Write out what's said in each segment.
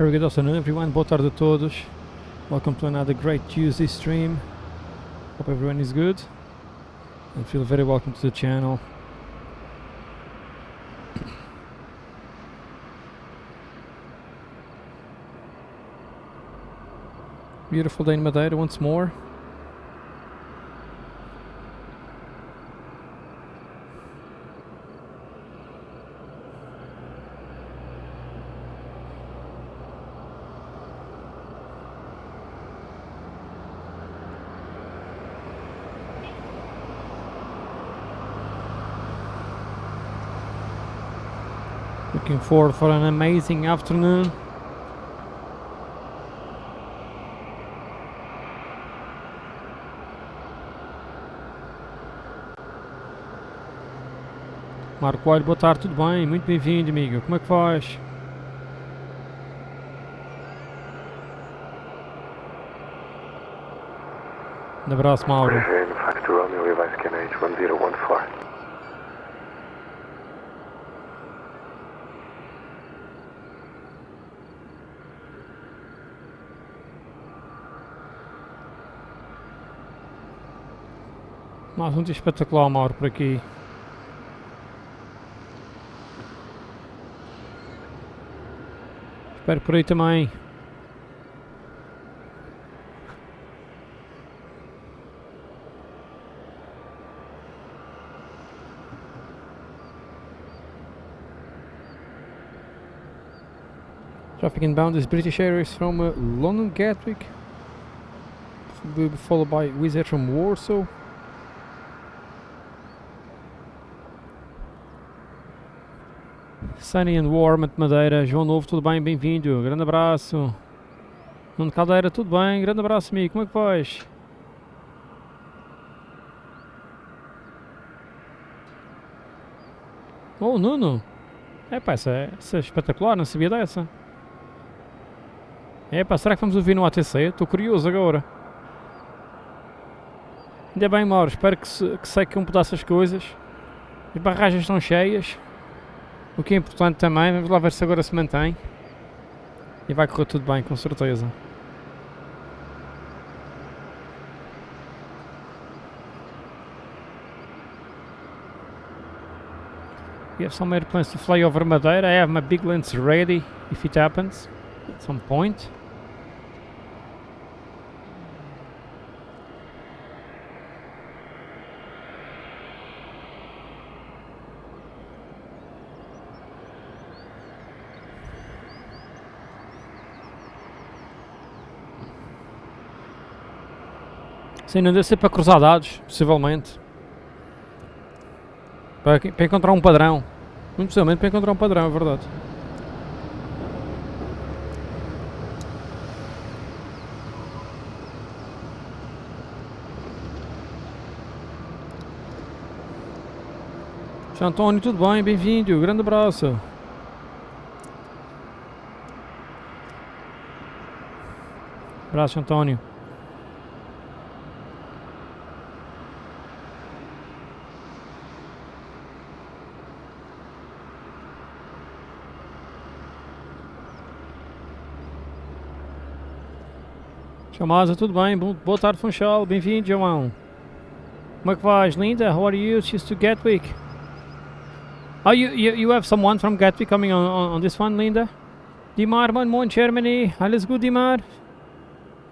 Very good afternoon everyone, boa tarde a todos. Welcome to another great Tuesday stream. Hope everyone is good and feel very welcome to the channel. Beautiful day in Madeira once more. Looking forward for an amazing afternoon. Marco Coelho, boa tarde, tudo bem? Muito bem-vindo, amigo. Como é que faz? Um abraço, Mauro. Mais um dia espetacular, Mauro, por aqui. Espero por aí também. Traffic inbound is British Airways from London Gatwick, will be followed by Wizz Air from Warsaw. Sunny and warm at Madeira. João Novo, tudo bem? Bem-vindo. Grande abraço. Nuno Caldeira, tudo bem? Grande abraço, amigo. Como é que vais? Oh, Nuno. Epá, essa é espetacular, não sabia dessa. Epá, será que vamos ouvir no ATC? Estou curioso agora. Ainda bem, Mauro. Espero que seque um pedaço as coisas. As barragens estão cheias. O que é importante também, vamos lá ver se agora se mantém. E vai correr tudo bem, com certeza. We have some airplanes to fly over Madeira. I have my big lens ready if it happens at some point. Sim, não deve ser para cruzar dados, possivelmente. Para encontrar um padrão. Muito possivelmente para encontrar um padrão, é verdade. Tchau, António, tudo bem? Bem-vindo, grande abraço. Abraço, António. Chamasa, tudo bem? Boa tarde, Funchal. Bem-vindo, João. Como é que vais, Linda? How are you? She's to Gatwick. Oh, you have someone from Gatwick coming on this one, Linda? Dimar, man, Mon, Germany. Alles gut, Dimar?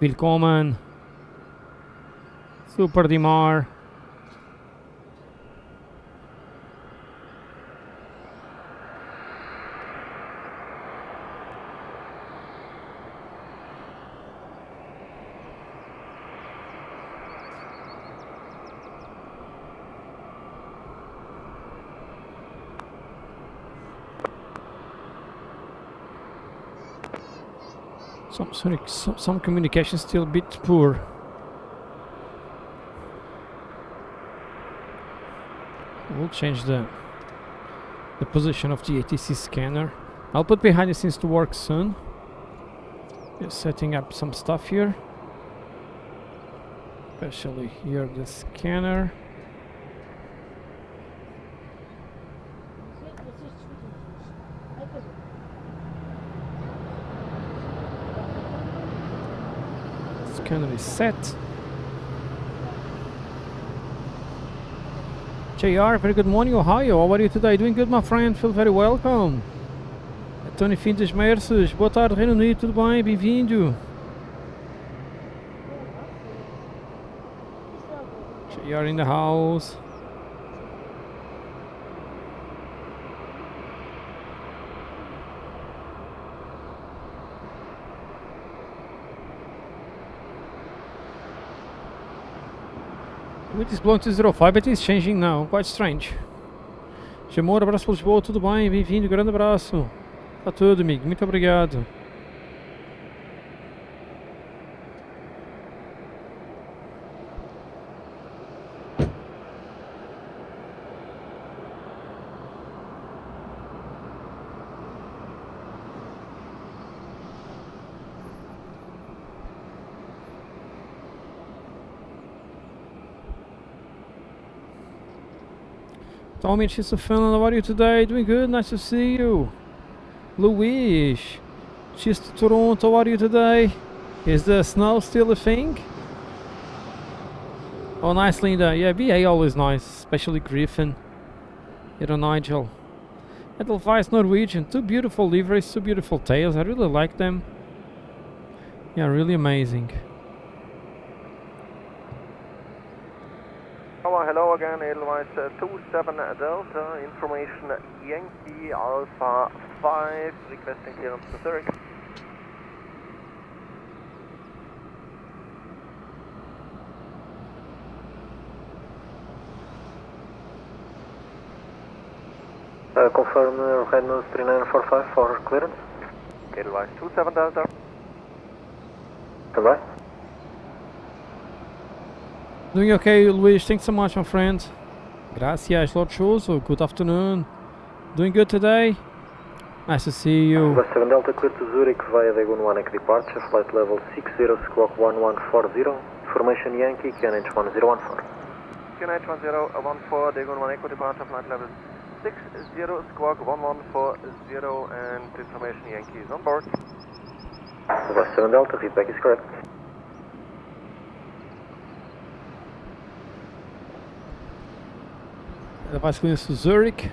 Willkommen. Super, Dimar. Some communication still a bit poor. We'll change the position of the ATC scanner. I'll put behind the scenes to work soon. Just setting up some stuff here. Especially here the scanner. Scanner is set. JR, very good morning, Ohio. How are you today? Doing good, my friend. Feel very welcome. Tony Fintas Merces, boa tarde, Reino Unido, tudo bem? Bem-vindo. JR in the house. It is blown to 05, but it's changing now, quite strange. Chamor, abraço para Lisboa, tudo bem? Bem-vindo, grande abraço. Está tudo, amigo, muito obrigado. Tommy, she's a Finland, how are you today? Doing good, nice to see you. Luis, she's to Toronto, how are you today? Is the snow still a thing? Oh, nice, Linda. Yeah, VA always nice, especially Griffin. You know, Nigel. Edelweiss Norwegian, two beautiful liveries, two beautiful tails. I really like them. Yeah, really amazing. Hello again, Edelweiss 27 Delta, information Yankee Alpha 5, requesting clearance to Zurich. Confirm Red Nose 3945 for clearance. Edelweiss 27 Delta. Goodbye. Doing okay, Luis. Thanks so much, my friend. Gracias, Lord Choso. Good afternoon. Doing good today? Nice to see you. West 7 Delta, clear to Zurich via Dagon 1 Echo departure, flight level 60, squawk 1140. Information Yankee, QNH 1014. QNH 1014, Dagon 1 Echo departure, flight level 60, squawk 1140, and information Yankee is on board. West 7 Delta, feedback is correct. Device clearance to Zurich.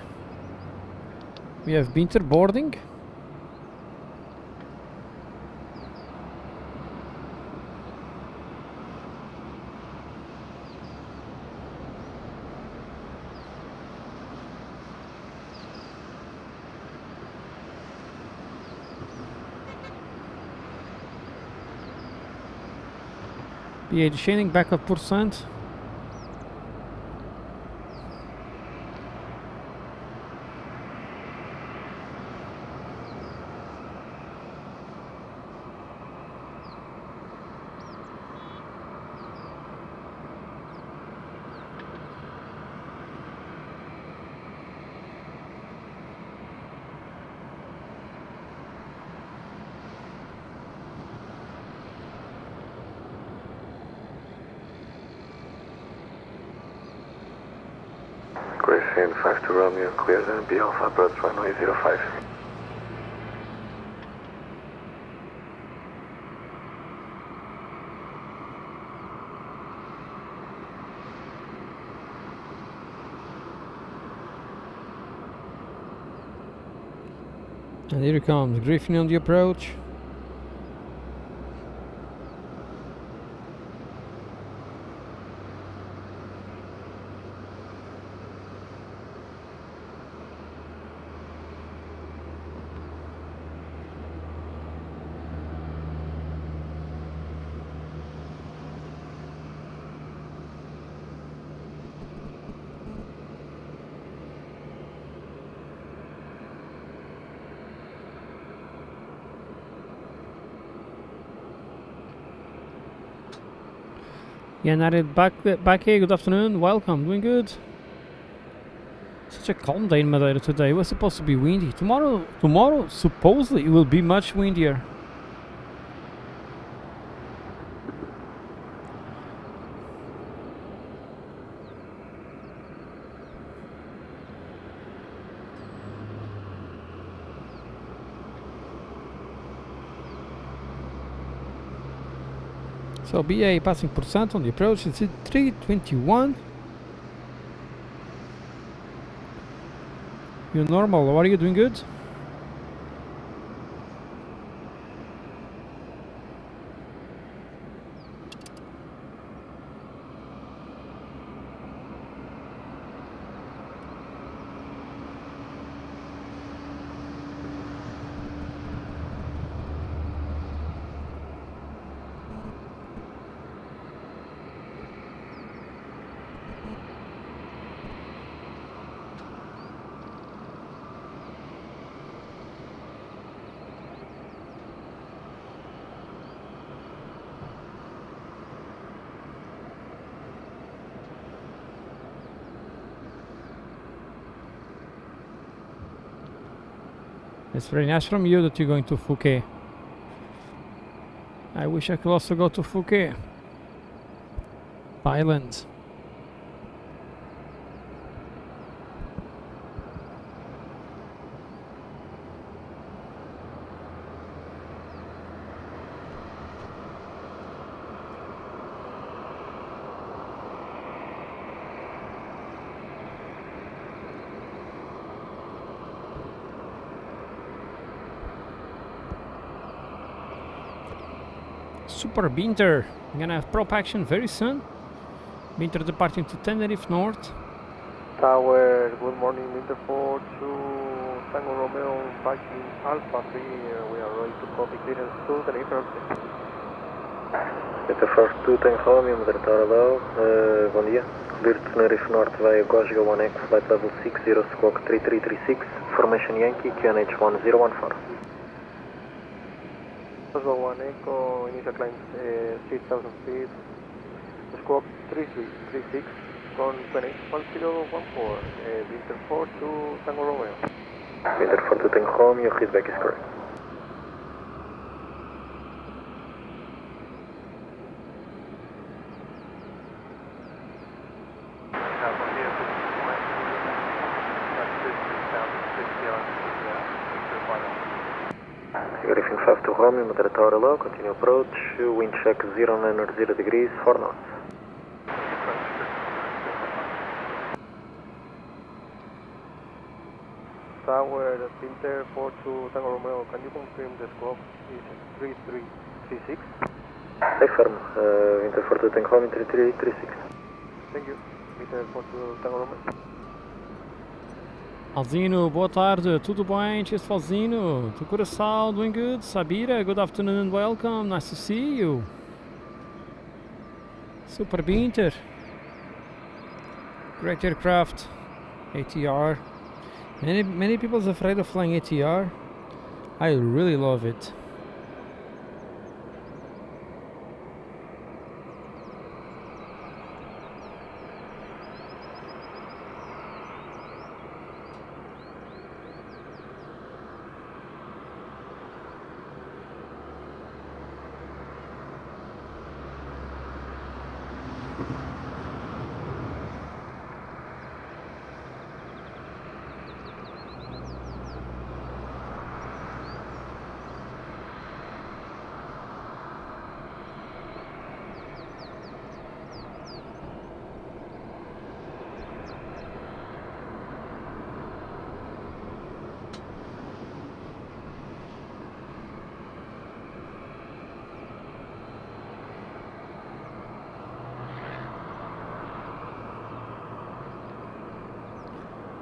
We have winter boarding. BA descending back up %. Griffin 52 Romeo, clear the B Alpha approach runway 05. And here it comes, Griffin on the approach. Yeah, Narid, back here, good afternoon, welcome, doing good. Such a calm day in Madeira today. It was supposed to be windy. Tomorrow supposedly it will be much windier. So BA passing percent on the approach, it's at 321. You normal, how are you doing? Good? It's very nice from you that you're going to Phuket. I wish I could also go to Phuket, Thailand. Super Binter. I'm gonna have prop action very soon. Binter departing to Tenerife North. Tower, good morning, Winter 4 to Tango Romeo, parking Alpha 3, we are ready to copy clearance to the airport. Winter 4 to Tango Romeo, Madeira Airport, bom dia. Clear to Tenerife North via Gosga 1X, flight level 60, squawk 3336, formation Yankee, QNH 1014. Gosga 1 Echo, initial climb 6,000 feet, squawk 3336. Con QNH 1014, Winter 4 to Tango Romeo. Winter 4 to Tango Romeo, feedback is correct. Griffin 5 to Romeo, Madeira Tower low, continue approach, wind check 090 degrees, 4 knots. Tower, Winter 4 to Tango Romeo, can you confirm the squawk is 3336? Stay firm, Winter 4 to Tango Romeo, 3336. Thank you, Winter 4 to Tango Romeo. Alzino, boa tarde, tudo bem? Cheers for Alzino. To Curaçao, doing good. Sabira, good afternoon and welcome. Nice to see you. Super Binter. Great aircraft. ATR. Many people are afraid of flying ATR. I really love it.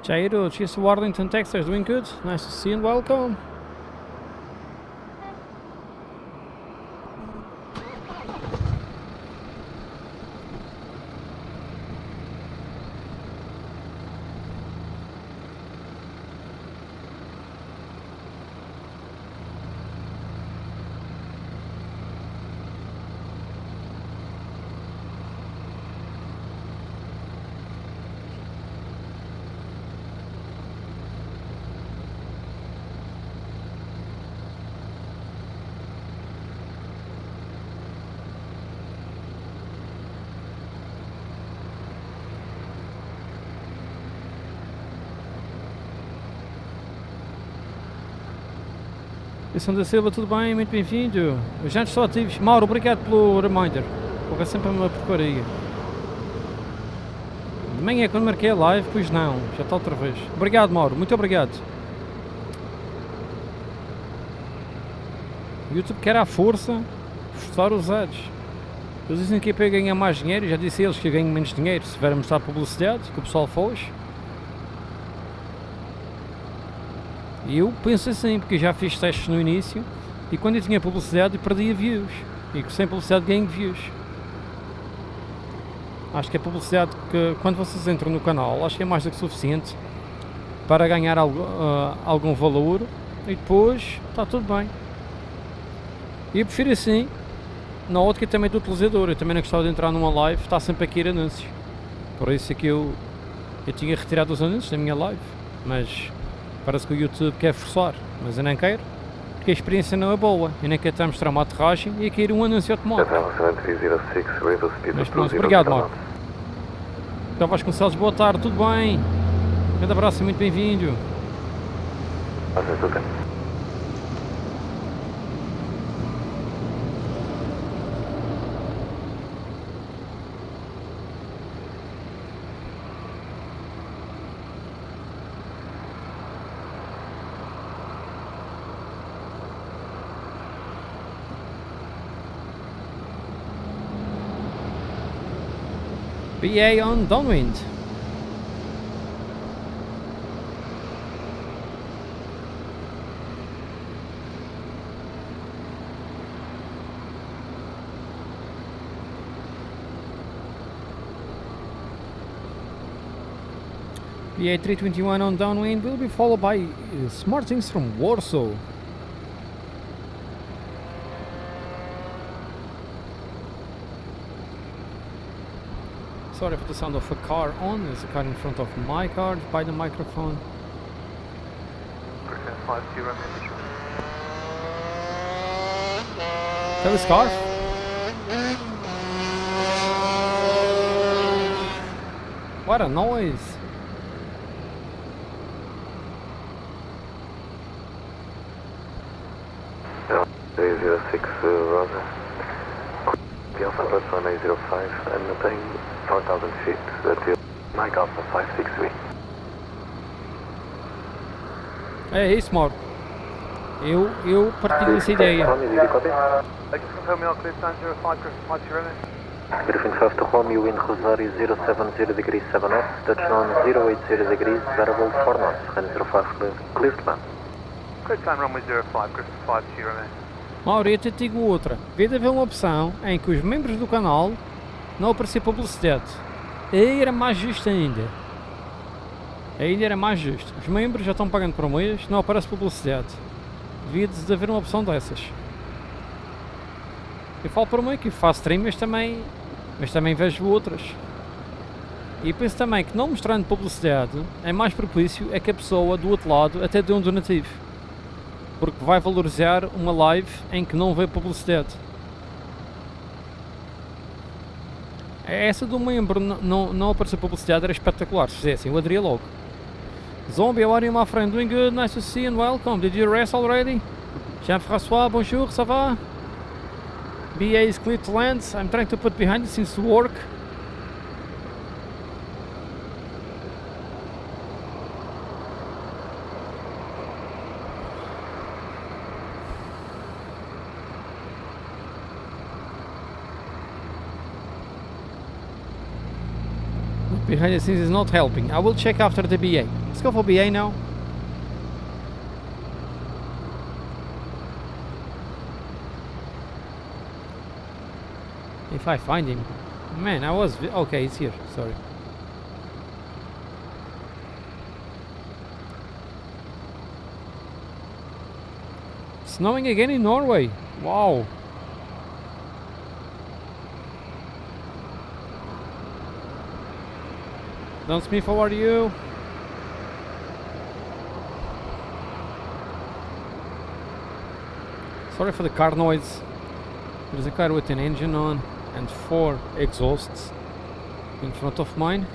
Jairo, cheers to Arlington, Texas, doing good. Nice to see you and welcome. Wilson da Silva, tudo bem? Muito bem-vindo. Os jantes só ativos. Mauro, obrigado pelo reminder. Porque é sempre uma porcaria. De manhã quando marquei a live, pois não, já está outra vez. Obrigado, Mauro, muito obrigado. O YouTube quer à força forçar os ads. Eles dizem que é para ganhar mais dinheiro, já disse a eles que eu ganho menos dinheiro se tiver a mostrar publicidade, que o pessoal foge. E eu penso assim, porque eu já fiz testes no início e quando eu tinha publicidade eu perdia views. E sem publicidade ganho views. Acho que a publicidade que quando vocês entram no canal, acho que é mais do que suficiente para ganhar algum valor e depois está tudo bem. E eu prefiro assim, na ótica também do utilizador. Eu também não gostava de entrar numa live, está sempre aqui a ir anúncios. Por isso é que eu tinha retirado os anúncios da minha live, mas parece que o YouTube quer forçar, mas eu não quero, porque a experiência não é boa. Eu nem quero estar a mostrar uma aterragem e a cair um anúncio automático. Mas pronto, obrigado, Mauro. Então Vasconcelos, boa tarde, tudo bem? Um grande abraço e muito bem-vindo. BA on downwind. BA 321 on downwind will be followed by smart things from Warsaw. Sorry for the sound of a car on. There's a car in front of my car by the microphone. Tell the scarf. What a noise! Yeah, 306 Roger. Alpha Plus 1805 and nothing 4000 feet. That's your Mike Alpha 563. É isso, Mauro. Eu partilho essa ideia. Briefing 5 to home, you wind Rosario 070 degrees 7 knots, touchdown 080 degrees, variable 4 knots, and 05 clear to land. Clear time runway 05, Griffin 5 to you, remain. Mauro, eu te digo outra. Devia de haver uma opção em que os membros do canal não aparecer publicidade. Aí era mais justo ainda. Ainda era mais justo. Os membros já estão pagando por mês, não aparece publicidade. Devia de haver uma opção dessas. Eu falo por mim que faço stream, mas também vejo outras. E penso também que não mostrando publicidade é mais propício é que a pessoa do outro lado até dê um donativo. Porque vai valorizar uma live em que não vê publicidade. Essa do membro não aparecer publicidade era espetacular. Se fizessem, eu aderia logo. Zombie, how are you, my friend? Doing good, nice to see you and welcome. Did you rest already? Jean-François, bonjour, ça va? BA is clear to land. I'm trying to put behind the scenes to work. Behind the scenes is not helping. I will check after the BA. Let's go for BA now. If I find him. Man, okay, he's here. Sorry. Snowing again in Norway. Wow. Don Smith, how are you? Sorry for the car noise. There's a car with an engine on and 4 exhausts in front of mine.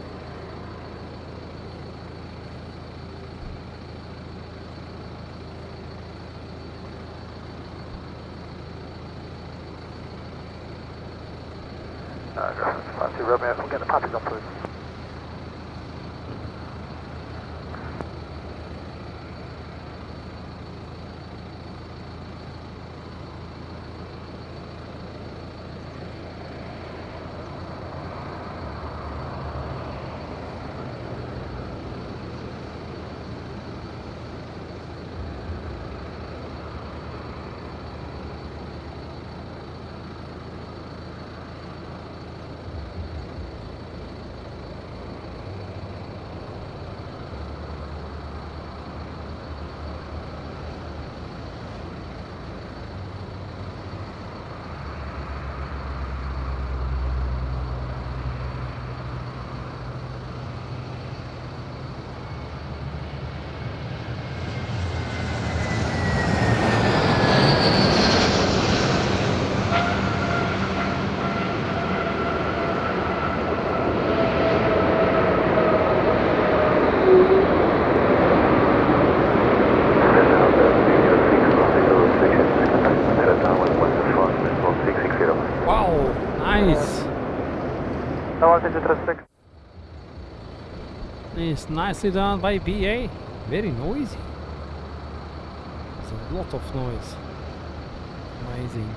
It's nicely done by BA. Very noisy. There's a lot of noise. Amazing.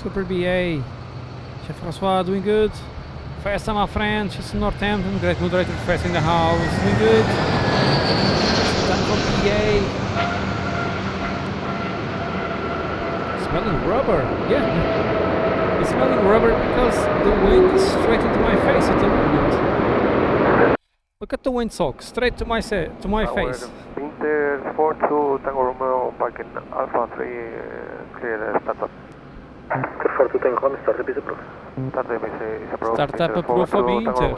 Super BA. Chef Francois doing good. Festa, my friend. She's in Northampton. Great moderator. Festa in the house. Doing good. Time for BA. Smelling rubber. Yeah. It's smelling rubber because the wind is straight into my face at the moment. Look at the windsock. Straight to my face. Inter 42 Tango Romeo parking Alpha 3 clear startup. Inter 42 Tango Romeo, startup is approved. Startup is approved. Startup approved for me, Inter.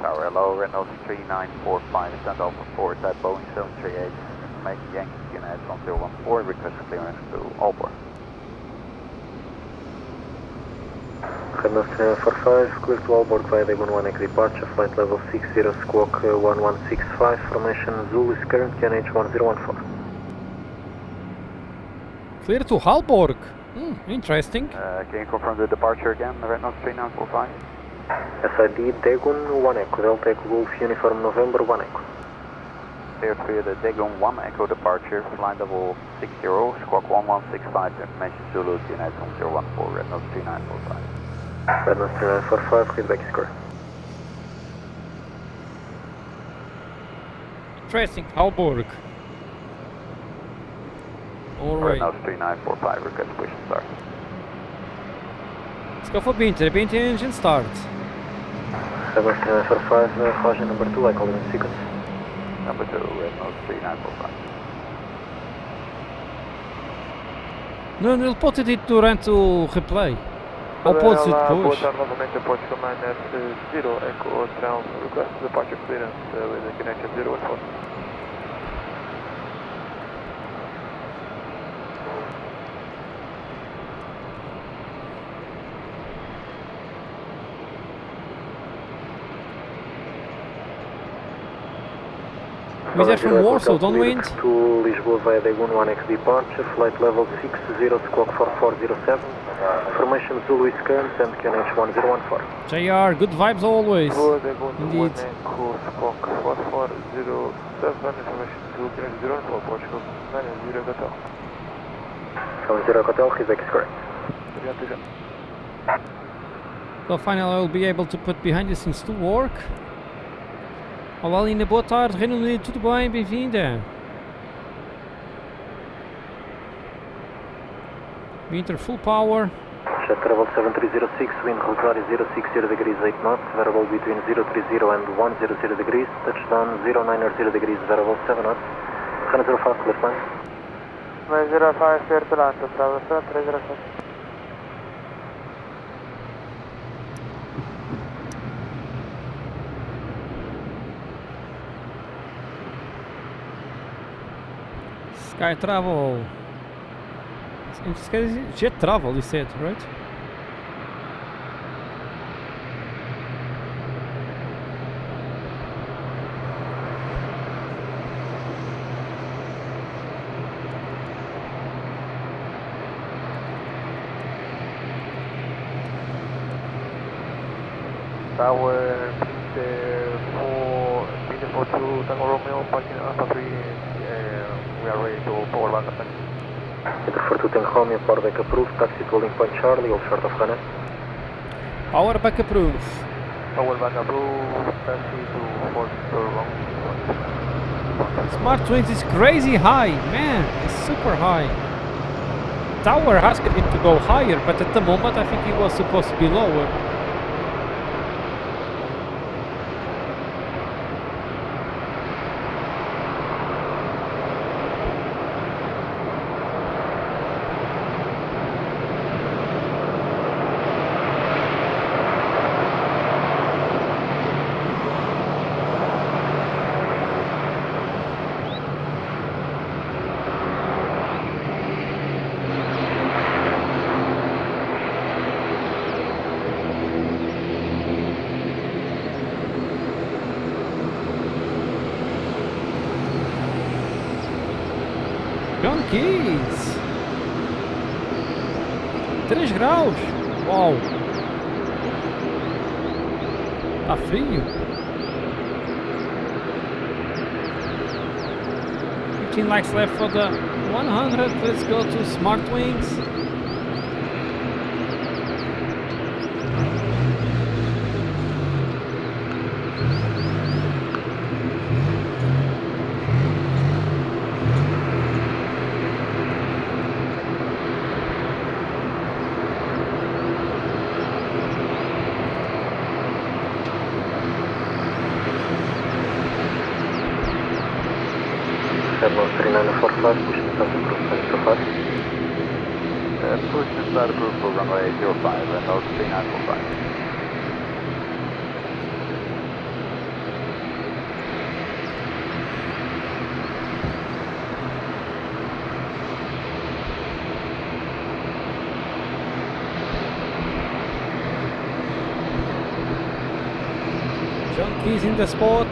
Tower hello, Renault 3945, stand over 4, type Boeing 738, make Yankee United 1014, request clearance to Aalborg. Renault 3945, clear to Aalborg via the 11 departure, flight level 60, squawk 1165, formation Zulu is current, QNH 1014. Clear to Aalborg. Interesting. Can you confirm the departure again, Renault 3945? SID Dagon 1 Echo, Delta Echo Golf Uniform November 1 Echo. Clear for the Dagon 1 Echo departure, flight level 60, squawk 1165, information Zulu, United 1014, Renault 3945. Renault 3945, feedback is correct. Interesting. Aalborg. Alright. Renault 3945, request push and start. Let's go for Binter. Binter engine start. Renault 3945, Roger number 2, I call it in sequence. Number 2, Renault 3945. Não, ele pode ir durante o replay. Ou pode ser depois. Boa tarde novamente, Portugal Minus 0 Echo Ground request departure clearance with the connection 014. Who's that from Warsaw, downwind? To Lisboa via Dagon 1X departure, flight level 60, squawk 4407, formation Zulu is current and QNH 1014. JR, good vibes always. Indeed. Squawk 4407, information Zulu Connect 04, Portugal 90 Hotel. 70 Hotel, feedback is correct. So finally I will be able to put behind the scenes to work. Olá Linda, boa tarde, Reino Unido, tudo bem? Bem-vinda. Winter full power. Jet travel 7306, wind Rosario 060 degrees 8 knots, variable between 030 and 100 degrees, touchdown 090 degrees, variable 7 knots, 105 clear time. 905 clear to land, travel 7306. Sky travel. Jet travel, he said, right? Tower Peter 42 Tango Romeo, parking Alpha 3, we are ready to power back up. Peter 42 Tango Romeo, power back approved, taxi to holding point Charlie, all short of Ghana. Power back approved. Power back approved, taxi to Fort Long. Smart Twins is crazy high, man, it's super high. Tower asked it to go higher, but at the moment I think it was supposed to be lower. John Keys. 3 graus! Uau! Tá frio! 15 likes left for the 100. Let's go to Smart Wings. Cessna 3945, pushing inside the group 905. Push inside the group for runway 05, red nose 3945. John Keys in the spot.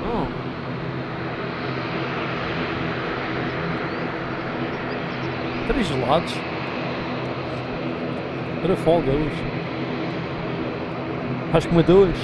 Oh. Três gelados. Para folga hoje. Acho que uma duas.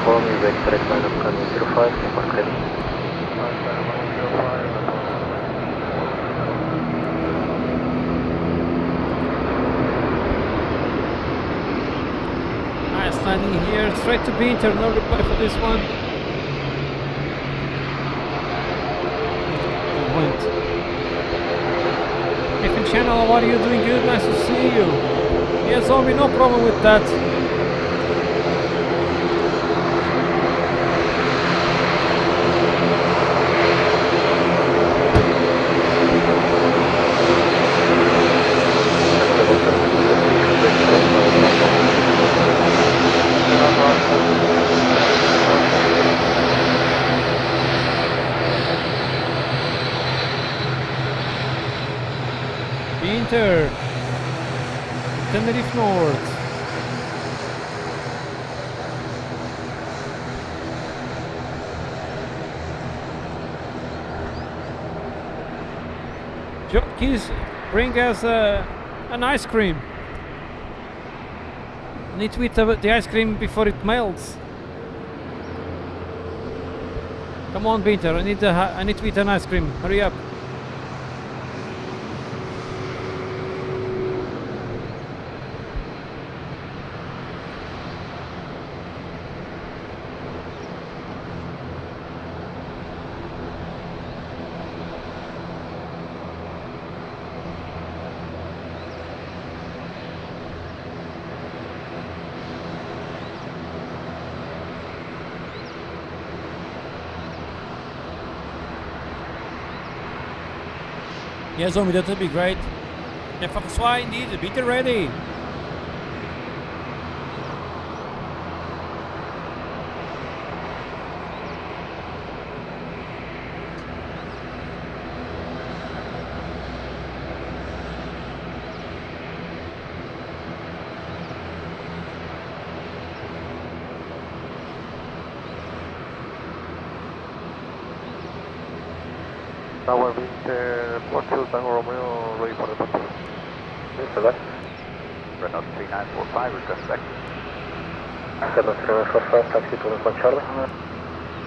Home, you back direct line of runway 05, mark ready. Nice landing here, straight to Binter, no reply for this one. Went. If channel, how are you? Doing good? Nice to see you. Yeah, zombie, no problem with that. Binter, Tenerife North. Keys, bring us an ice cream. Need to eat the ice cream before it melts. Come on, Binter, I need to eat an ice cream. Hurry up. Yeah, zombie, that would be great. Yeah, François, indeed, the beater ready. Tower Winter, Portugal Tango Romeo, ready for departure. Yes, sir. Renault 3945, request back. Cessna 3945, taxi to Lincoln Charlie.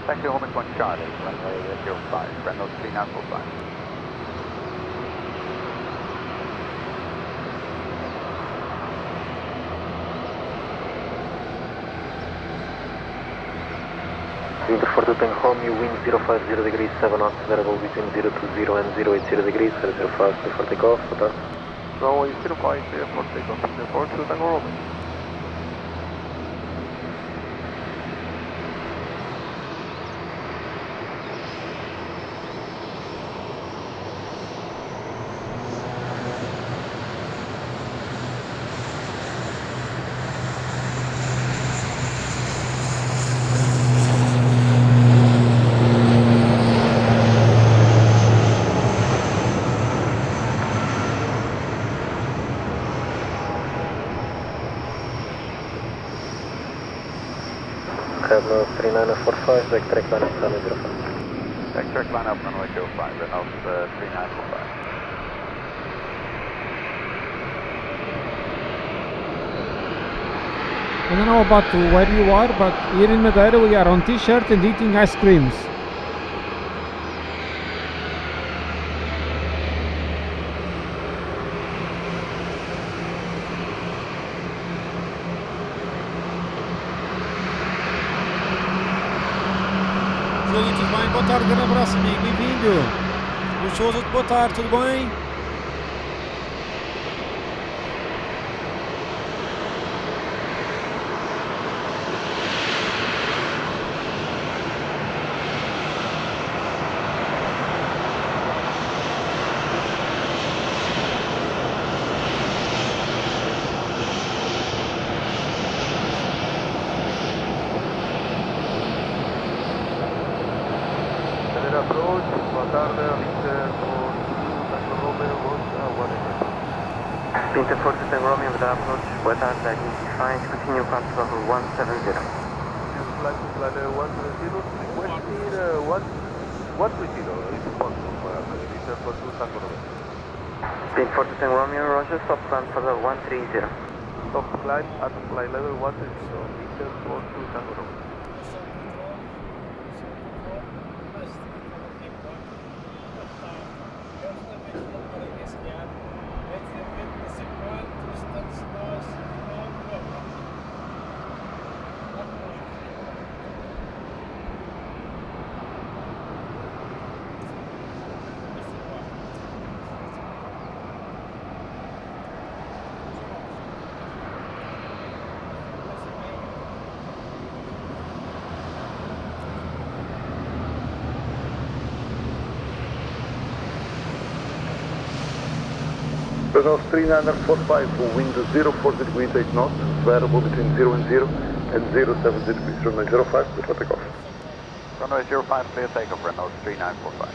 Taxi home in Point Charlie, runway 05, Renault 3945. Winter 42 home, you wind 050 degrees, 7 knots, variable between 020 and 080 degrees, 005 before takeoff, start. Runway 05, for takeoff, Winter Portugal Tango Romeo. Have no 3945, back track line up runway 05. Backtrack line up runway 05, Reynolds 3945. I don't know about where you are, but here in Madeira we are on t-shirt and eating ice creams. Júlio, tudo bem? Boa tarde, grande abraço, amigo, bem-vindo. Luís Souza, boa tarde, tudo bem? Madeira Approach, boa tarde, Winter for Tango Romeo, Gonza, 1 Winter 4 Tango Romeo, Madeira Approach, boa tarde, identified, continue contact level 170. Flight to flight 170, requesting 130, if possible, Winter for Tango Romeo. Winter 4 Tango Romeo, Roger, stop climb further 130. Stop climb at flight level 130, Winter for Tango Romeo. Reynolds 3945 for wind 040 degrees 8 knots, variable between 0 and 0 and 070 degrees, runway 05, before takeoff. Runway 05, clear takeoff, Reynolds 3945.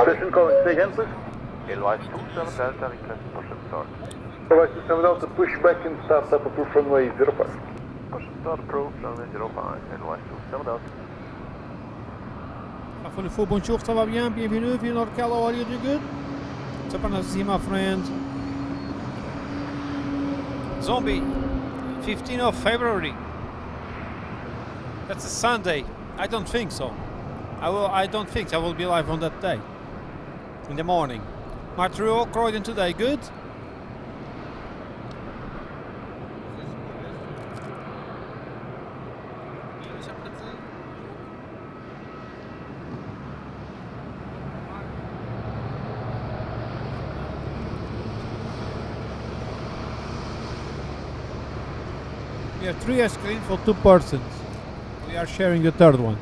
Station calling, say again please. Edelweiss 27 Delta, request push and start. Alright, 27 Delta, push back and start up approve runway 05. Push and start approved, runway 05, Edelweiss 27 Delta. Full bonjour, ça va bien? Bienvenue, Ville Norcal, how are you doing good? What's up, Anastassia, my friend? Zombie, 15th of February. That's a Sunday. I don't think so. I don't think I will be live on that day. In the morning. Montreal, Croydon today, good? We have 3 ice cream for 2 persons. We are sharing the third one.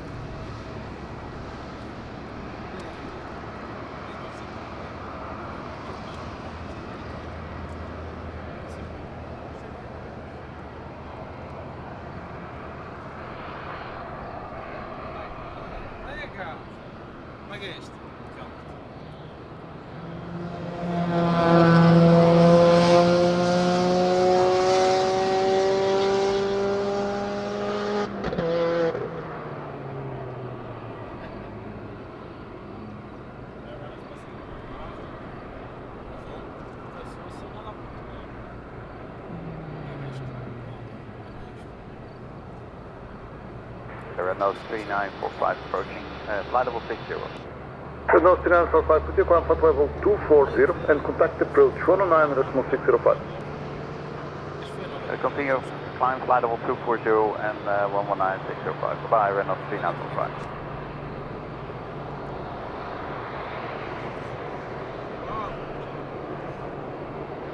Red Nose 3945 approaching, flight level 60. Red Nose 3945, put your climb flight level 240 and contact approach 109 decimal 605. Continue climb flight level 240 and 119605. Goodbye, Red Nose 3945.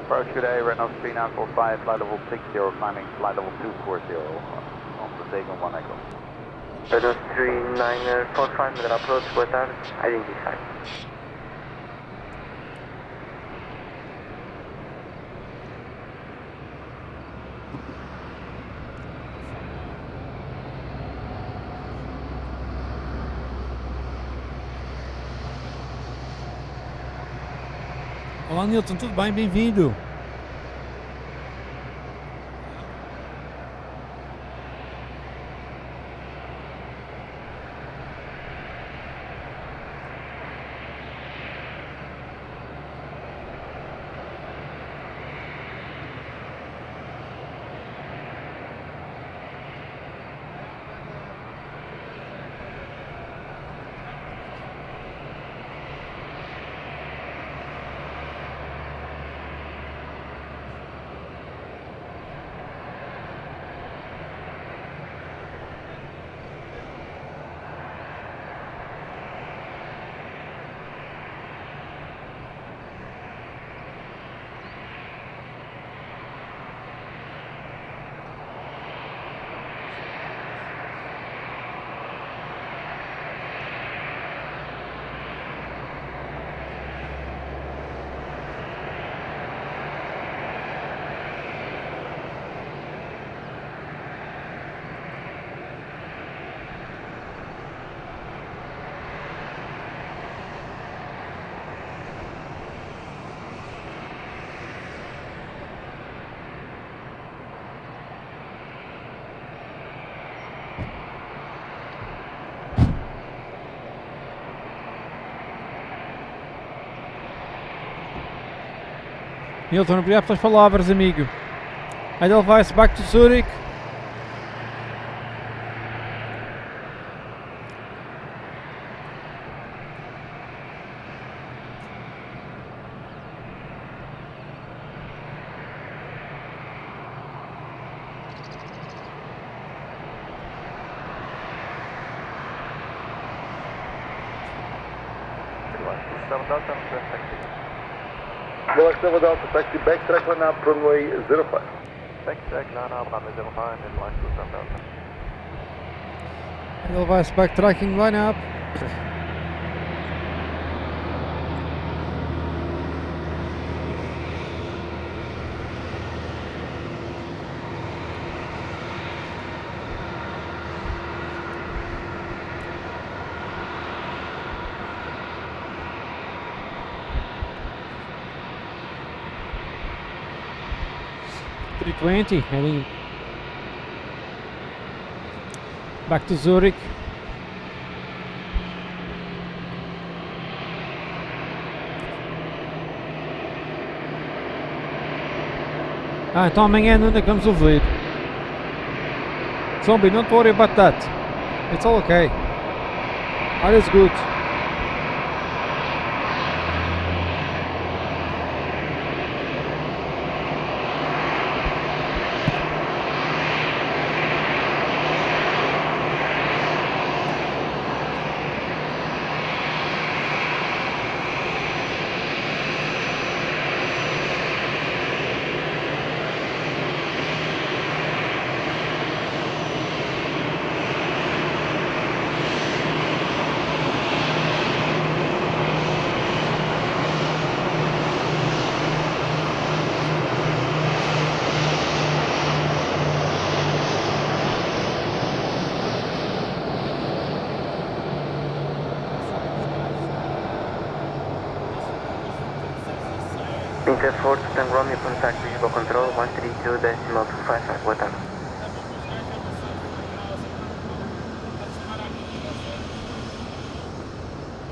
Approach today, Red Nose 3945, flight level 60, climbing flight level 240 on the Dagon 1 Echo. Red Nose 3945, Madeira approach, boa tarde, identify. Olá Nilton, tudo bem? Bem-vindo! Nilton, obrigado pelas palavras, amigo. Edelweiss back to Zurich. Relax Nova Delta, taxi backtrack line up, runway 05. Backtrack line up, runway 05, and line 27 Delta. Edelweiss backtracking line up. .320 heading back to Zurich. Então amanhã ainda vamos ouvir. Zombie, don't worry about that. It's all okay. All is good. Interfort, Tango Romeo, contact visual control 132.255, boa tarde.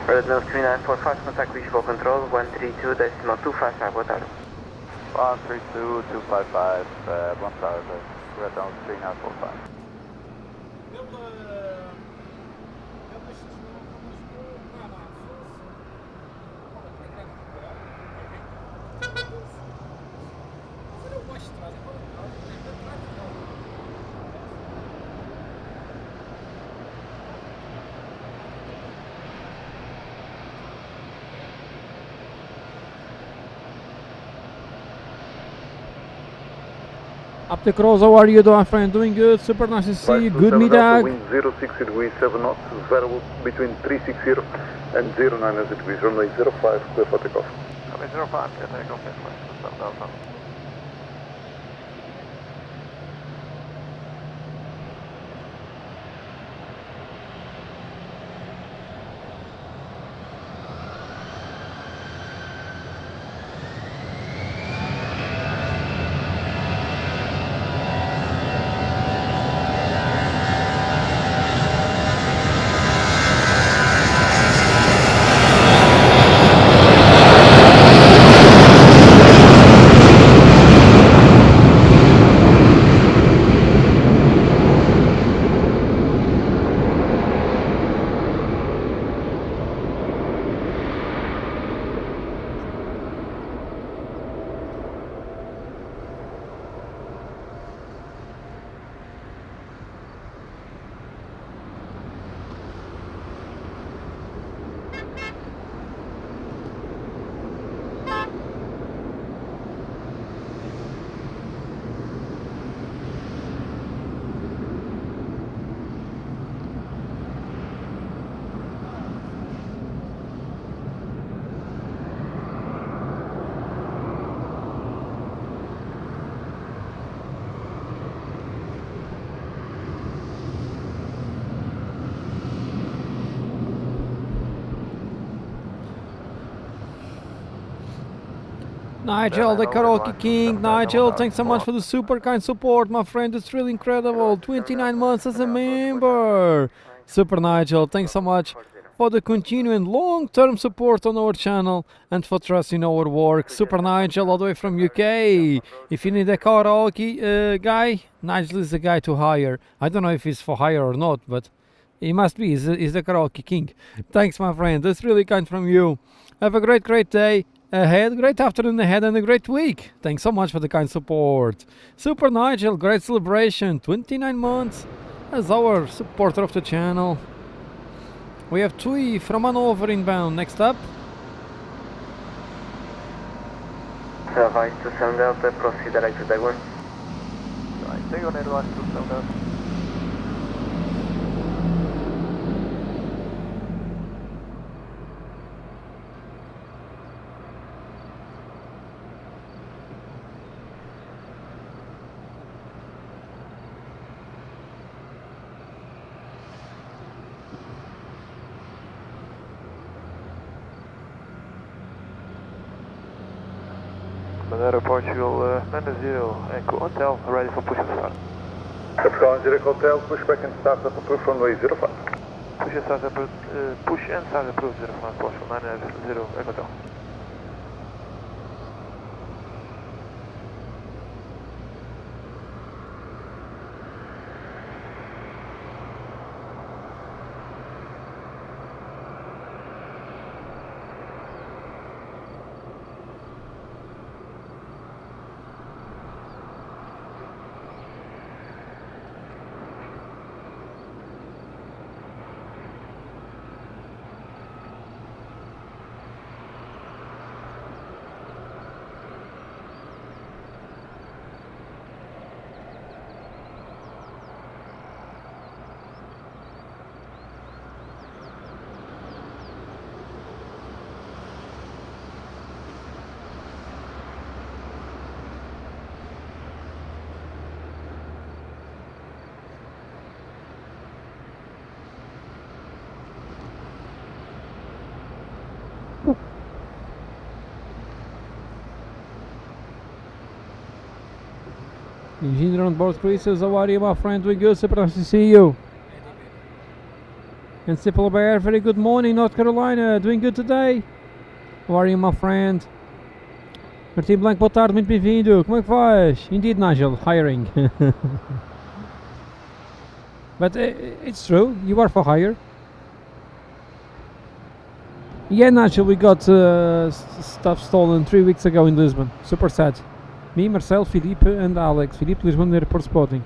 Red Nose 3945, contact visual control 132.255, boa tarde. 132.255, 1,000, Red Nose 3945. Up the cross, how are you doing, friend? Doing good, super nice to see you. Good middag. Wind 060 degrees 7 knots, variable between 360 and 09 degrees, runway 05, clear for takeoff. Runway 05, clear for takeoff, yes, Nigel, the karaoke king. Nigel, thanks so much for the super kind support, my friend. It's really incredible. 29 months as a member. Super Nigel, thanks so much for the continuing long-term support on our channel and for trusting our work. Super Nigel, all the way from UK. If you need a karaoke guy, Nigel is the guy to hire. I don't know if he's for hire or not, but he must be. He's the karaoke king. Thanks, my friend. That's really kind from you. Have a great day ahead, great afternoon ahead, and a great week. Thanks so much for the kind support. Super Nigel, great celebration. 29 months as our supporter of the channel. We have Tui from Hanover inbound. Next up. Advice to 7 Delta, proceed direct to Dagon. Right, Dagon advice to 7 Delta. Madeira Portugal, Manda 0, Echo Hotel, ready for push and start. Capricorn 0 Hotel, push back and start up approved runway 05. Push and start approved, push and start approved 05, Portugal, 9 0, Echo Hotel. Engineer on board, Chris, how are you, my friend? We good, super nice to see you. And Simple Bear, very good morning, North Carolina. Doing good today? How are you, my friend? Martim Blanco, boa tarde, muito bem-vindo. Como é que faz? Indeed, Nigel, hiring. But it's true, you are for hire. Yeah, Nigel, we got stuff stolen 3 weeks ago in Lisbon. Super sad. Me, Marcel, Filipe and Alex. Filipe, Lisbon Airport spotting.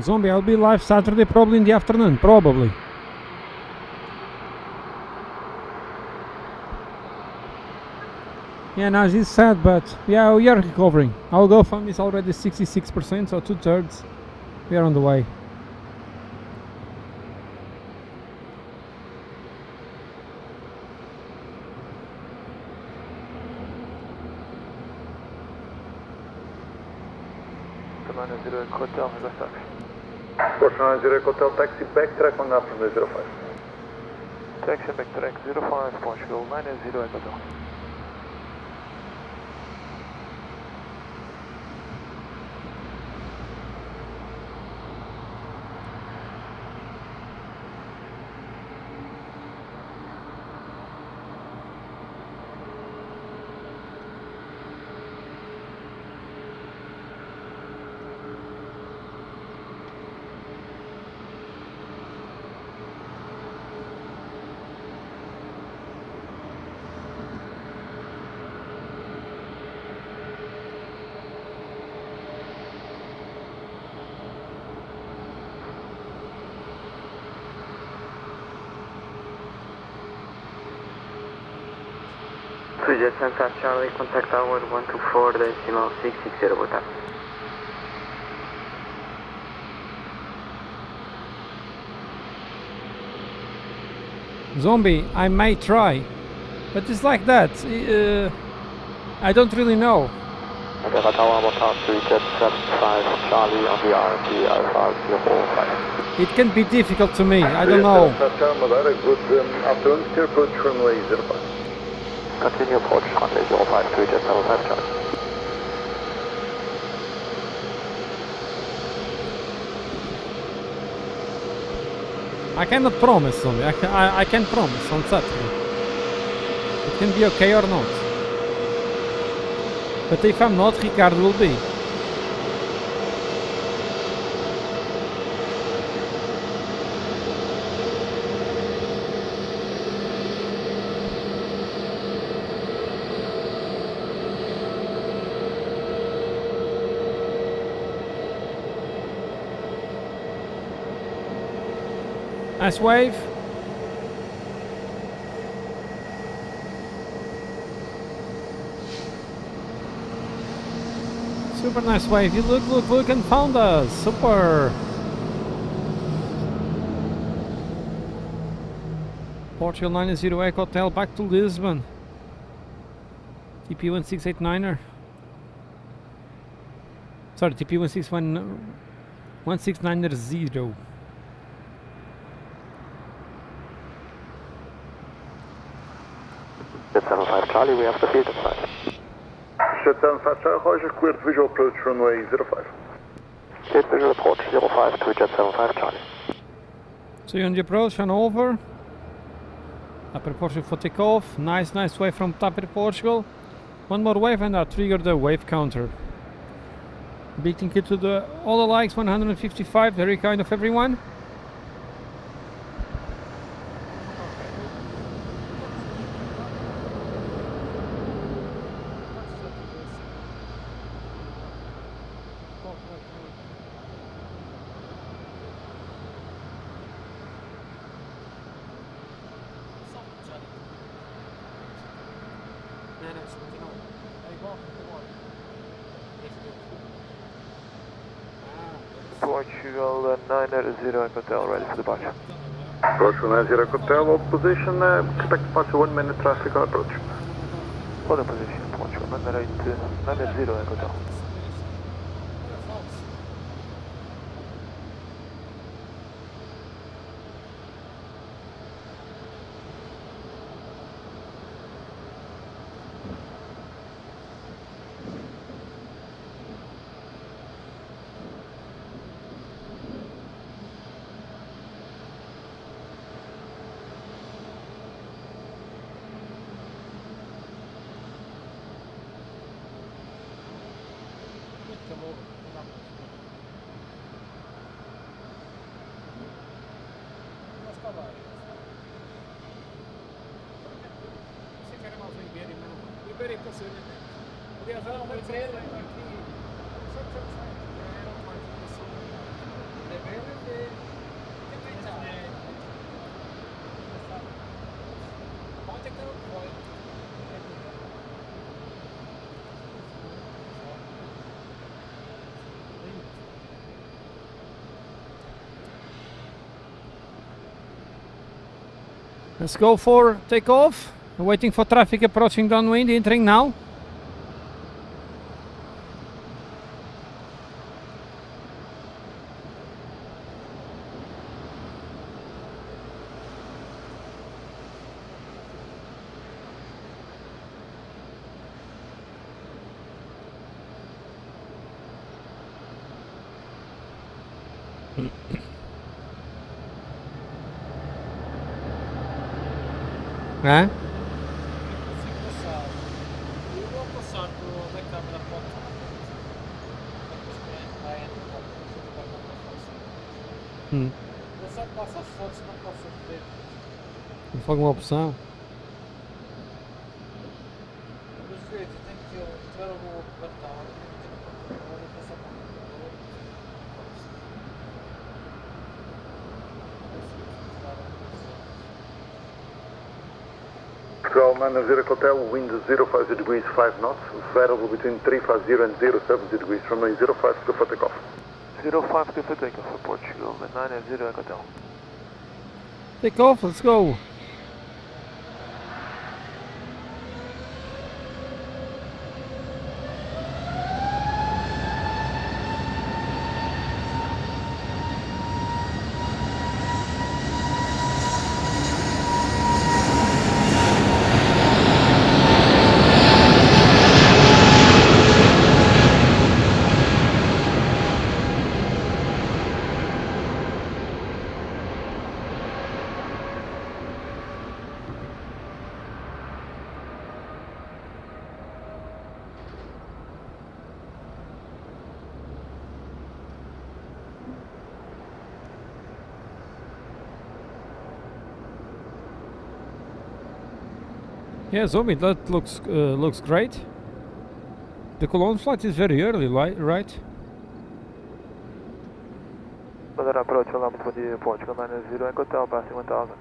Zombie, I'll be live Saturday, probably in the afternoon, probably. Yeah, now it's sad, but yeah, we are recovering. Our GoFundMe is already 66%, so 2/3. We are on the way. Hotel, Portugal 90 Hotel, taxi backtrack on up from the 05. taxi backtrack 05, Portugal 90 Hotel. Sujet Santa Charlie, contact tower 124.660, boa tarde. Zombie, I may try, but it's like that. I don't really know. Madeira Tower, boa tarde, Sujet 75 Charlie on the RMB Alpha 045. It can be difficult to me, I don't know. Madeira, good afternoon, steer approach runway 05. Continue approach runway 05, Sujet 75 Charlie. I cannot promise, Zombie. I can't promise on Saturday. It can be okay or not. But if I'm not, Ricardo will be. Nice wave. Super nice wave. You look and found us. Super. Portugal 90 Echo Hotel back to Lisbon. TP1689er. Sorry, TP161. 1690. Jet 75 Charlie, we have the field inside. Jet 75 Charlie, Roger, cleared visual approach runway 05. Cleared visual approach 05 to Jet 75 Charlie. So you're on the approach and over. Upper Portugal for takeoff. Nice wave from Upper Portugal. One more wave and I'll trigger the wave counter. Big thank you to all the likes, 155, very kind of everyone. Portugal 980 Hotel, ready for departure. Portugal 90 Hotel, hold position, expect departure 1 minute traffic on approach. Hold position, Portugal 980 Hotel. Let's go for takeoff. We're waiting for traffic approaching downwind, entering now. Eh? Não foi alguma opção? Portugal 90 Hotel, wind 050 degrees 5 knots, variable between 350 and 070 degrees, runway 05 to for takeoff. 05 to for takeoff for Portugal 980 Hotel. Take off, let's go. Yeah, Zombie, that looks great. The Cologne flight is very early, right? Madeira approach, Lambda for the Portugal 980 Hotel, passing 1000.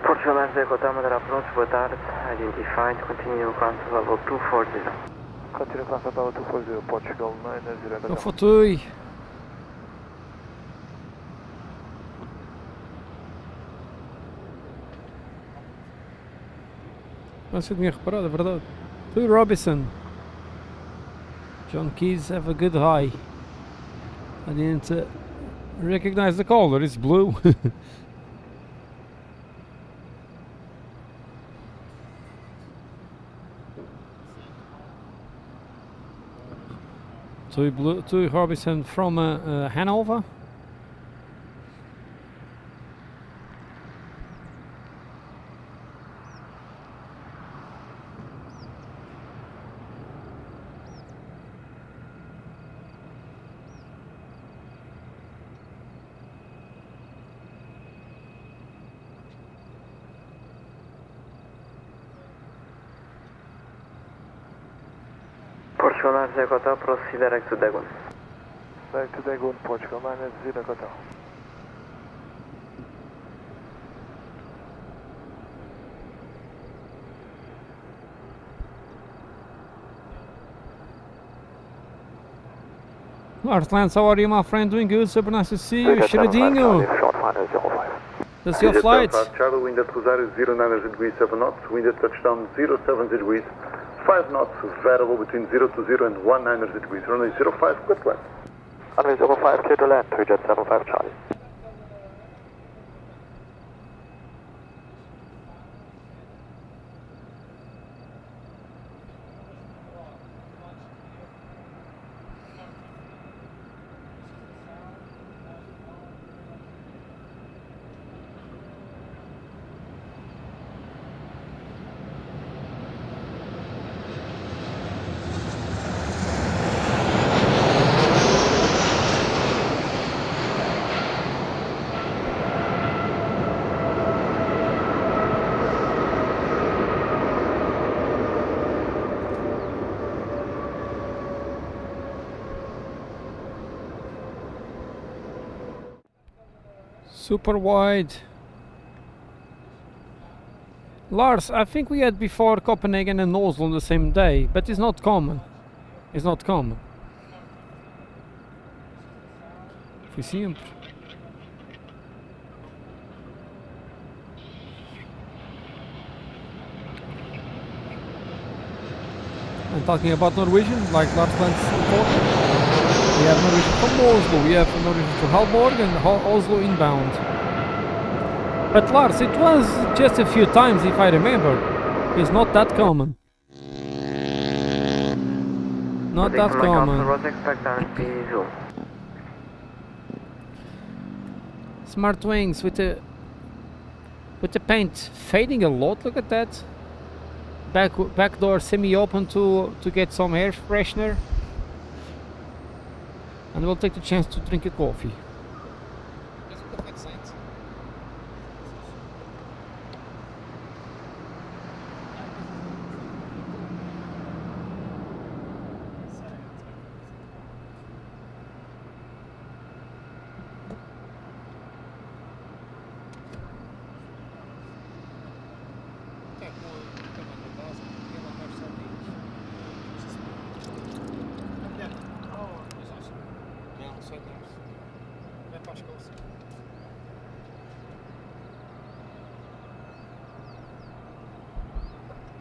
Portugal 90 Hotel, Madeira approach, boa tarde, identified, continue contact level 240. Continue contact level 240, Portugal 980 Hotel. Eu fotei. Não sei se eu tinha reparado, é verdade. Fui Robinson. John Keys, have a good high. I didn't recognize the color, it's blue. to Robinson from Hanover. Portugal 9 Kota, proceed direct to Dagon. Direct to Dagon, Portugal 9 Kota. Lars Lance, how are you, my friend? Doing good, super nice to see you. Shredinho, that's your flight. Charlie, wind at Rosario 09 degrees 7 knots, wind at touchdown 07 degrees 5 knots, variable between 0 to 0 and 19 degrees. Runway 05, good plan. Runway 05, clear to land, 375 Charlie. Super wide. Lars, I think we had before Copenhagen and Oslo on the same day, but it's not common. It's not common. Fui sempre. And talking about Norwegian, like Lars Lance reported, we have Norwegian from Oslo, we have Norwegian to Halborg and Oslo inbound. But Lars, it was just a few times if I remember. It's not that common. Not that common. Smart wings with the paint fading a lot, look at that. Back door semi-open to get some air freshener. And we'll take the chance to drink a coffee.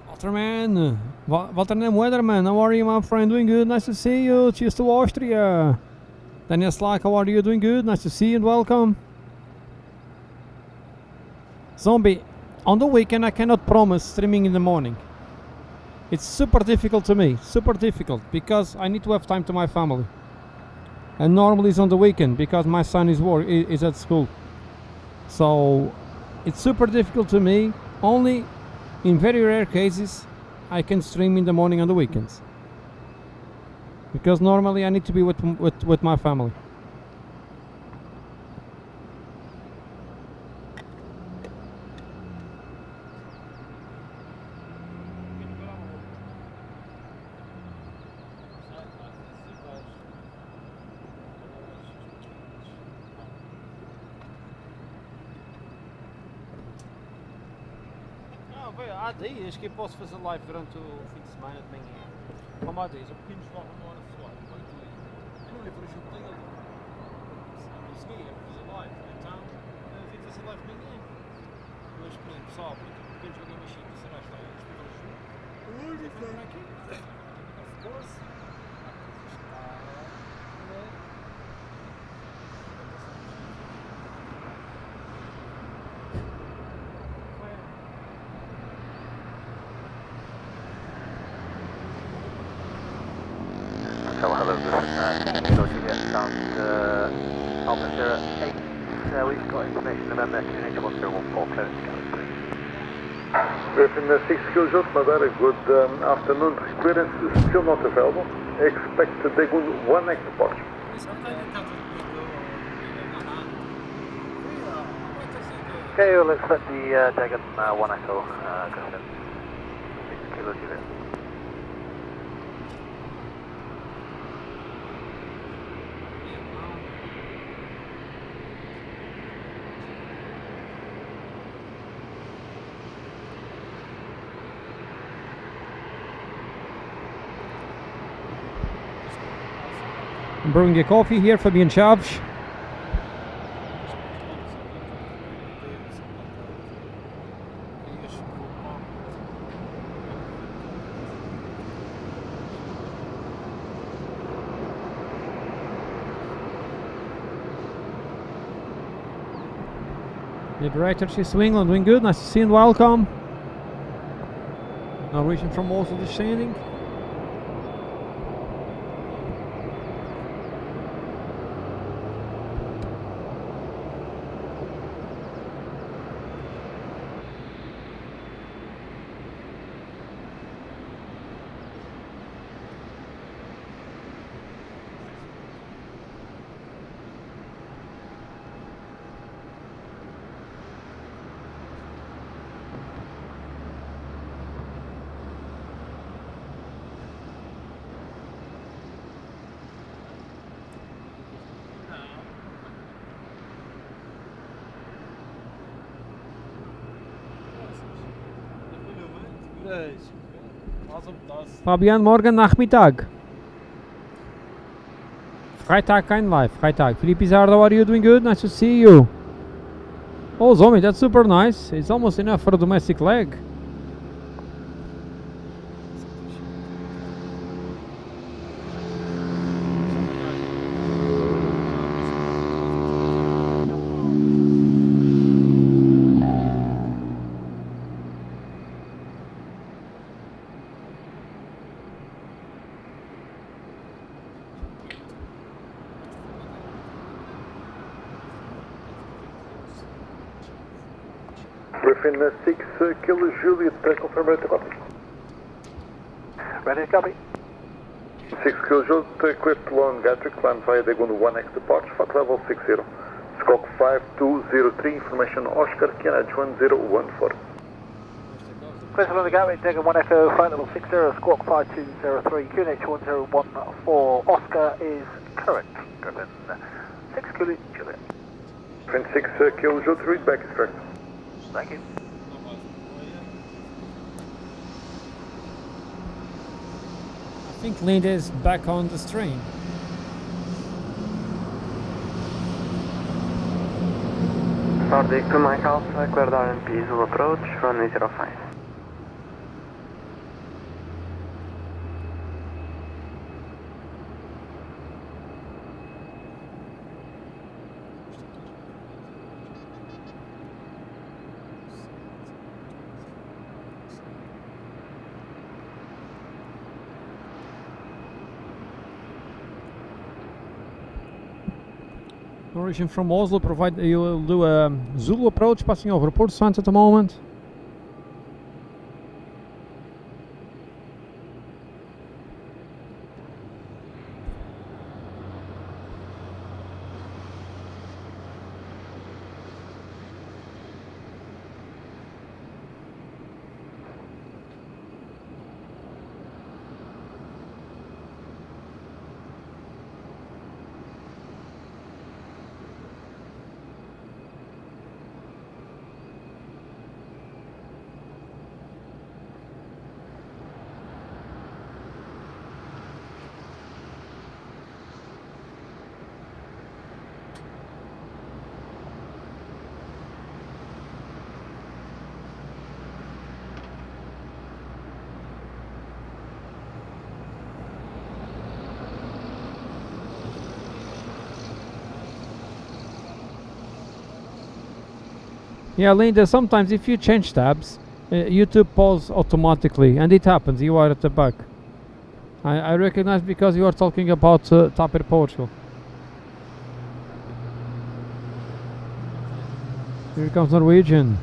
Walterman, Walterman Weatherman, how are you, my friend? Doing good, nice to see you. Cheers to Austria. Daniel Slack, how are you? Doing good, nice to see you and welcome. Zombie, on the weekend I cannot promise streaming in the morning. It's super difficult to me, super difficult, because I need to have time to my family. And normally it's on the weekend because my son is at school. So it's super difficult to me. Only in very rare cases I can stream in the morning on the weekends. Because normally I need to be with my family. Há dias que eu posso fazer live durante o fim de semana de manhã. Como há dias, eu pequeno jogava uma hora de live. Eu não lembro o dele. Eu conseguia fazer live, então eu vim fazer live de manhã. Mas, por exemplo, sábado, eu pequeno joguei uma chita, será que está aí? Onde está? Aqui. Of course. Echo, hello, Griffin. Kilo Juliet, sound Alpha Sierra 8. We've got information November QNH 1014, clearance Galaxy. Griffin 6 Kilojoule, Madeira, good afternoon. Clearance is still not available. Expect the Dagon 1X departure. Okay, we'll expect the Dagon 1 Echo, Griffin. 6 Kilo Juliet. I'm brewing a coffee here, Fabian Chaves. Liberator, she's to England, doing good, nice to see and welcome. Norwegian from Oslo descending. Fabian, morgen Nachmittag. Freitag kein Live, Freitag. Philippe Pizarro, how are you? Doing good? Nice to see you. Oh, Zombie, that's super nice. It's almost enough for a domestic leg. Griffin 6 Kilo Juliet, confirm ready to copy. Ready to copy? 6 Kilo Juliet, equipped Lone Gatwick, climb via Dagon 1X departure, flight level 60. Squawk 5203, information Oscar, QNH 1014. Crystal on the Gatwick, Dagon 1 Echo, flight level 60, squawk 5203, QNH 1014, Oscar is correct, Griffin 6 Kilo Juliet. Griffin 6 Kilo Juliet, read back is correct. Thank you. I think Linda is back on the stream. Nordic to Mike Alpha, clear down and Zulu approach, runway 05. Norwegian from Oslo, provide you will do a Zulu approach, passing over port signs at the moment. Yeah, Linda, sometimes if you change tabs, YouTube pauses automatically, and it happens, you are at the back. I recognize because you are talking about TAP Air Portugal. Here comes Norwegian.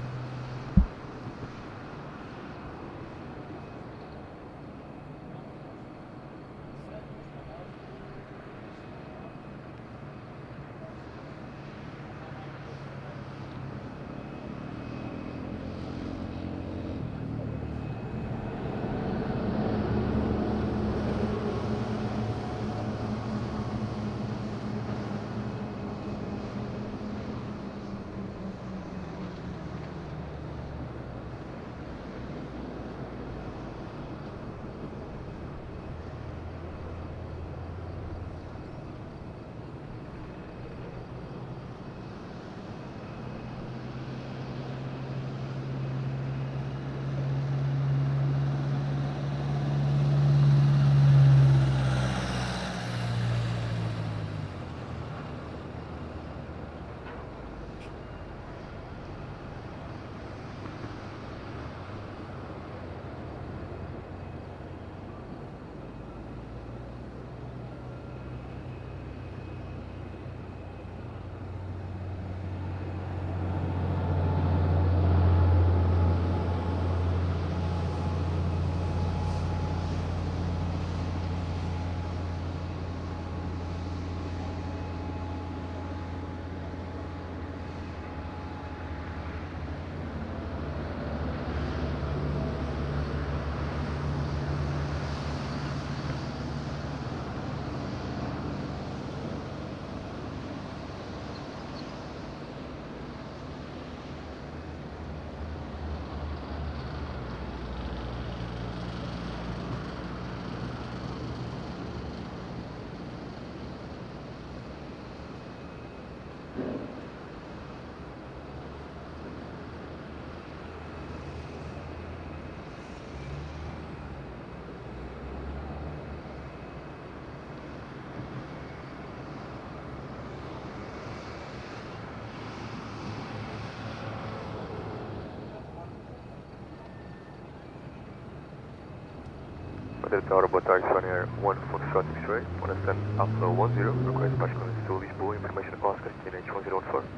Madeira Tower, boa tarde, Ryanair 1 Foxtrot X-Ray, understand upflow 10, request partial to Lisboa, information Oscar, QNH 1014.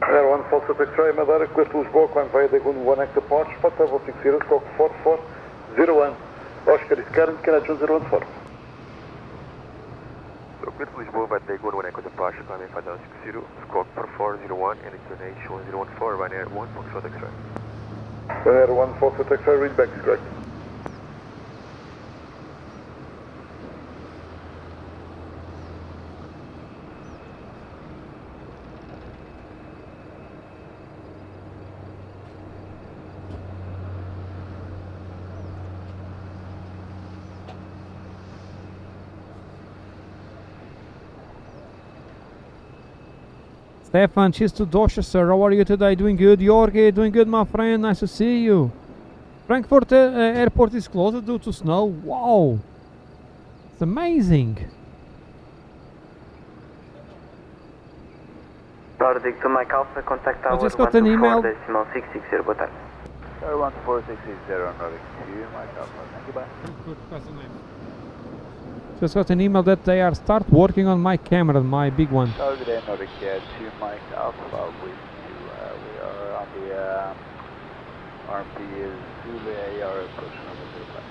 Ryanair 1 Foxtrot X-Ray, Madeira, request Lisboa, climb via Dagon 1 active departure, spot level 60, squawk 4401, Oscar is current, QNH 1014. So, request Lisboa via Dagon 1 active departure, climb via 60, squawk 4401, and QNH 1014, Ryanair 1 Foxtrot X-Ray. Ryanair 1 Foxtrot X-Ray, readback is correct. Stefan, cheers to Dorchester. How are you today? Doing good. Jorge, doing good, my friend. Nice to see you. Frankfurt airport is closed due to snow. Wow. It's amazing. Nordic to Mike Alpha, contact I tower just got an email. 124.660, boa tarde. 14660, Nordic to Mike Alpha. Thank you, bye. Just got an email that they are start working on my camera, my big one. Tower good day, Nordic to Mike Alpha with you. We are on the RMP Zulu AR approaching over 05.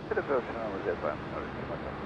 Good approaching over 05, Nordic to Mike Alpha.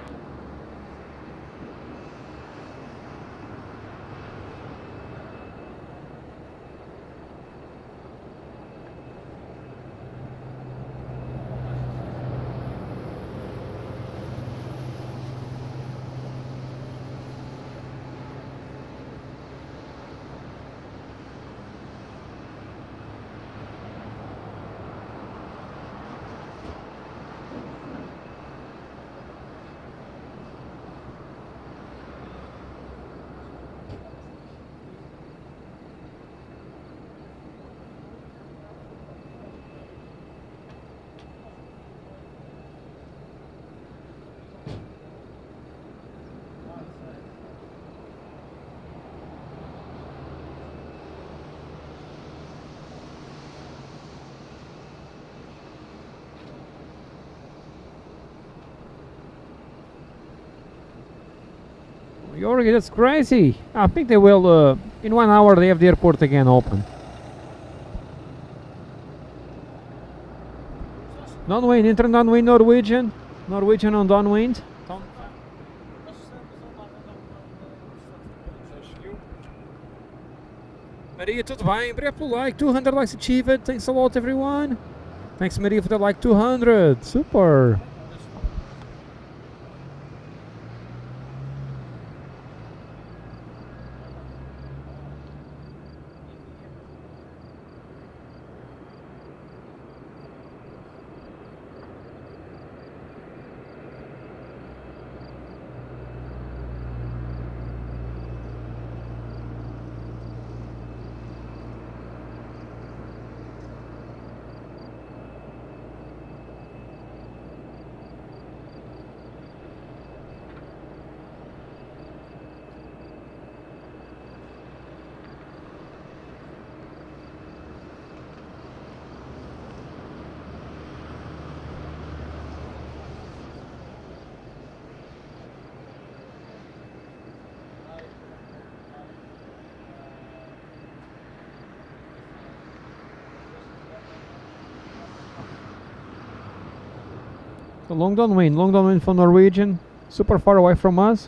Jorge, that's crazy. I think they will, in 1 hour they have the airport again open. Downwind, intern downwind, Norwegian. Norwegian on downwind. Maria, tudo bem? Obrigado pelo like. 200 likes achieved. Thanks a lot, everyone. Thanks, Maria, for the like. 200. Super. So long downwind for Norwegian, super far away from us.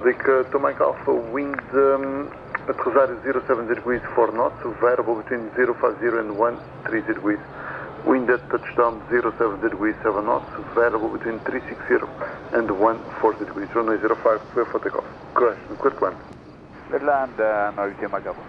Vic, to Mike Alpha, wind at Rosario 07 degrees 4 knots, variable between 050 and 13 degrees. Wind at touchdown 07 degrees 7 knots, variable between 360 and 140 degrees. Runway 05, clear for takeoff. Crash, clear to land. Clear to land, Norwegian Mike Alpha.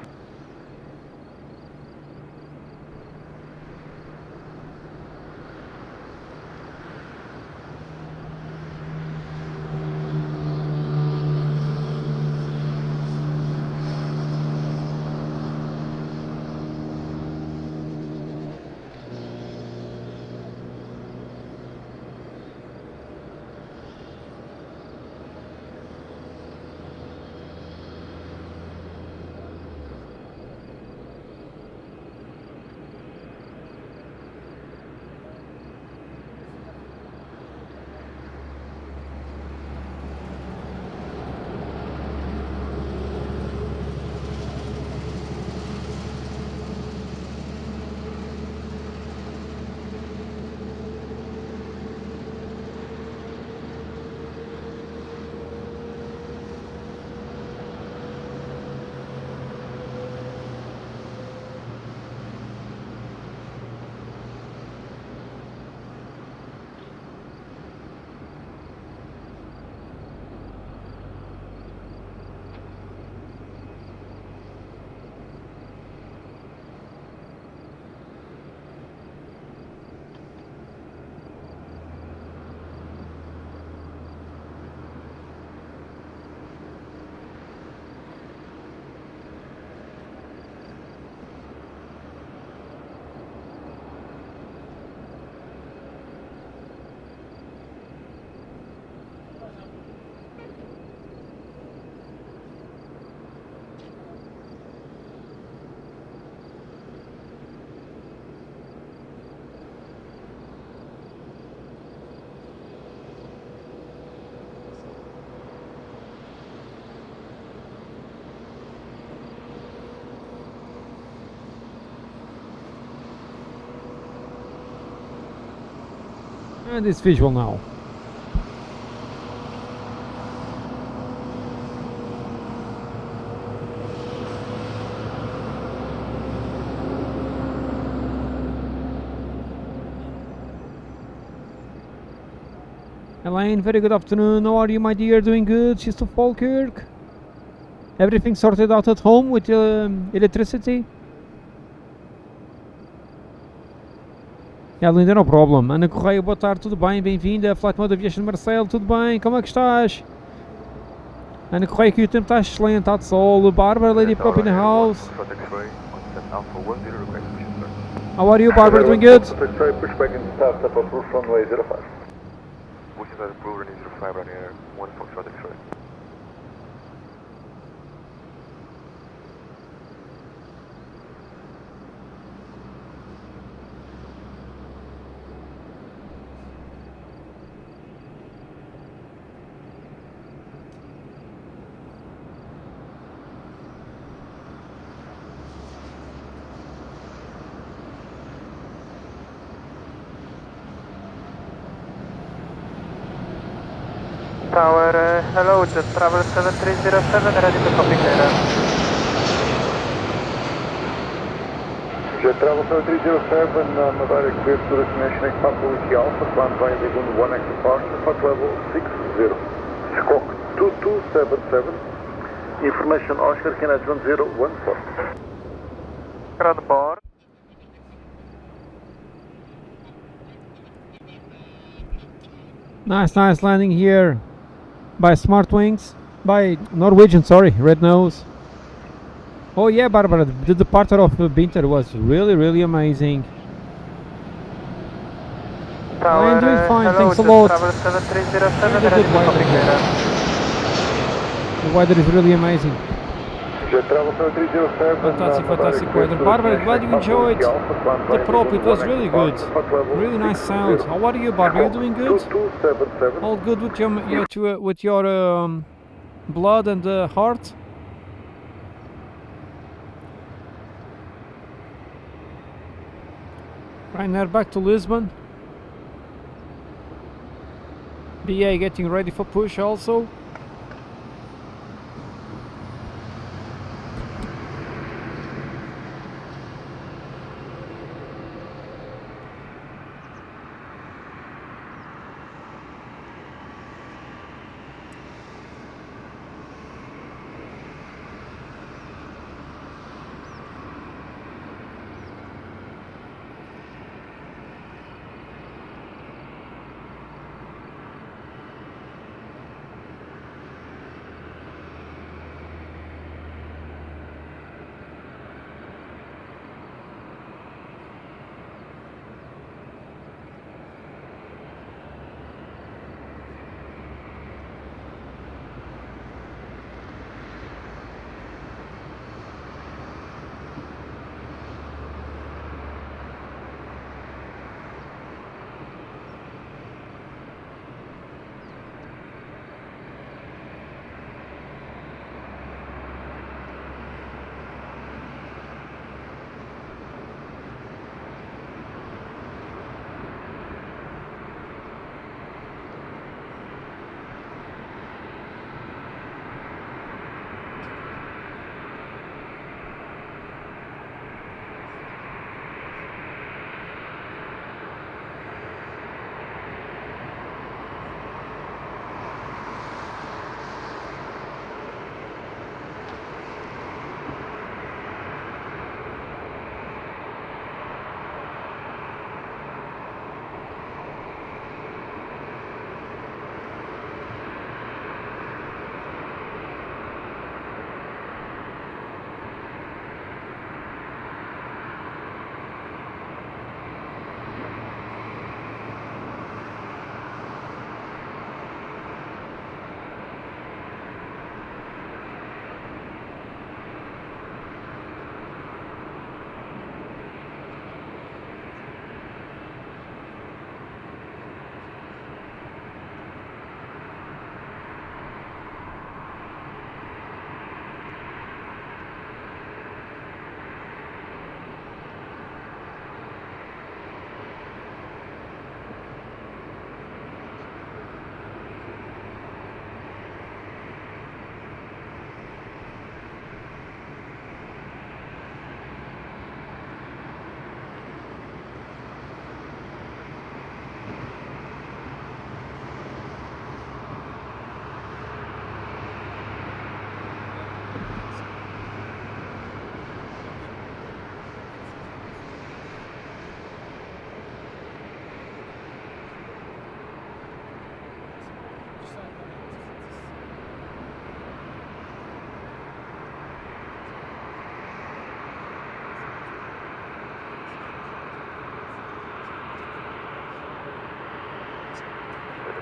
And it's visual now. Elaine, very good afternoon. How are you, my dear? Doing good? She's to Falkirk. Everything sorted out at home with electricity? Yeah, Linda, no problem. Ana Correia, boa tarde, tudo bem? Bem-vinda. Flight Mode Aviation Marcelo, tudo bem? Como é que estás? Ana Correia, aqui o tempo está excelente, está de sol. Bárbara, Lady Prop in the house. How are you, Barbara? Doing good? Pushback and start up approach runway 05. Pushing that approval running 05 running air, 1 Foxtrot X-ray. Tower, hello, the travel 7307, ready to copy clear. Jet Travel 7307, Madeira clear to destination X Papa Whiskey Alpha, climb via Lagoon 1 X departure, flight level 60. Squawk 2277, information Oscar Kennedy 1014. Ground board. Nice landing here by Smart Wings, by Norwegian, sorry, Red Nose. Oh yeah, Barbara, the departure of Binter was really amazing. Tower, I am doing fine, hello, thanks a lot. Travel 7307, Really ready good to weather copy here. clear. The weather is really amazing. Jet Travel 7307, Fantastic weather. Barbara, glad you enjoyed the prop, it was really good. Really nice sound. How are you, Barbara? You doing good? 2277. All good with your blood and heart? Ryanair back to Lisbon. BA getting ready for push also.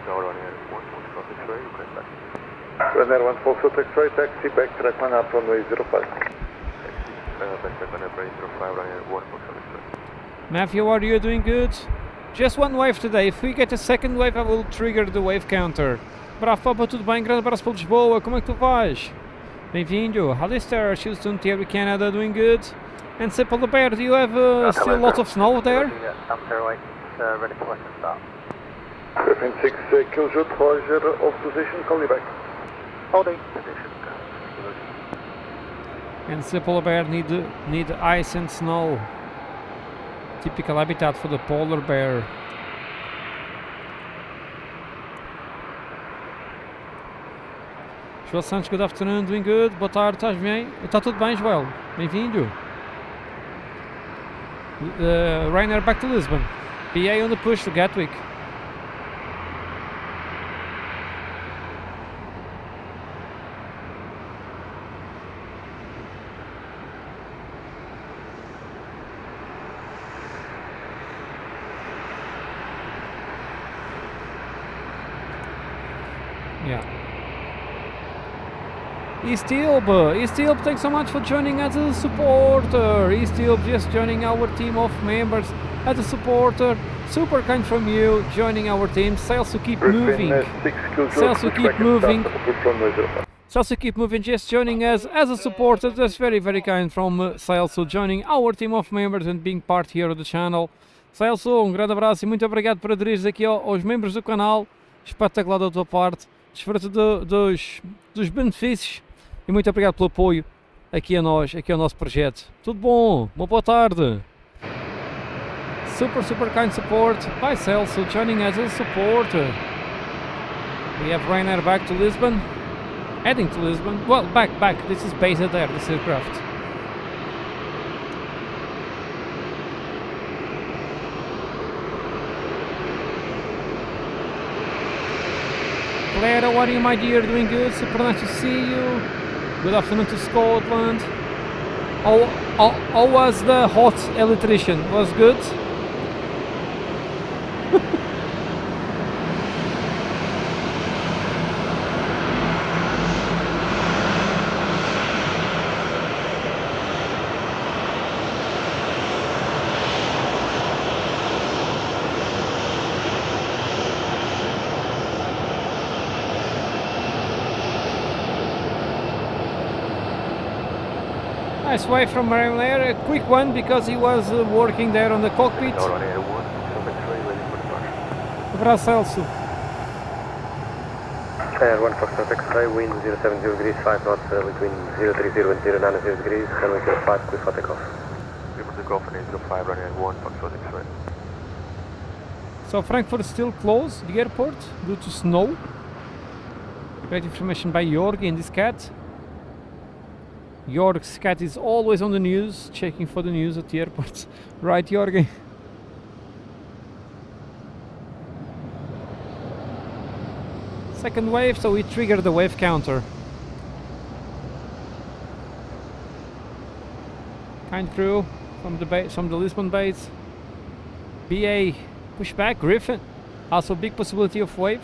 Ryanair 1 Foxtrot X-ray, taxi back track 1 up runway 05. Matthew, are you doing good? Just one wave today. If we get a second wave, I will trigger the wave counter. Bravo, Papa, tudo bem? Grande abraço para Lisboa. Como é que tu vais? Bem-vindo. Alistair, Houston, Thierry, Canada, doing good. And Simple Bear, do you have still lots of snow there? Ready for lesson start. Griffin 6, Killshot, Roger, off position, call you back. Holding position. And Simple Bear need ice and snow. Typical habitat for the polar bear. Joel Santos, good afternoon, doing good. Boa tarde, estás bem? Está tudo bem, Joel? Bem-vindo. Ryanair back to Lisbon. BA on the push to Gatwick. Yeah. Eastilb, thanks so much for joining as a supporter. Eastilb just joining our team of members as a supporter. Super kind from you joining our team. Sales to keep moving. Sales to keep moving. Sales to keep moving, just joining us as a supporter. That's very, very kind from Celso joining our team of members and being part here of the channel. Celso, grande abraço e muito obrigado por aderires aqui aos membros do canal. Espetacular da tua parte. Desfruta dos benefícios e muito obrigado pelo apoio aqui a nós, aqui ao nosso projeto. Tudo bom? Uma boa tarde. Super kind support by Celso joining as a supporter. We have Ryanair back to Lisbon, heading to Lisbon. Well, back. This is based there, this aircraft. Claire, how are you, my dear? Doing good. Super nice to see you. Good afternoon to Scotland. How was the hot electrician? Was good? Nice wave from Ryanair, a quick one because he was working there on the cockpit. Abraço, Celso. Ryanair 1 Foxtrot X-ray, wind 070 degrees, 5 knots between 030 and 090 degrees, runway 05, clear for takeoff. Clear for takeoff and 05, Ryanair 1 Foxtrot X-ray. So Frankfurt is still closed, the airport, due to snow. Great information by Jorg in this cat. Jorg's cat is always on the news, checking for the news at the airport. Right, Jorg? Second wave, so we trigger the wave counter. Kind crew from the Lisbon base. BA pushback, Griffin. Also big possibility of wave.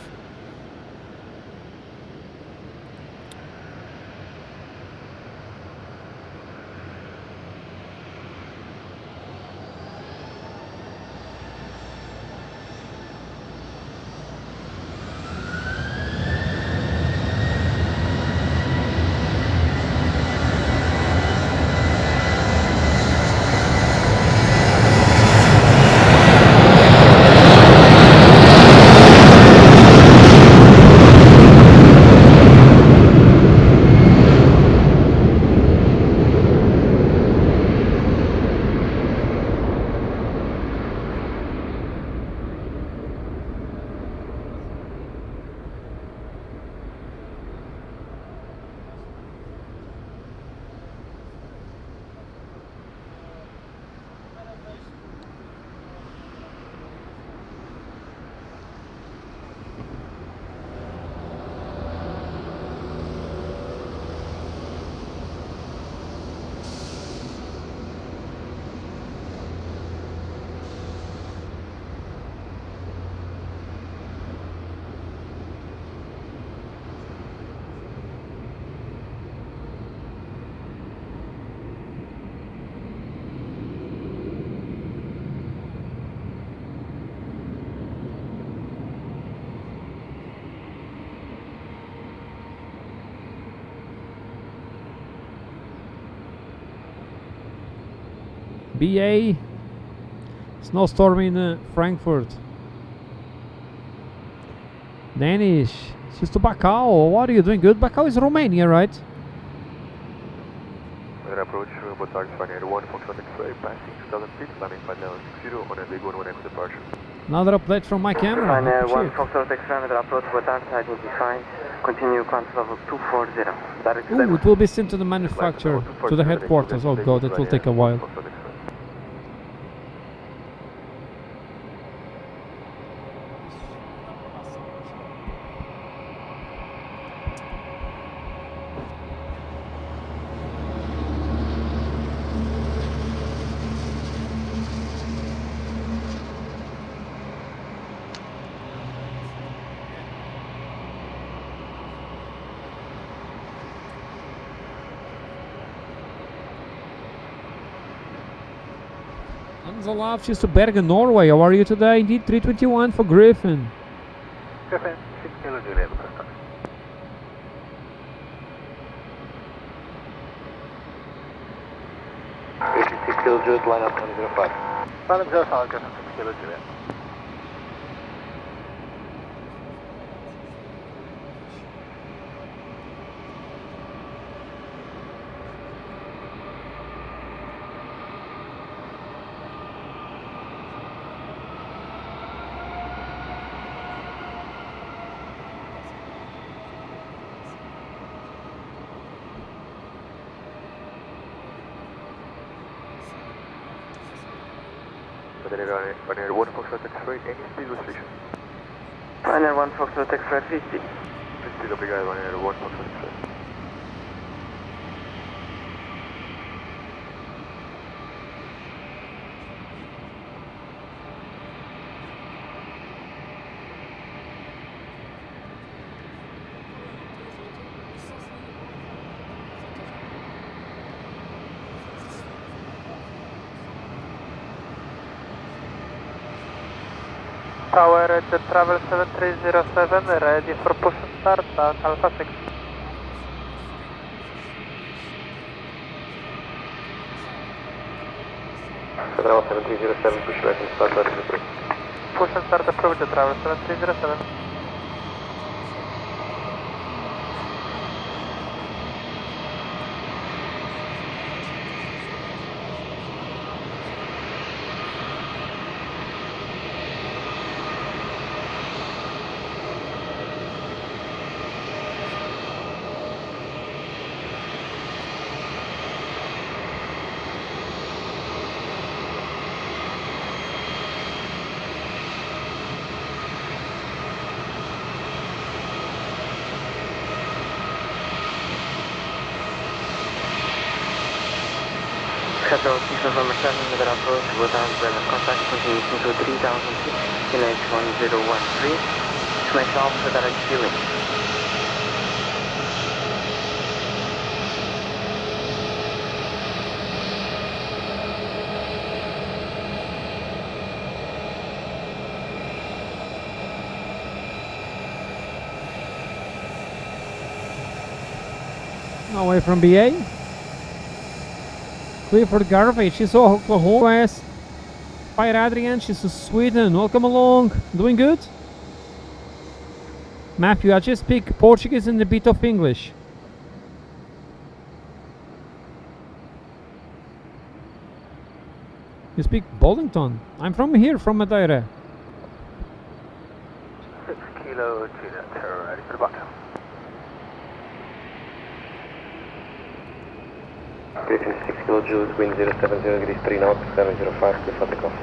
BA. Snowstorm in Frankfurt. Danish. This is to Bacau. What are you doing? Good. Bacau is Romania, right? Madeira approach, boa tarde, Ryanair 1, Foxtrot X-ray, passing 2000 feet, landing flight level 60 on a big 11 departure. Another update from my camera. Ryanair 1, Shit. Foxtrot X-ray, Madeira approach, boa tarde, side will be fine. Continue climb level 240. Direct Ooh, it will be sent to the manufacturer, to the headquarters. Oh god, it will take a while. Olaf, she's to Bergen, Norway. How are you today? Indeed, 321 for Griffin. Griffin, 6 Kilo Juliet, first time. 56 Kilo Juliet, line up 105. Line up 05, Griffin, 6 Kilo Juliet. Ryanair 1, Foxtrot X-ray, any speed restriction? Ryanair 1, Foxtrot X-ray 50. 50, obrigado, Ryanair 1, Foxtrot X-ray. Tower Jet Travel 7307, ready for push and start at Alpha 6. Travel 7307, push back and start at 3. Push and start approved, Jet Travel 7307. Shuttle 647, Madeira approach, boa tarde, Brenner contact, continue to 3000 feet, QNH 1013, Smash Alpha direct fueling. Away from BA. Clear for the garbage. She's Oklahoma West. Fire Adrian, she's to Sweden. Welcome along. Doing good? Matthew, I just speak Portuguese and a bit of English. You speak Bollington? I'm from here, from Madeira. 6 Kilo Juliet, ready for the button. Griffin 6 Kilo Juliet, wind 070 degrees 3 knots, 705, clear for takeoff.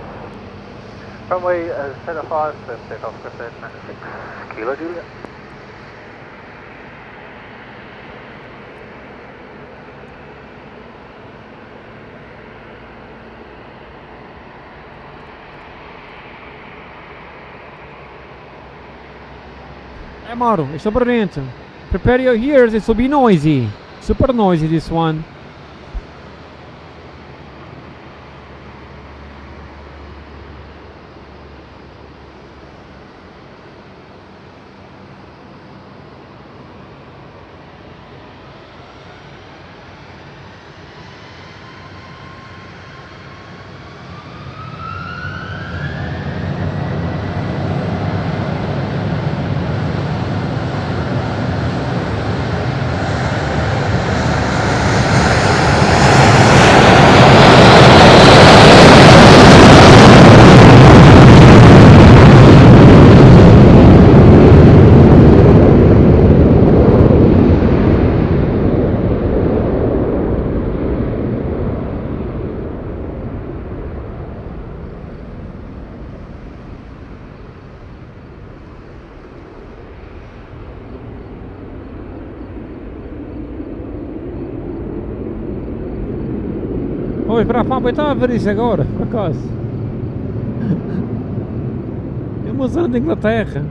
Runway 05, clear for takeoff, Griffin 6 Kilo Juliet. Hey Mauro, estou por dentro. Prepare your ears, it will be noisy. Super noisy this one. vou esperar para eu estava a ver isso agora, por acaso. É uma zona da Inglaterra.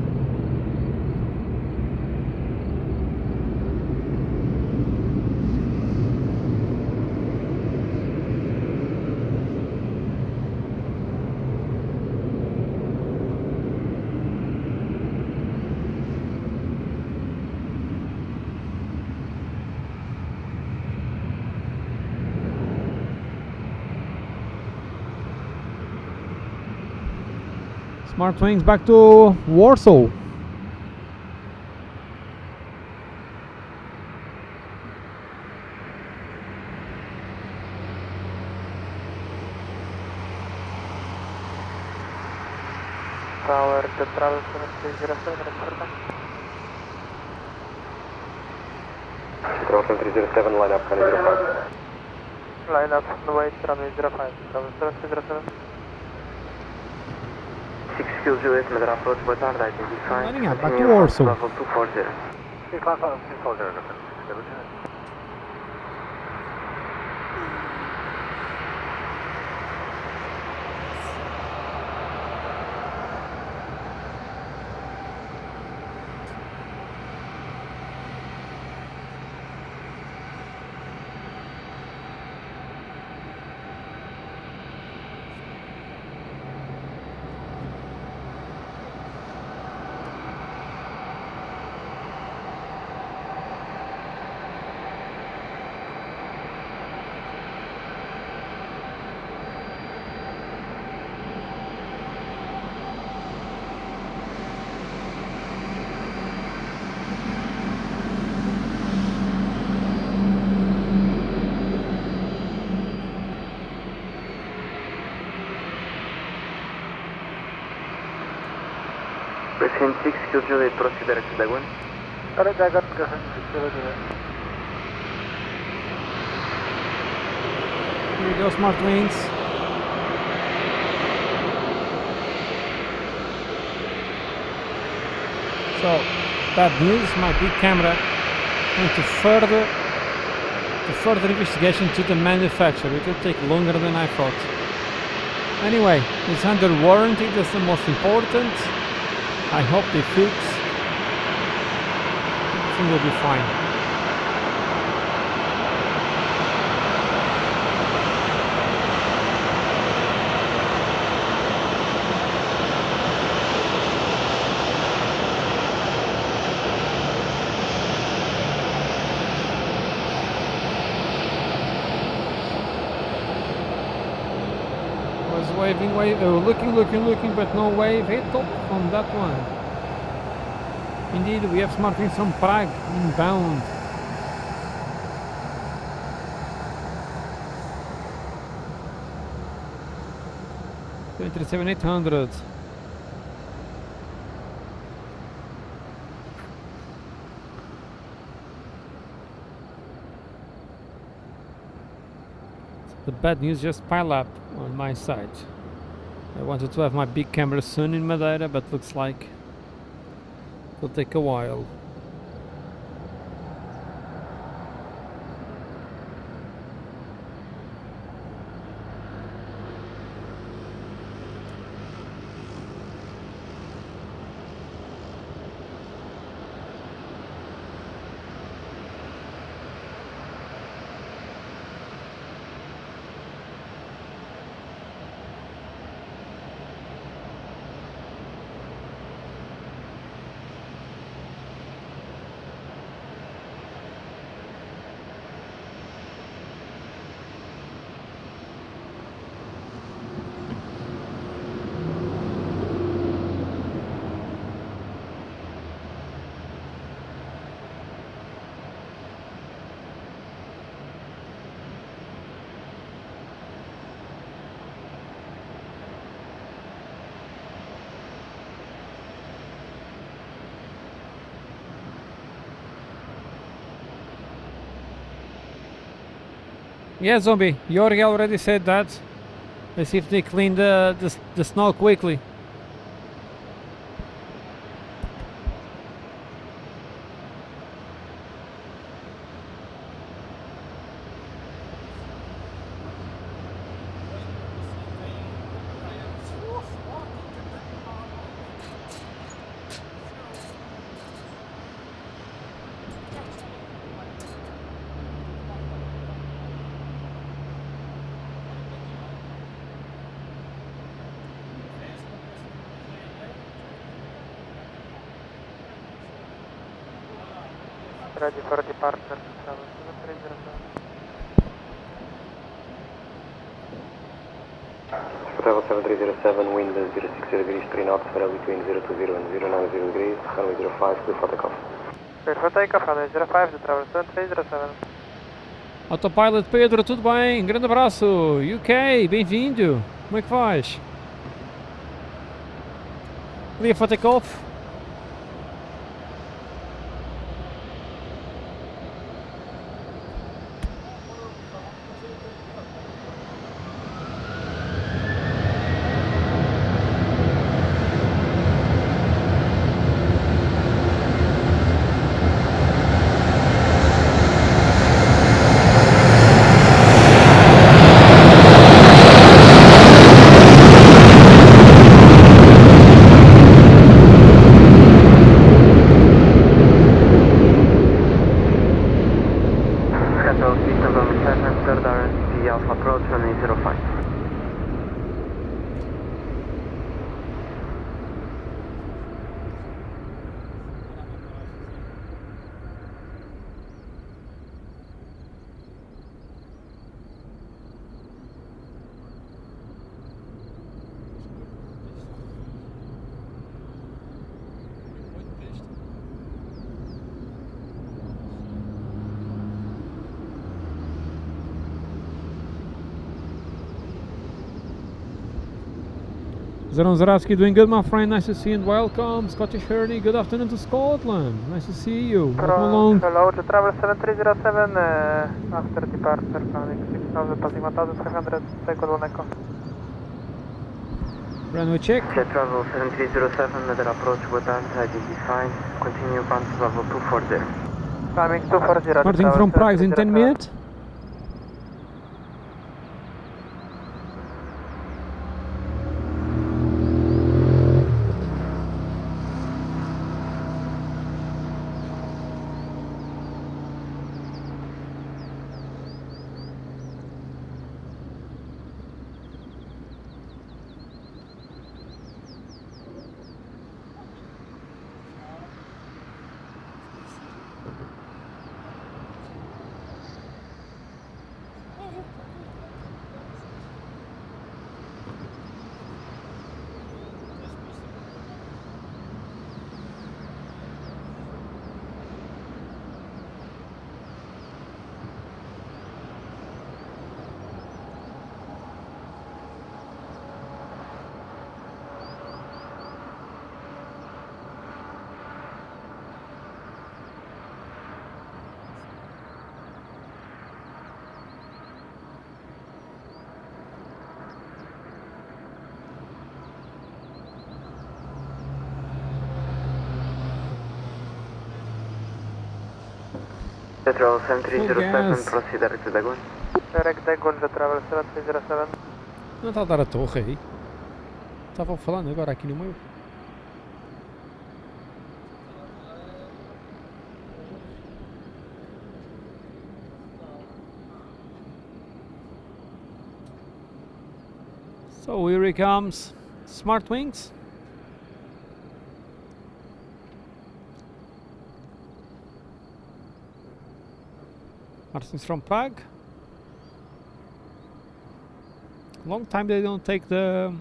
Smart Wings back to Warsaw. Tower, the travel 7307, reporting. Control 7307, line up, kind of 05. Line up, Runway, runway 05, travel 7307. 6 kills Juliet, Madeira Airport, boa tarde, identify. Lining up back to Warsaw. Level 240. Decline 240, Griffin. Stay with you. Within 6 kills Juliet, proceed direct to Dagon. Got it, Dragon, Griffin. Stay with you. Here we go, Smart Wings. So, bad news, my big camera went to further investigation to the manufacturer. It will take longer than I thought. Anyway, it's under warranty, that's the most important. I hope they fix. Everything will be fine. Was looking, but no wave hit top on that one. Indeed, we have Smart Wings from Prague inbound. $27,800. 800. The bad news just pile up on my side. I wanted to have my big camera soon in Madeira, but looks like it'll take a while. Yeah, Zombie, Jorge already said that. Let's see if they clean the snow quickly. Ready for departure, travel 7307. Travel 7307, wind 060 degrees, 3 knots, variable between 020 and 090 degrees, runway 05, clear for takeoff. Clear for takeoff, runway 05, to travel 7307. Autopilot Pedro, tudo bem? Grande abraço. UK, bem-vindo. Como é que faz? Clear for takeoff. Zeron Zarowski doing good, my friend. Nice to see you and welcome. Scottish Hurley, good afternoon to Scotland. Nice to see you. Welcome along. Hello, to travel 7307, after departure, planning 6000, passing 1500, cycle 1 echo. Runway check. Travel 7307, Madeira approach, weapons identified, continue bounce level 240. Timing 240. Starting from Prague in 10 minutes. Travel 7307, gas. proceed direct to Dagon. Direct Dagon, to travel 7307. Não está a dar a torre aí. Estavam falando agora aqui no meio. So here he comes. Smart wings. Martins from Prague. Long time they don't take the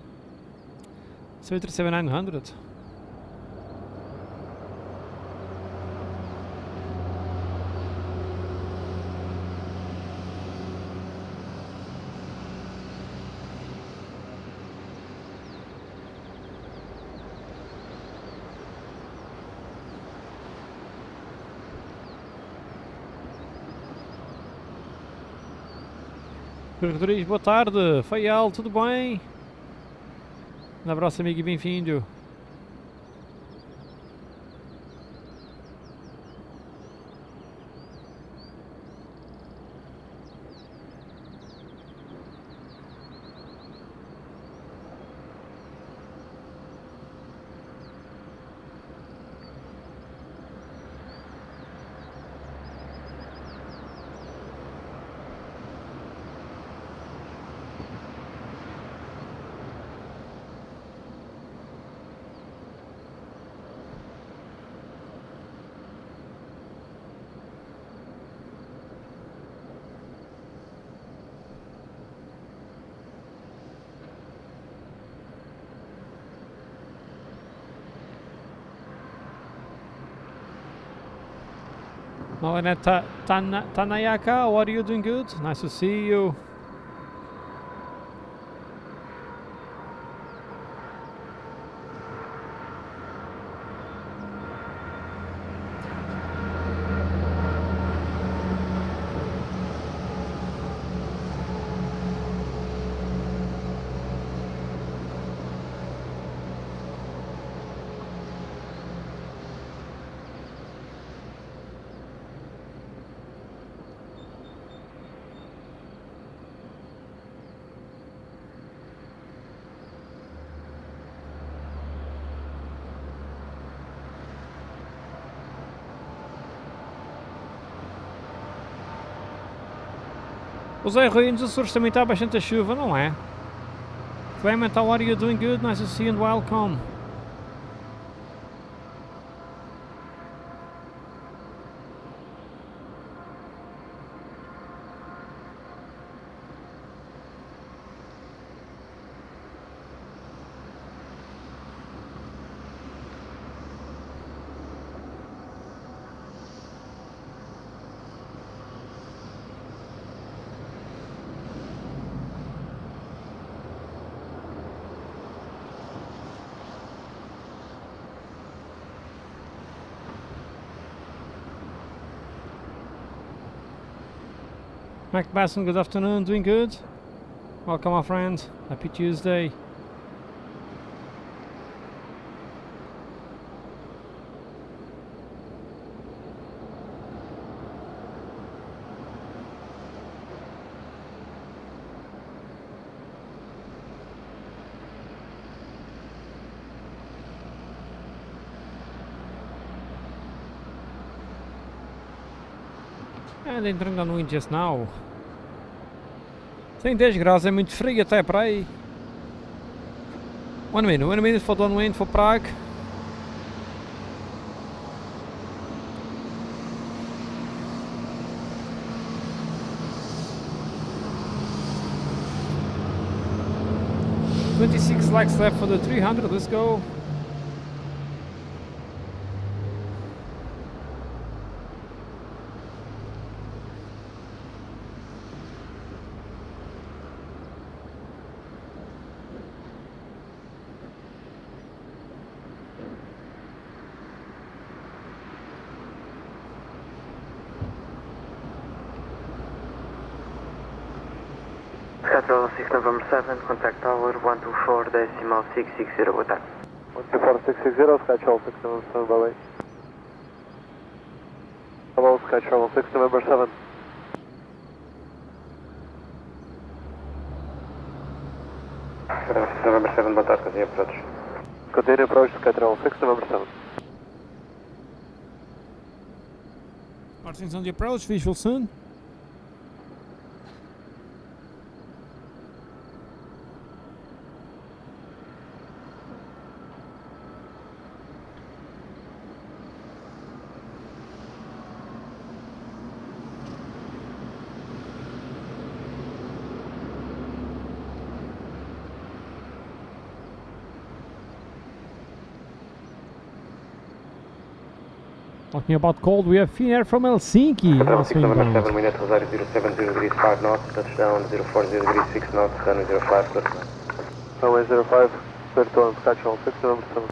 737-900. Rodrigues, boa tarde. Faial, tudo bem? Um abraço, amigo, e bem-vindo. Tanayaka, what are you doing? Good. Nice to see you. O Zé Rui, nos Açores também está bastante a chuva, não é? Clement, how are you doing? Good, nice to see you and welcome. Mac Basson, good afternoon, doing good? Welcome my friend, happy Tuesday. And entrando no wind just now. Tem 10 graus, é muito frio até para aí. One minute for downwind for Prague. "26 laps left for the 300, let's go." Control 6 November 7, contact tower 124.660, boa tarde. 124.660, Sky Travel 6 November 7, bye bye. Hello, Sky Travel 6 November 7. November 7, boa tarde, continue approach. Continue approach, Sky Travel 6 November 7. Martin's on the approach, visual soon. Talking about cold, we have Finnair from Helsinki. Control Also 6 November inbound. 7, wind at Rosario 070 degrees 5 knots, touchdown 040 degrees 6 knots, runway 05, clear. Runway 05, clear to land, Sky Travel 6 November 7.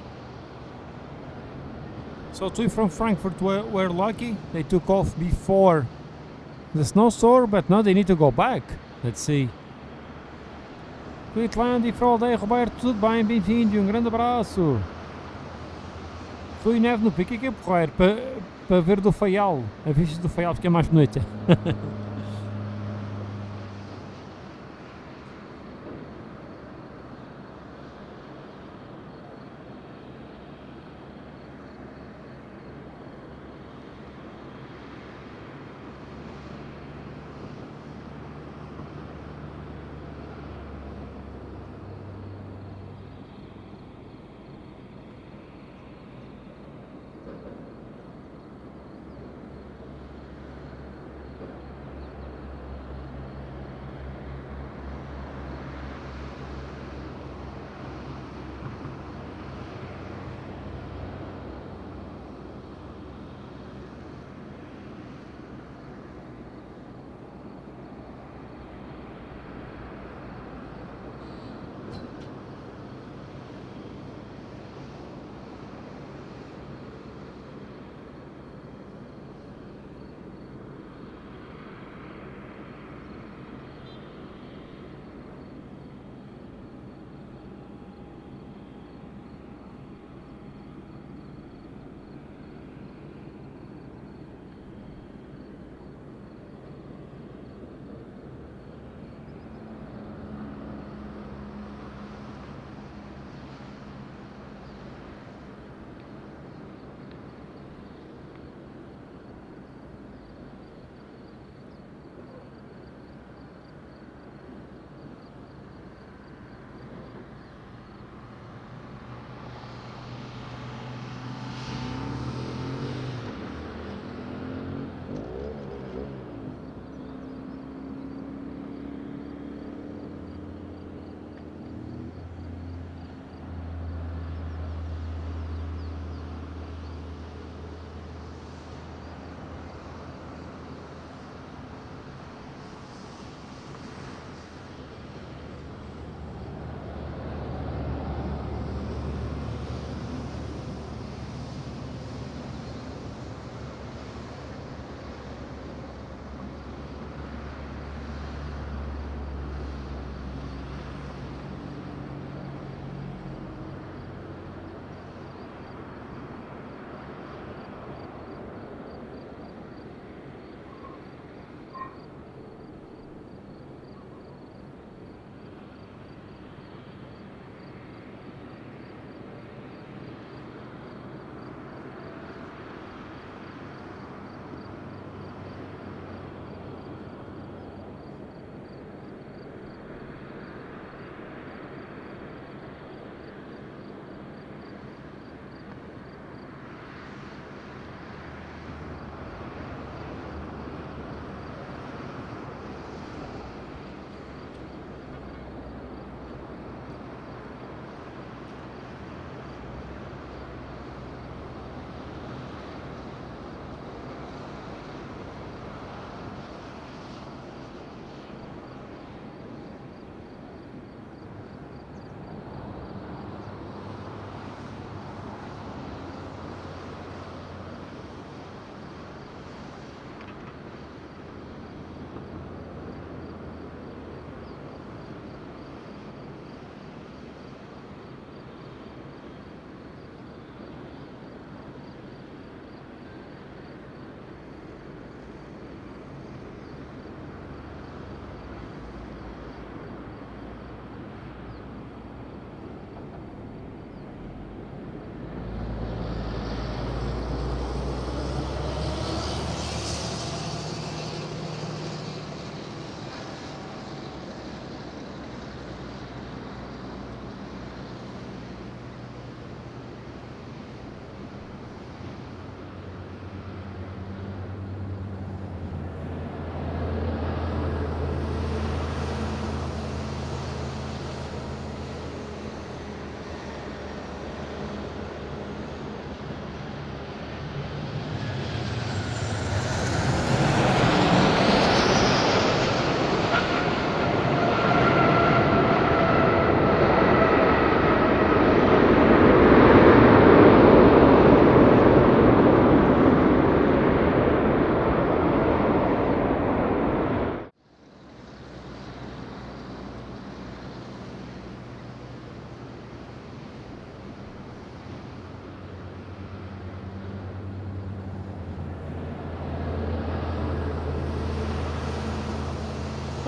So two from Frankfurt were lucky. They took off before the snowstorm, but now they need to go back. Let's see. Quitland e Fraldeia Roberto, tudo bem? Bem-vindo, um grande abraço. Rui Neve no pico, que é porreiro, para ver do Faial. A vista do Faial fica mais bonita.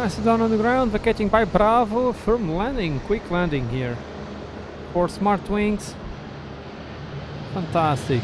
Master down on the ground, vacating by Bravo, firm landing, quick landing here. 4 smart wings. Fantastic.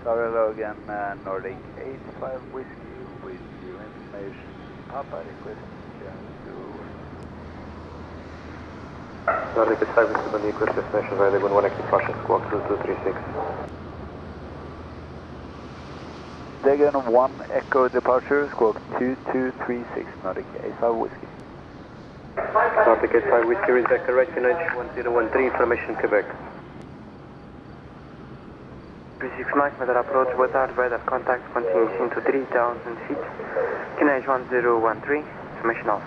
Tower Logan, Nordic 85 Whiskey with your information. Papa request to Nordic 85 Whiskey, bom dia, com destination via Lagoon 1 active Russian squawk 2236. Dagon 1 Echo departure, squawk 2236, Nordic 85 Whiskey. Nordic 85 Whiskey, reach correct, United 1013, information Quebec. 36 Mike, Madeira approach, boa tarde, radar contact continues into 3000 feet, QNH 1013, information off.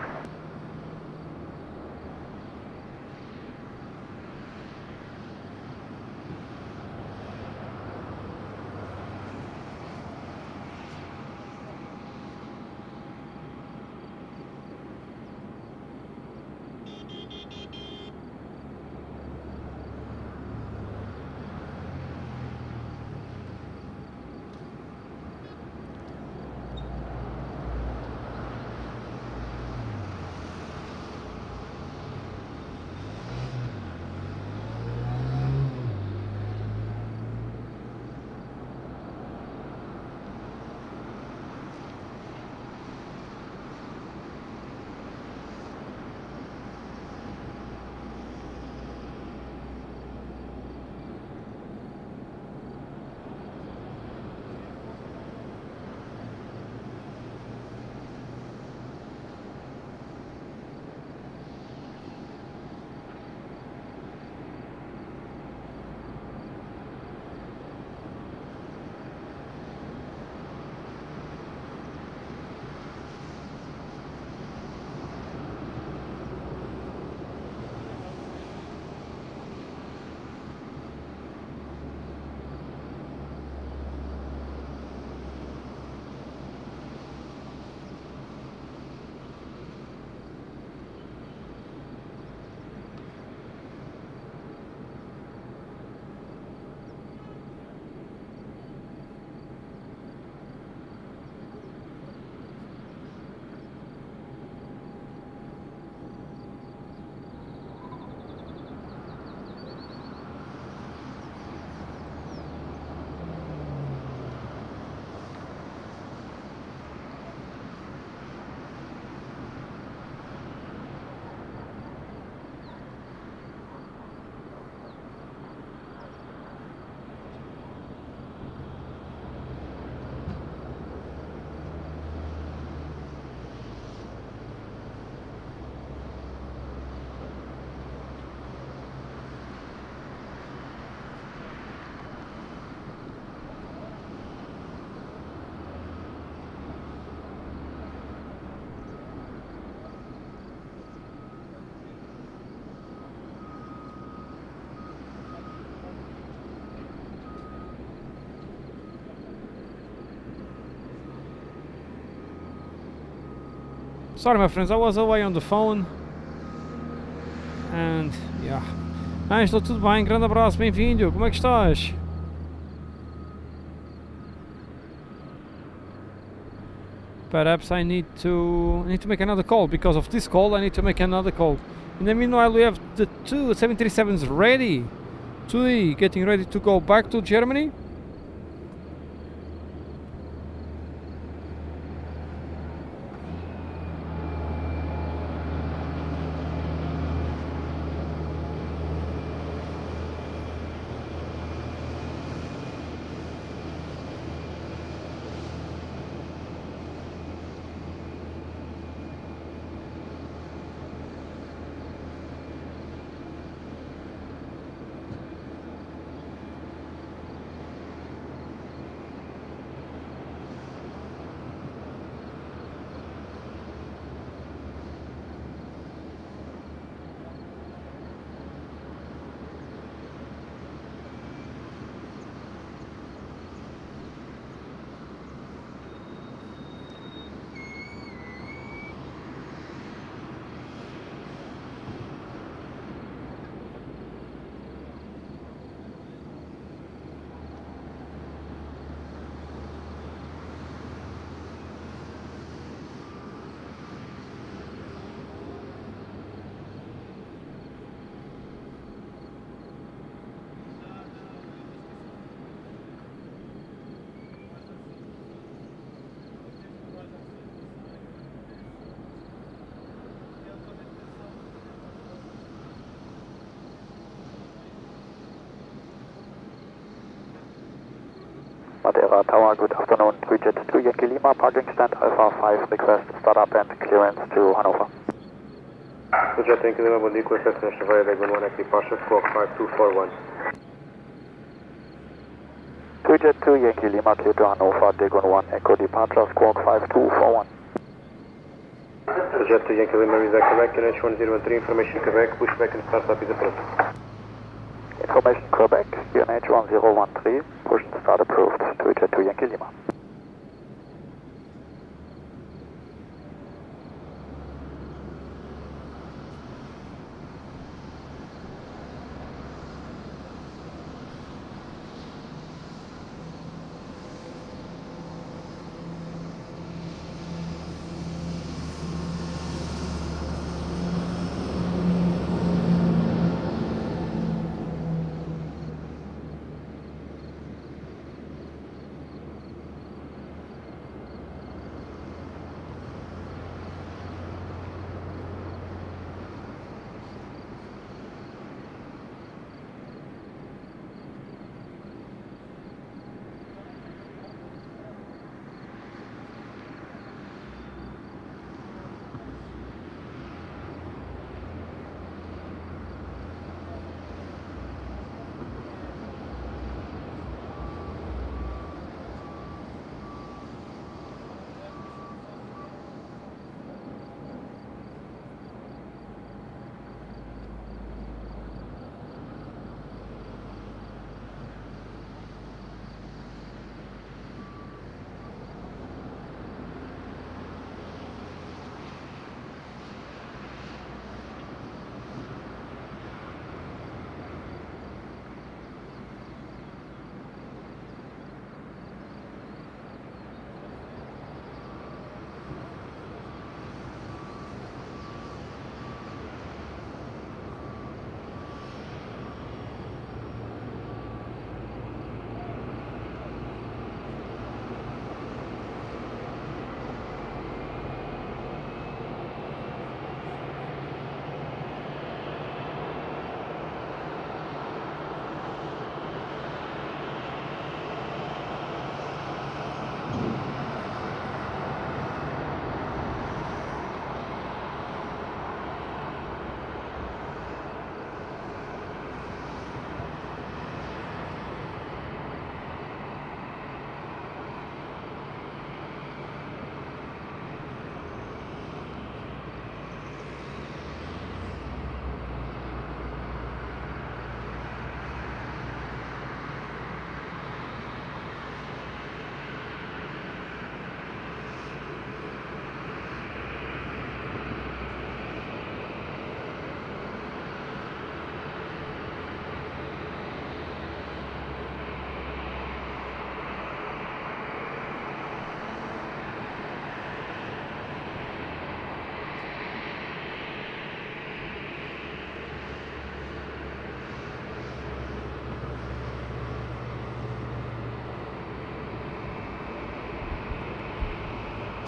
Sorry, my friends, I was away on the phone. And, yeah. Ângelo, tudo bem? Grande abraço, bem-vindo. Como é que estás? Perhaps I need to make another call. Because of this call, I need to make another call. In the meanwhile, we have the two 737s ready. TUI getting ready to go back to Germany. Madeira Tower, good afternoon. Bridget 2 Yankee Lima, parking stand Alpha 5, request startup and clearance to Hanover. Bridget Yankee Lima, bom dia, com acesso nesta vaia da Gunwan, departure squawk 5241. Bridget 2 Yankee Lima, clear to Hanover, Dagon 1, Echo departure, squawk 5241. Bridget 2 Yankee Lima, is that Quebec, QNH1013, information Quebec, pushback and startup is approved. Information Quebec, QNH 1013, push and start approved, Bridget 2 Yankee Lima.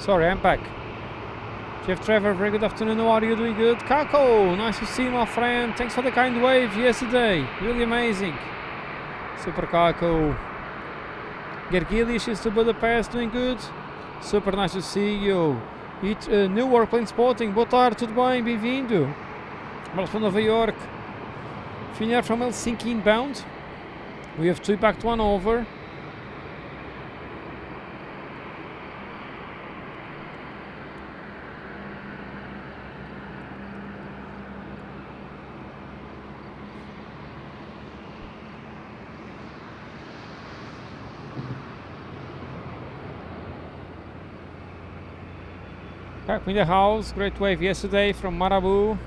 Sorry, I'm back. Jeff Trevor, very good afternoon. How are you? Doing good? Kako, nice to see you, my friend. Thanks for the kind wave yesterday. Really amazing. Super Kako. Gergilius is to Budapest, doing good. Super nice to see you. Newark Plane Spotting, boa tarde, tudo bem? Bem-vindo. Well, from Nova York. Finnair from Helsinki inbound. We have 2 back to 1 over. Back in the house, great wave yesterday from Marabou.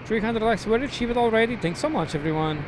$300 likes were achieved already. Thanks so much, everyone.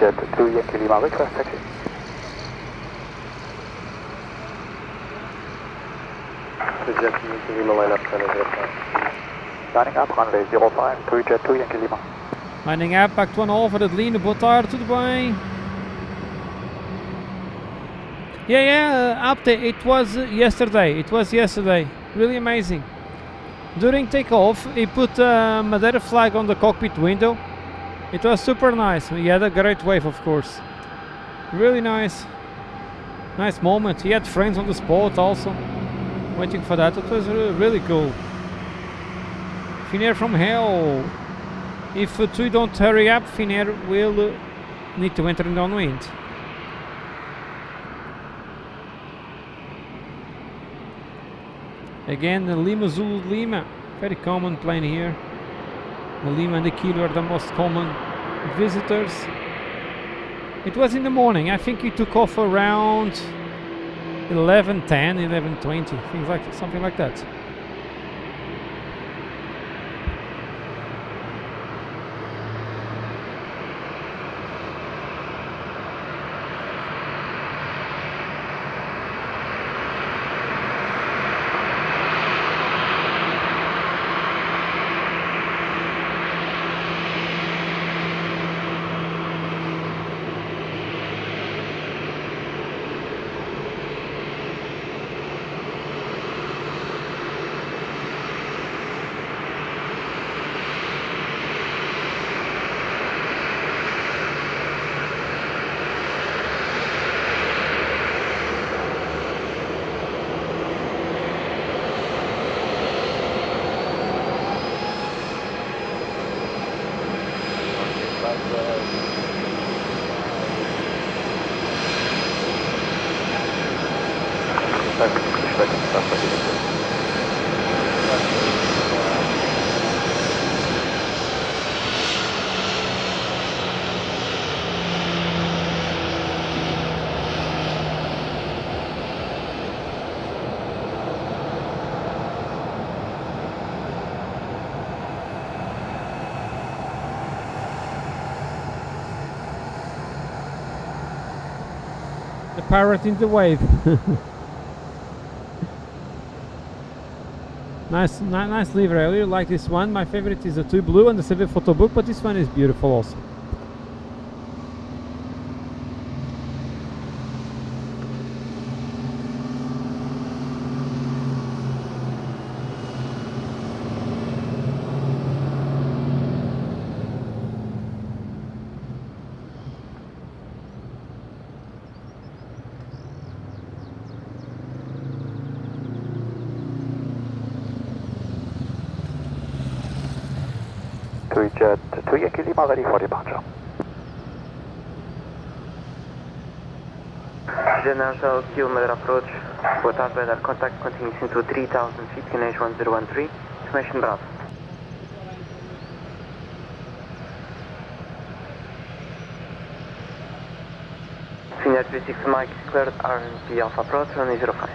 Jet 2 Yankee Lima, request taxi. Jet 2 Yankee Lima, line up, Lining up, runway 05, Jet 2 Yankee Lima. Lining up, back to 1 over, Adelino, boa tarde, tudo bem? Update, it was yesterday, really amazing. During takeoff, he put a Madeira flag on the cockpit window. It was super nice. He had a great wave, of course. Really nice. Nice moment. He had friends on the spot also, waiting for that. It was really cool. Finnair from hell. If we don't hurry up, Finnair will need to enter in downwind. Again, the Lima Zulu Lima. Very common plane here. The Lima and the Kilo are the most common visitors. It was in the morning. I think it took off around 11:10, 11:20, things like something like that. The parrot in the wave. Nice livery. I really like this one. My favorite is the 2 blue and the 7 photo book, but this one is beautiful also. Jet 2 Yankee Lima ready for departure. General Q, Madeira approach. Boa tarde, radar contact continues into 3000 feet, QNH 1013. Information Bravo. Senior 36 Mike is cleared, RNP Alpha approach, runway 05.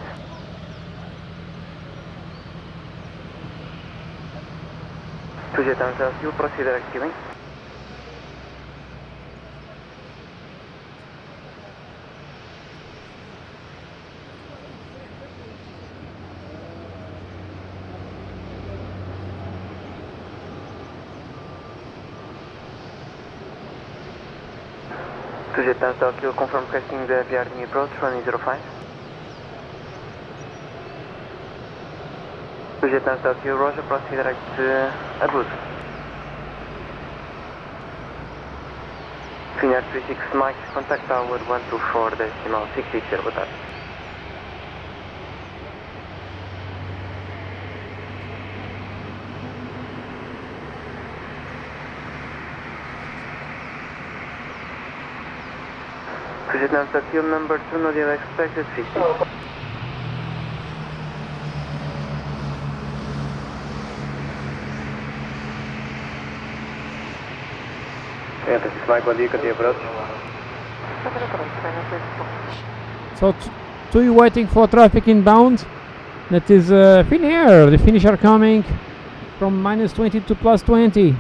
To Jet Ansel Q, proceed direct queuing. To Jet Ansel Q, confirm casting the VRD approach, runway 05. To Jet Ansel Q, Roger, proceed direct Abud. Senior 36 Mike, contact tower 124.660, boa tarde. To Jet Ansel Q, number 2, no delay expected, 50. This is Mike, bom dia, continue approach. So, to you waiting for traffic inbound. That is Finnair. The Finnish are coming from -20 to +20.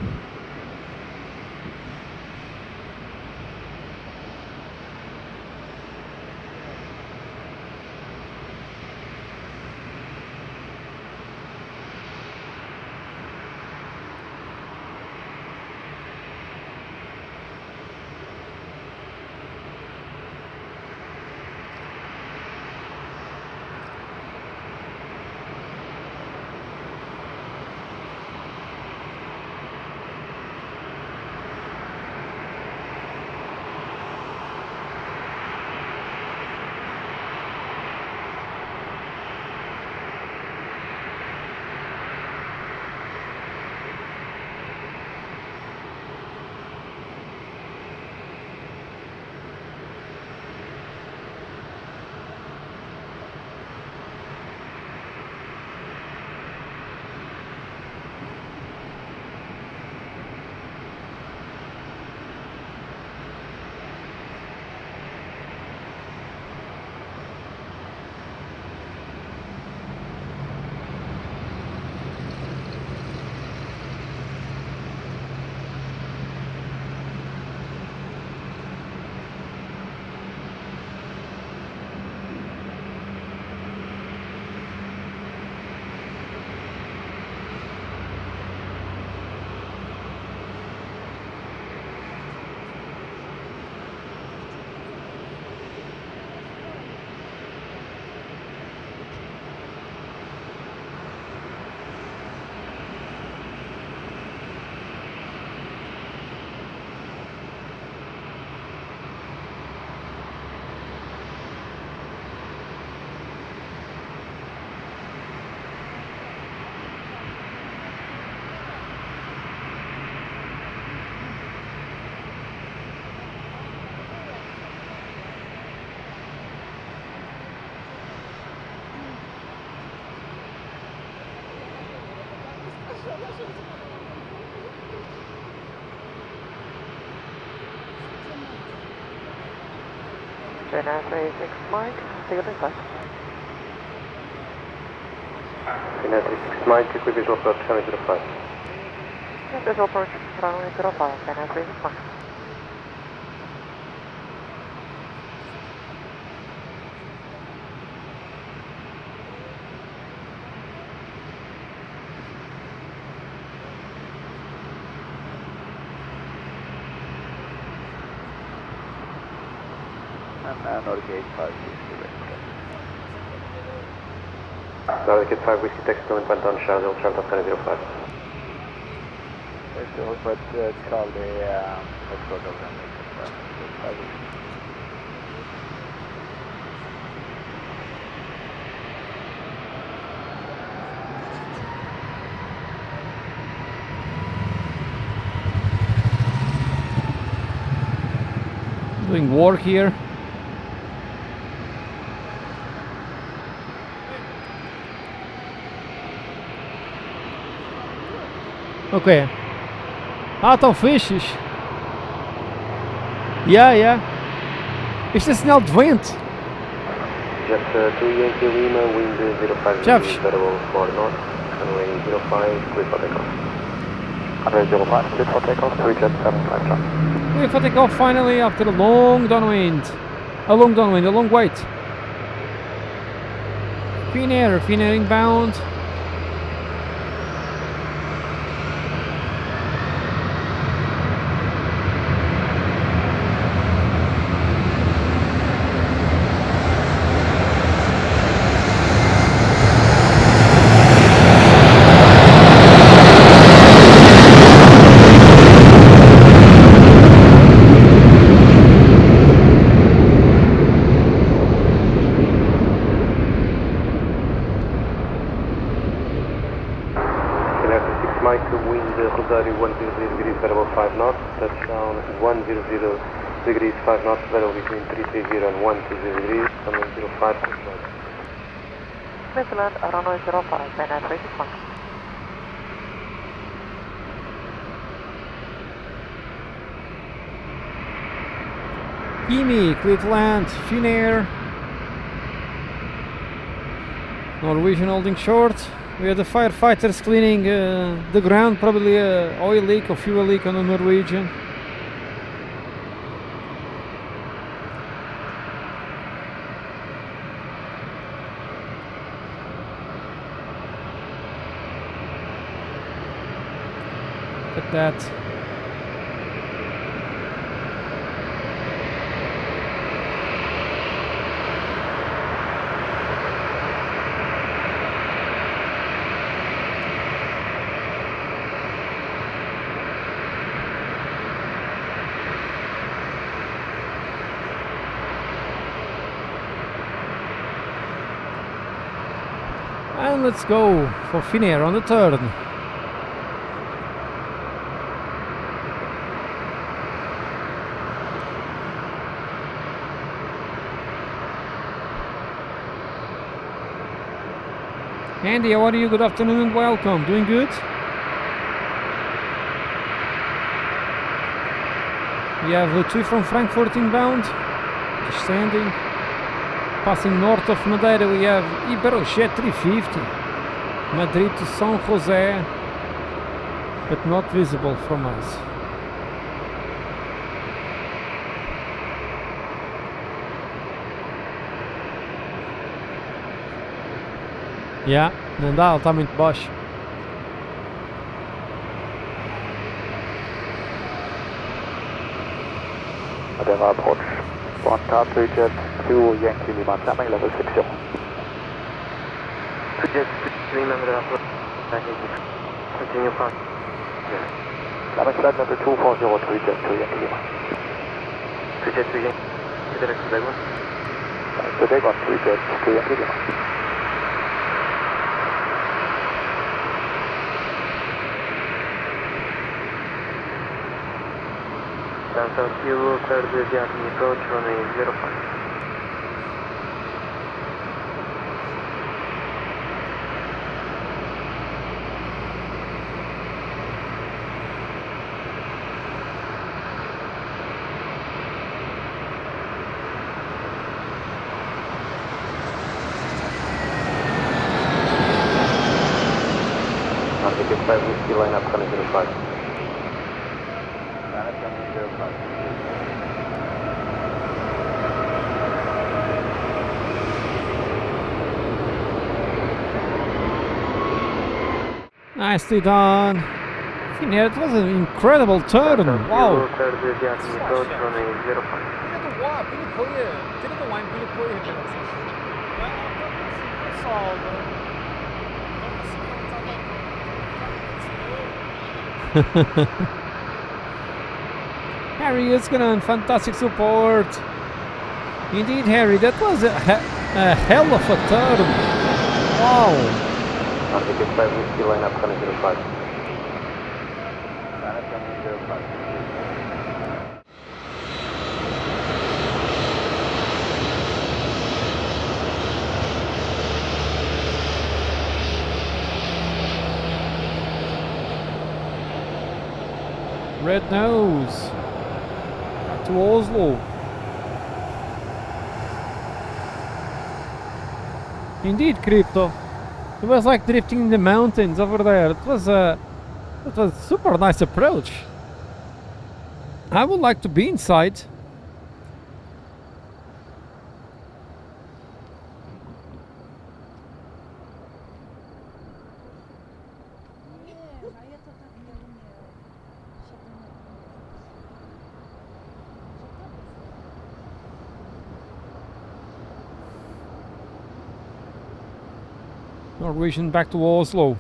China 36 Mike, take a request. Finnair 36 Mike, quick visual approach, runway 05. Visual approach, runway 05, China 36 Mike. And Northgate 560 ready. Northgate 5 Whiskey Taxi inbound on Charlotte, Charlotte 1005. Let's go for Charlie, let's go to them. Doing work here. Oké. Aantal visjes. Ja, ja. Is dit snel wind? Jet 2 Yankee Lima, wind 05 Jeff. variable for north, runway 05, clear for takeoff. Runway 05, clear for takeoff, 3 jet 75 John. We have take off finally after a long downwind. A long wait. Finnair inbound. Rosario 100 degrees, variable 5 knots, touchdown 100 degrees, 5 knots, variable between 330 and 120 degrees, runway 05, control. Midland, runway 05, mainland 361. Kimi, Cleveland, Finnair. Norwegian holding short. We have the firefighters cleaning the ground, probably oil leak or fuel leak on the Norwegian. Look at that. And let's go for Finnair on the turn. Andy, how are you? Good afternoon and welcome. Doing good? We have two from Frankfurt inbound, descending. Passing north of Madeira, we have Iberojet 350, Madrid to San Jose, but not visible from us. Ja, inderdaad, está muito baixo. Madeira Airport, 1 car 3 jet 2 Yankee Lima, climbing level 60. 2 jet 3 Madeira Airport, continue past. Climbing flight level 240, 3 jet 2 Yankee Lima. 2 jet 2 Yankee, direct to Dagon. So they got 3 jet 2 Yankee Lima. Downtown Kilo, clear the Japanese approach, runway 05. Northgate 5 Whiskey, line up 105. Nicely done. Finnair, it was an incredible turn. Wow. Clear the Japanese approach, runway 05. Uau, Pilipoia! Tira do line, Pilipoia, rapaz. Pessoal, Harry Uskinen, fantastic support. Indeed, Harry, that was a hell of a turn. Wow. Arctic 5 Whiskey, line up 105. Red nose. Back to Oslo. Indeed, Crypto. It was like drifting in the mountains over there. It was a super nice approach. I would like to be inside. Norwegian back to Oslo.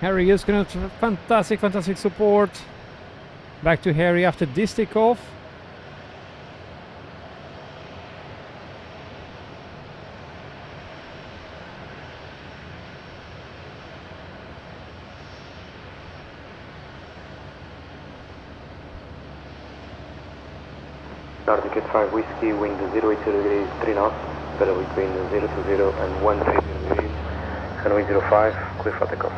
Harry is going to fantastic support. Back to Harry after this takeoff. Nordic 5 Whiskey, wind 080 degrees, 3 knots, better between 020 and 130 degrees, runway 05, clear for takeoff.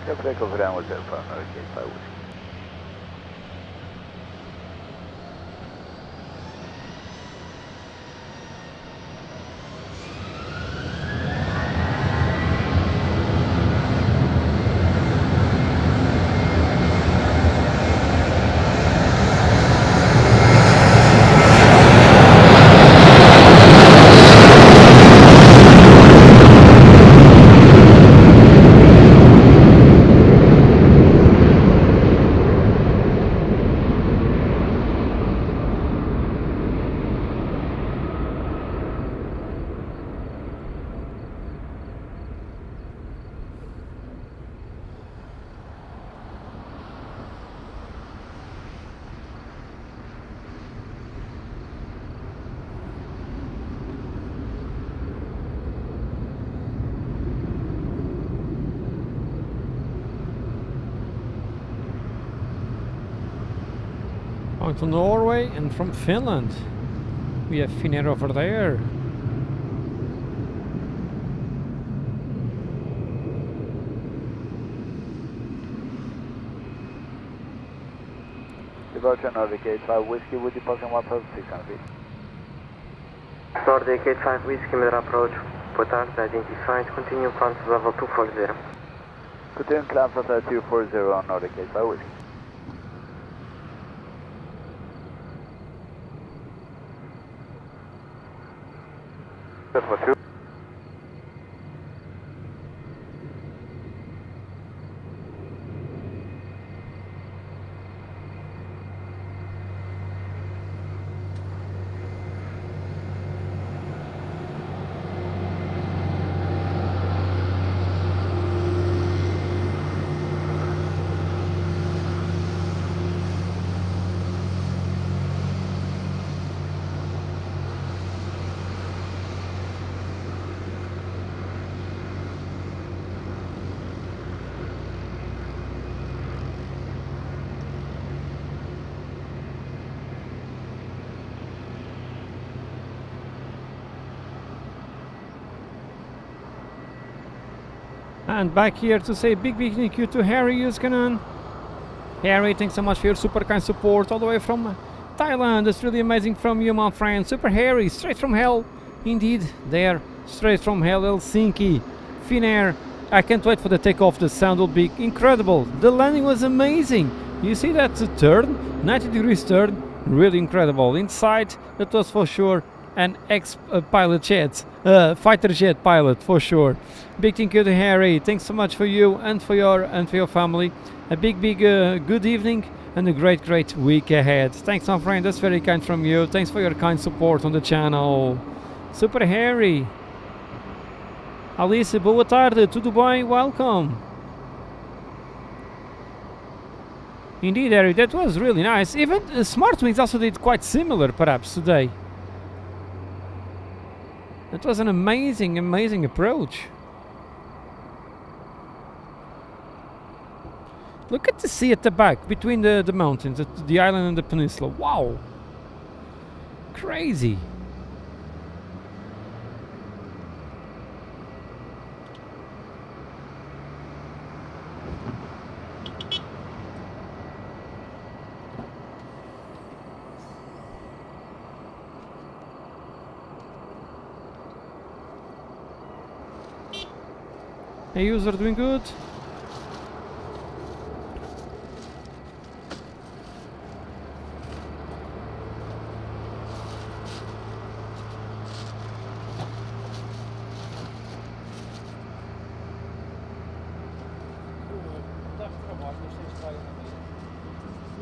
Go for takeoff downwards 05, Nordic 5 Whiskey. On to Norway, and from Finland we have Finnair over there. Departure Nordic 85 Whiskey with departure 1,600 feet. Nordic 85 Whiskey, Madeira approach. Boa tarde, identified. Continue climb to level 240. Continue climb for 240 on Nordic 85 Whiskey. That's for 2. And back here to say big thank you to Harry Uskinen. Harry, thanks so much for your super kind support all the way from Thailand. It's really amazing from you, my friend. Super Harry, straight from hell. Indeed, there. straight from Helsinki. Finnair, I can't wait for the takeoff. The sound will be incredible. The landing was amazing. You see that turn? 90 degrees turn. Really incredible. Inside, that was for sure an ex-pilot jet. Fighter jet pilot for sure. Big thank you to Harry. Thanks so much for you and for your family. A big good evening and a great week ahead. Thanks, my friend. That's very kind from you. Thanks for your kind support on the channel. Super Harry. Alice, boa tarde. Tudo bem? Welcome. Indeed, Harry, that was really nice. Even Smart Wings also did quite similar, perhaps, today. That was an amazing approach. Look at the sea at the back, between the mountains, the island and the peninsula. Wow! Crazy! Hey, user, doing good?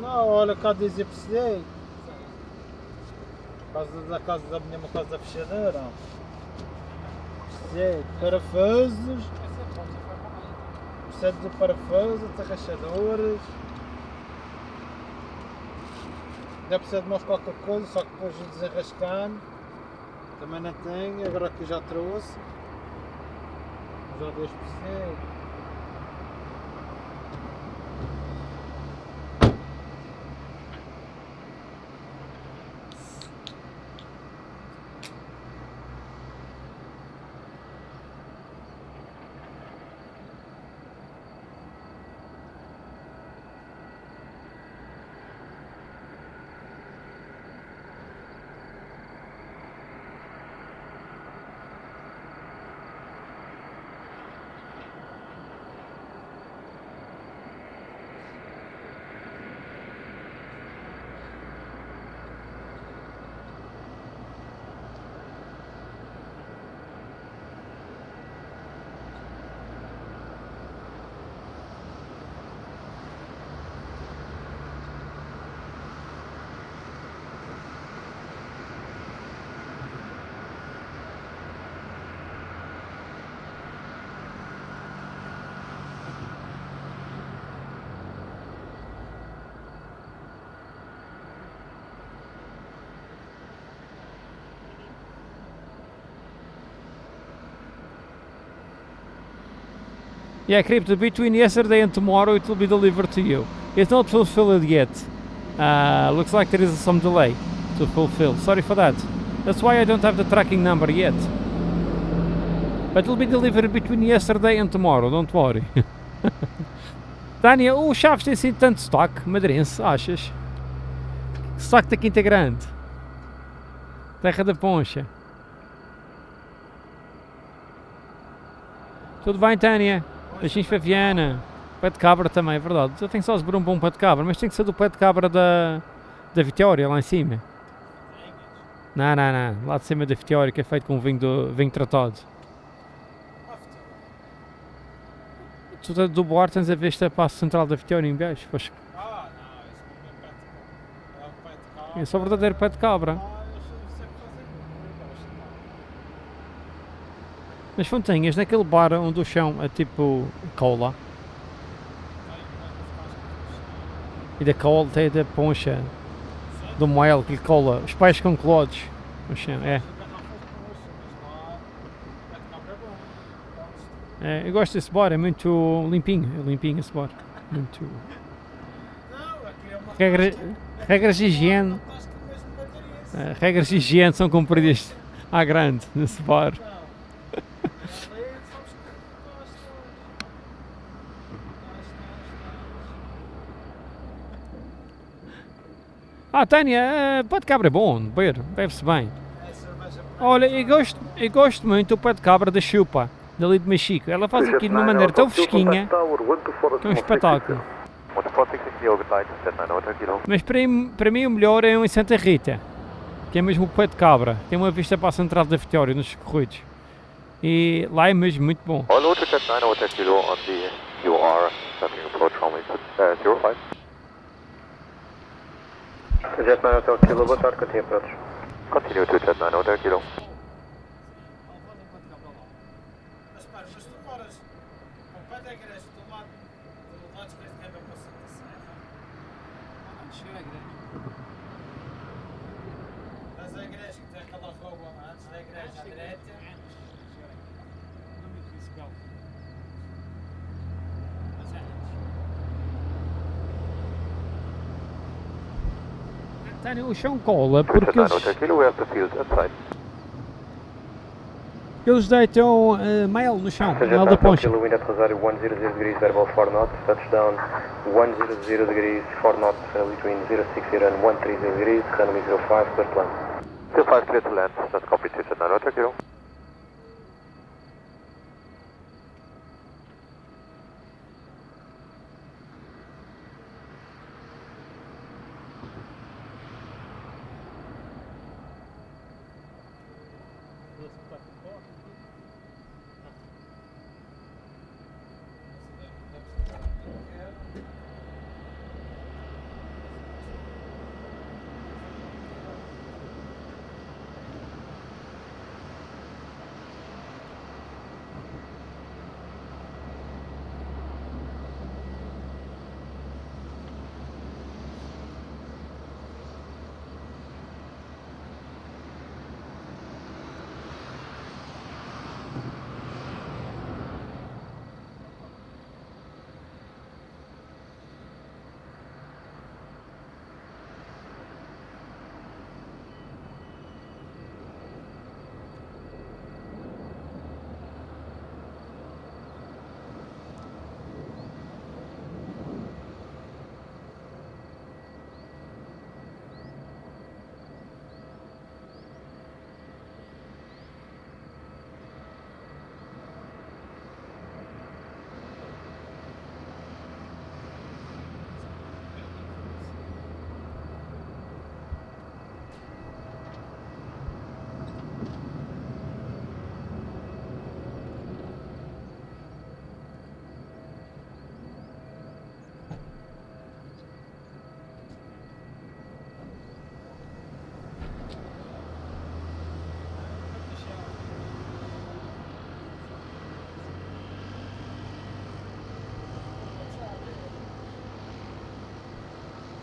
Não, olha, cá dizia precisei. Por causa da casa da minha casa fechadeira. Precisei de parafusos. Precisei de parafusos, atarrachadores. Ainda precisa de mais qualquer coisa, só que depois de desenrascando. Também não tenho, agora que já trouxe. Já precisei. Yeah, Crypto, between yesterday and tomorrow it will be delivered to you. It's not fulfilled yet. Looks like there is some delay to fulfill. Sorry for that. That's why I don't have the tracking number yet. But it will be delivered between yesterday and tomorrow, don't worry. Tânia, o Chaves tem sido tanto estoque madeirense, achas? Estoque da Quinta Grande. Terra da Poncha. Tudo bem, Tânia? Beijinhos para Viana. Pé de cabra também, é verdade. Eu tenho só os bom pé de cabra, mas tem que ser do pé de cabra da Vitória, lá em cima. Não. Lá de cima da Vitória, que é feito com vinho tratado. Tu do Boar tens a vista para a central da Vitória em baixo. Pois... Ah, não, isso não é pé de cabra. É o pé de cabra. É só verdadeiro pé de cabra. Mas Fontinhas, naquele bar onde o chão é tipo cola. E da cola tem da poncha. Do moel que lhe cola. Os pés com clodes. O chão, é. É, eu gosto desse bar, é muito limpinho. É limpinho esse bar. Muito. Regras de higiene. Regras de higiene são cumpridas à grande nesse bar. Tânia, pó de cabra é bom, bebe-se bem. É cerveja Olha, eu gosto muito do pé de cabra da chupa, dali de Mexico. Ela faz aqui de uma maneira tão fresquinha, que é um espetáculo. 1460 good light, jet 9 Hotel Kilo. Mas para mim o melhor é um em Santa Rita, que é mesmo o pé de cabra. Tem uma vista para a central da Vitória, nos corridos. E lá é mesmo muito bom. All Hotel Jet 9 Hotel Kilo on the UR, traffic approach runway 05. Jet 9 Hotel Kilo, boa tarde, continue approach. Continue to Jet 9 Hotel Kilo. Mas pá, mas tu moras ao pé da igreja, do lado esquerdo que é para Santa Serra. Não chega à igreja. Mas a igreja que tem aquela rua antes da igreja à direita. Tem o chão cola porque Jet 9 Hotel Kilo, we have the field outside. eles deitam mel no chão, Jet mel 9 da Hotel poncha. Kilo, wind at Rosario 100 degrees, verbal 4 knots, touchdown 100 degrees, 4 knots between 060 and 130 degrees, runway 05, clear to land. 05 clear to land, that's copy to Jet 9 Hotel Kilo.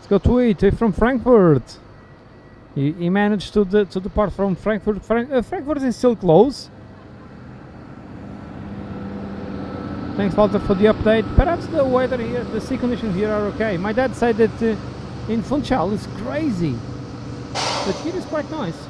Got to wait from Frankfurt. He managed to depart from Frankfurt. Frankfurt is still closed. Thanks, Walter, for the update. Perhaps the weather here, the sea conditions here are okay. My dad said that in Funchal it's crazy, but here is quite nice.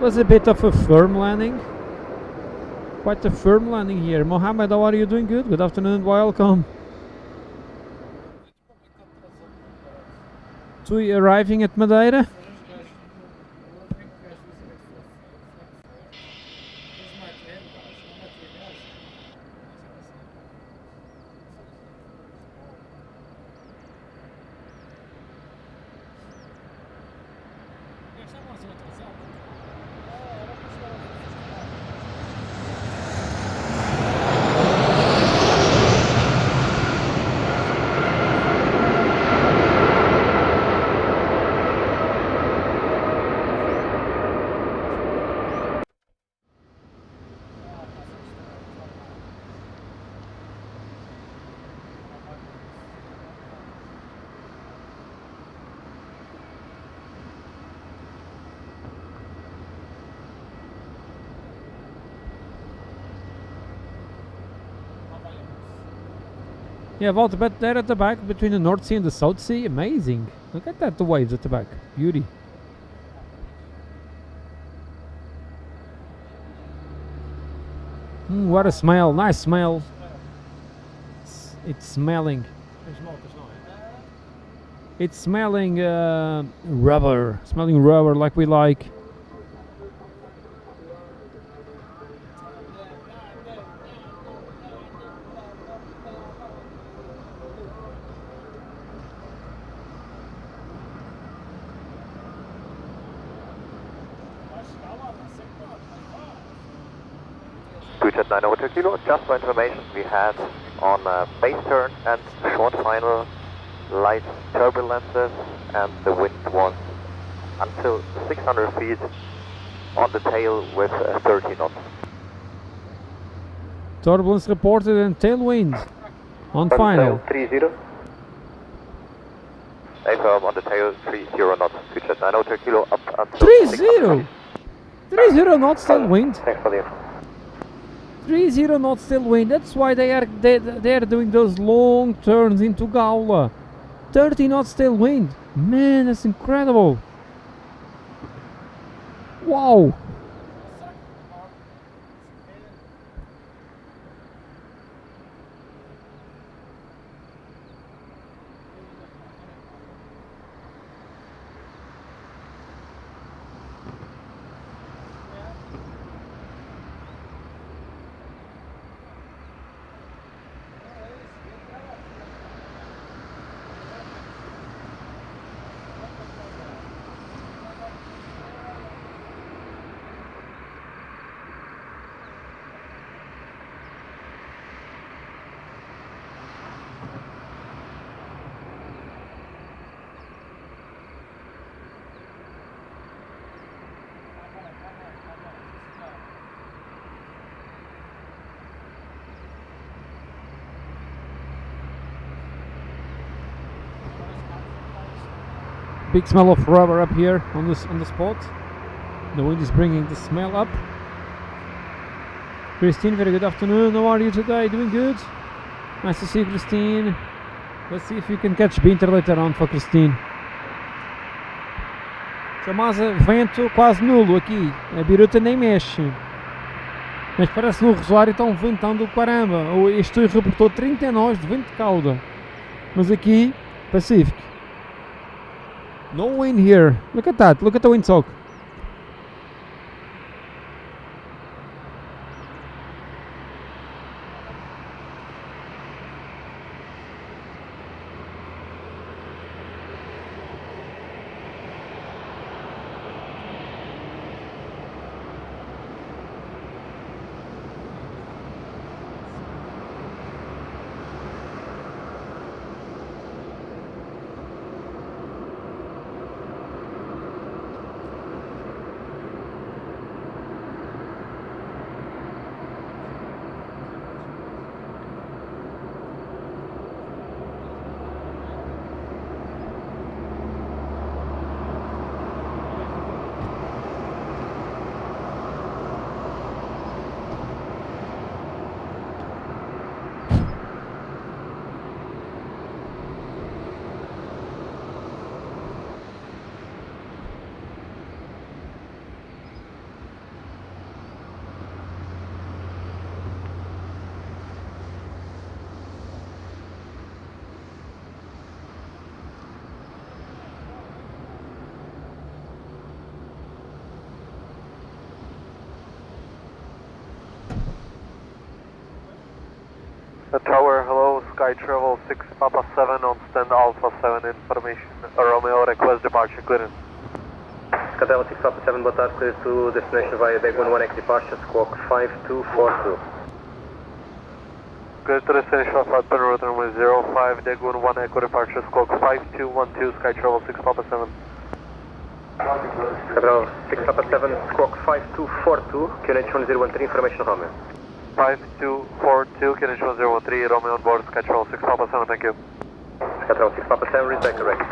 was a bit of a firm landing. Quite a firm landing here. Mohammed, how are you? Doing good? Good afternoon, welcome. To arriving at Madeira. Yeah, Walter, but there at the back between the North Sea and the South Sea, amazing. Look at that, the waves at the back, beauty. What a smell, nice smell. It's smelling. It's smelling rubber, like we like. At 902 kilo, just for information, we had on base turn and short final light turbulences, and the wind was until 600 feet on the tail with 30 knots. Turbulence reported and tailwind on final. 30. Affirm on the tail 30 knots. Future 902 kilo up until 30! 30 knots tailwind. Thanks for the info. 30 knots tailwind. That's why they are doing those long turns into Gaula. 30 knots tailwind. Man, that's incredible. Wow. Big smell of rubber up here on the spot. The wind is bringing the smell up. Christine, very good afternoon. How are you today? Doing good? Nice to see you, Christine. Let's see if we can catch Binter later on for Christine. Chamasa, vento quase nulo aqui. A biruta nem mexe. Mas parece no rosário está um ventão do caramba. Este reportou 30 nós de vento de cauda. Mas aqui, Pacific. No wind here. Look at that. Look at the windsock. Tower, hello, Sky Travel 6 Papa 7 on stand Alpha 7 information. Romeo request departure clearance. Sky Travel 6 Papa 7, boa tarde, clear to destination via Bag 11X departure, squawk 5242. Clear to destination of flight pen route runway 05, Dag 11 Echo departure, squawk 5212, Sky Travel 6 Papa 7. Sky Travel 6 Papa 7, squawk 5242, QNH 1013, information Romeo. 5242, QNH 1013, Romeo on board, Sky Travel 6 Papa 7, thank you. Sky Travel 6 Papa 7, reach back correct.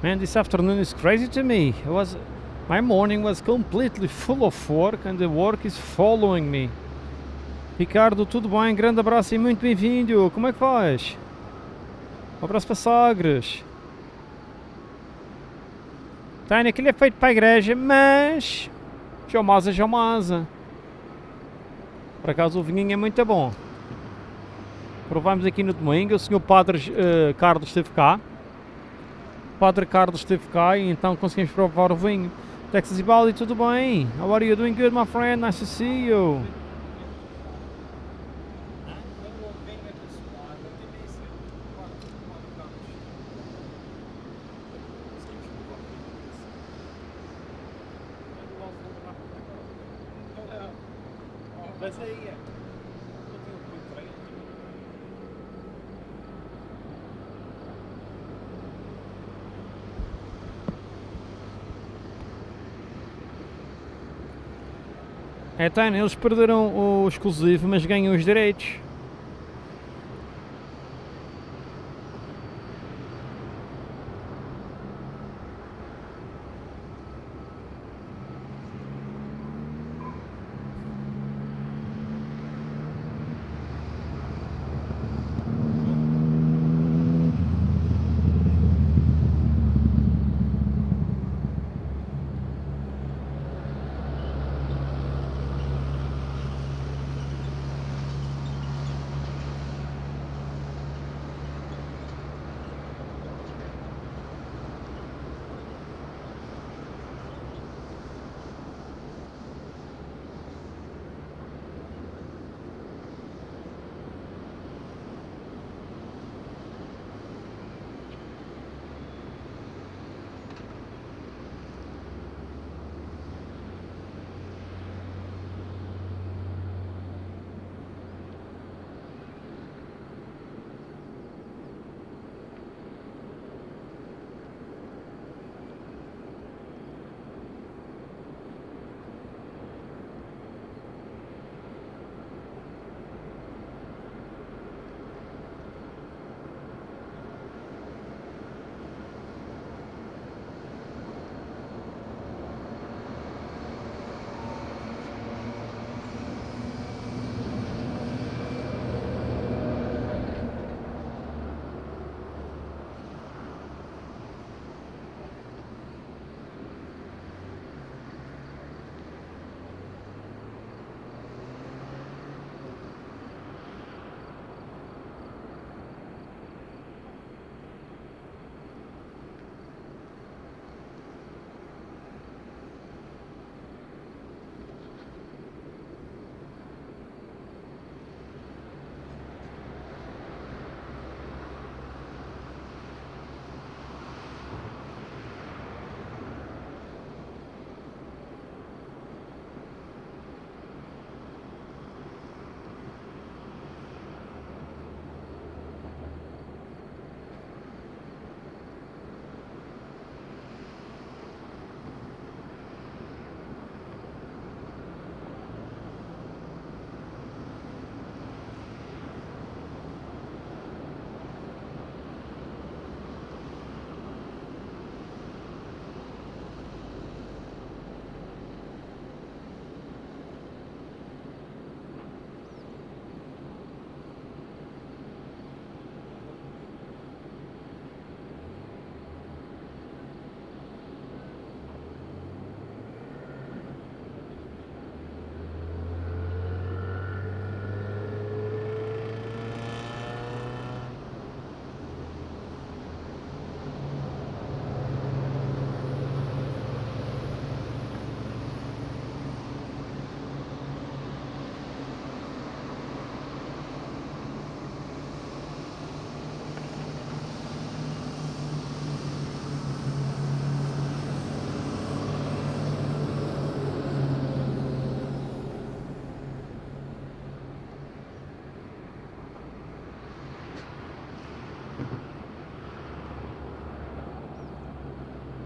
Man, this afternoon is crazy to me. My morning was completely full of work and the work is following me. Ricardo, tudo bem? Grande abraço e muito bem-vindo. Como é que vais? Um abraço para Sagres. Tânia, aquilo é feito para a igreja, mas... Jomasa, Jomasa. Por acaso o vinho é muito bom. Provámos aqui no domingo, o senhor Padre Carlos esteve cá. O Padre Carlos esteve cá e então conseguimos provar o vinho. Texas Ibaldi, tudo bem? How are you? Doing good, my friend? Nice to see you. Mas aí é. É, Tânia, eles perderam o exclusivo, mas ganham os direitos.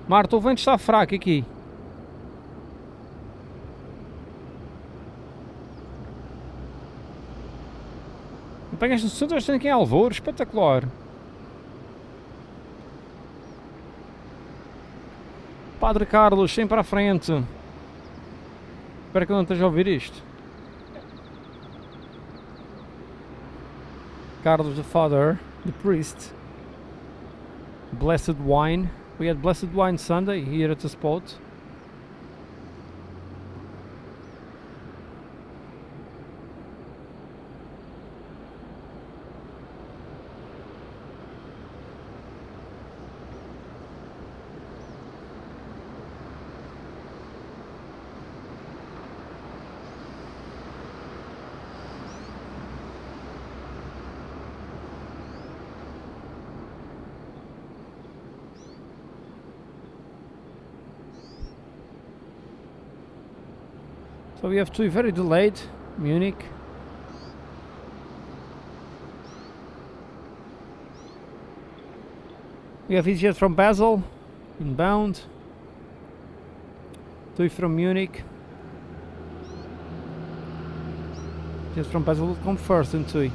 Marta, o vento está fraco aqui. Apanhaste no centro, estão aqui em Alvor, espetacular. Padre Carlos, sempre à frente. Espero que eu não esteja a ouvir isto. Carlos the Father, the priest. Blessed wine. We had Blessed Wine Sunday here at the spot. So we have two very delayed, Munich. We have EasyJet from Basel, inbound. Two from Munich. Just from Basel will come first in two.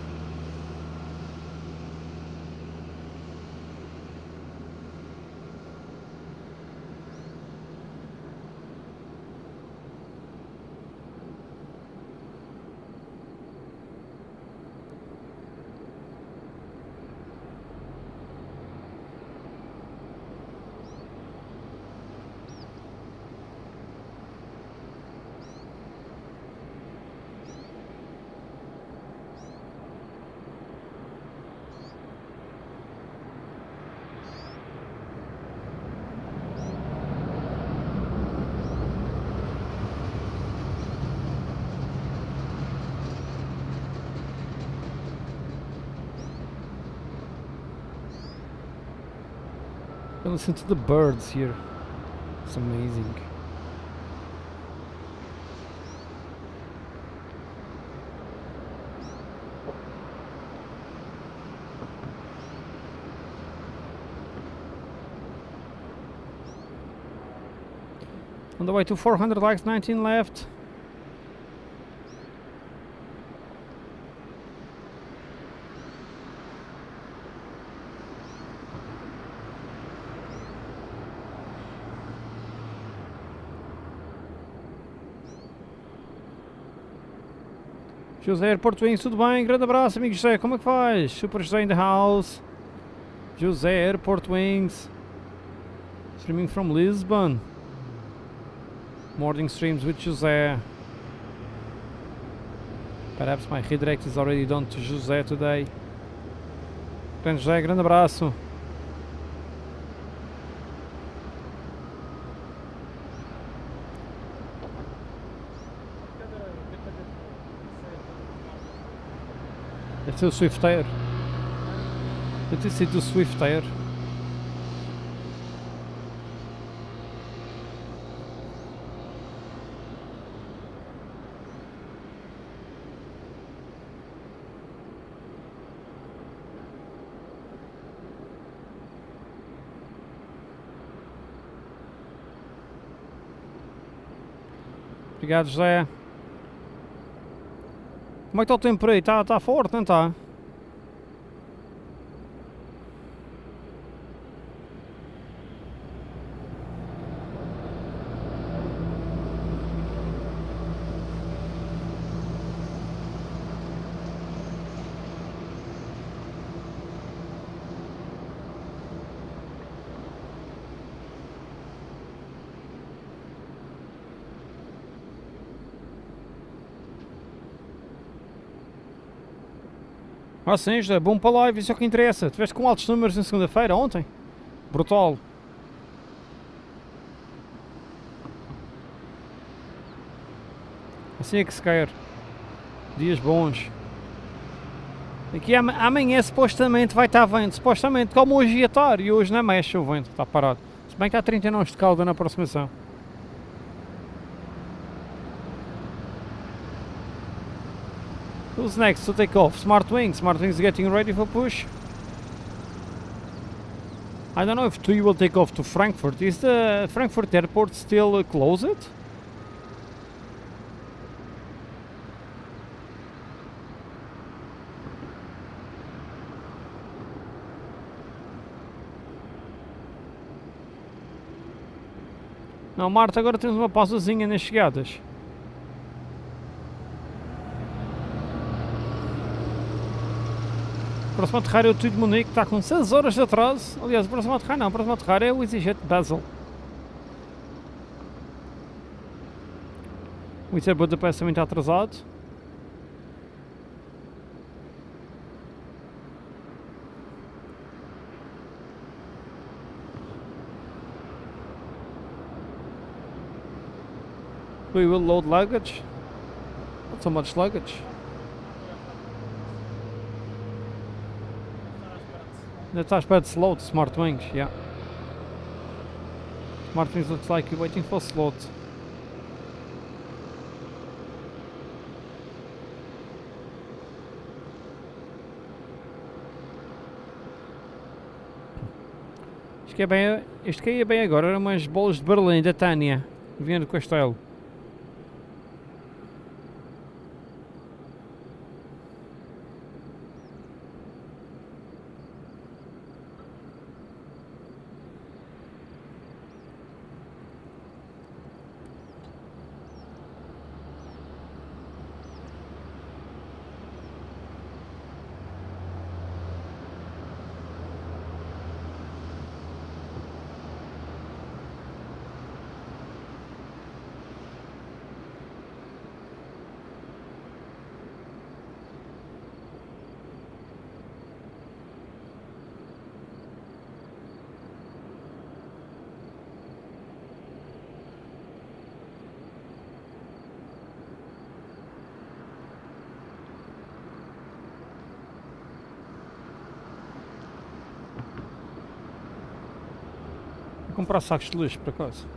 Listen to the birds here. It's amazing. On the way to 400 likes, 19 left. José Airport Wings, tudo bem? Grande abraço, amigo José, como é que faz? Super José in the house. José Airport Wings. Streaming from Lisbon. Morning streams with José. Perhaps my redirect is already done to José today. Grande José, grande abraço. Deve ser o Swift Air. Deve ter sido o Swift Air. Obrigado, José. Como é que está o tempo por aí? Está forte, não está? Ah sim, José, bom para live, isso é o que interessa. Tiveste com altos números na segunda-feira, ontem. Brutal. Assim é que se quer. Dias bons. Aqui amanhã supostamente vai estar vento. Supostamente, como hoje ia estar. E hoje não mexe o vento, está parado. Se bem que há 39 de calda na aproximação. Who's next to take off? Smartwings. Smartwings getting ready for push. I don't know if TUI will take off to Frankfurt. Is the Frankfurt airport still closed? Não, Marta, agora temos uma pausazinha nas chegadas. Próximo aterrar é o Tudo de Munique, está com 6 horas de atraso. Aliás, o próximo aterrar não, o próximo aterrar é o EasyJet Basel. O EasyJet Budapest também está atrasado. We will load luggage. Not so much luggage. That's à espera de slot, Smart Wings, yeah. Smart Wings looks like you're waiting for slot. Isto que ia bem agora, eram umas bolas de Berlim da Tânia, vinha do castelo. Vou comprar sacos de lixo, por acaso.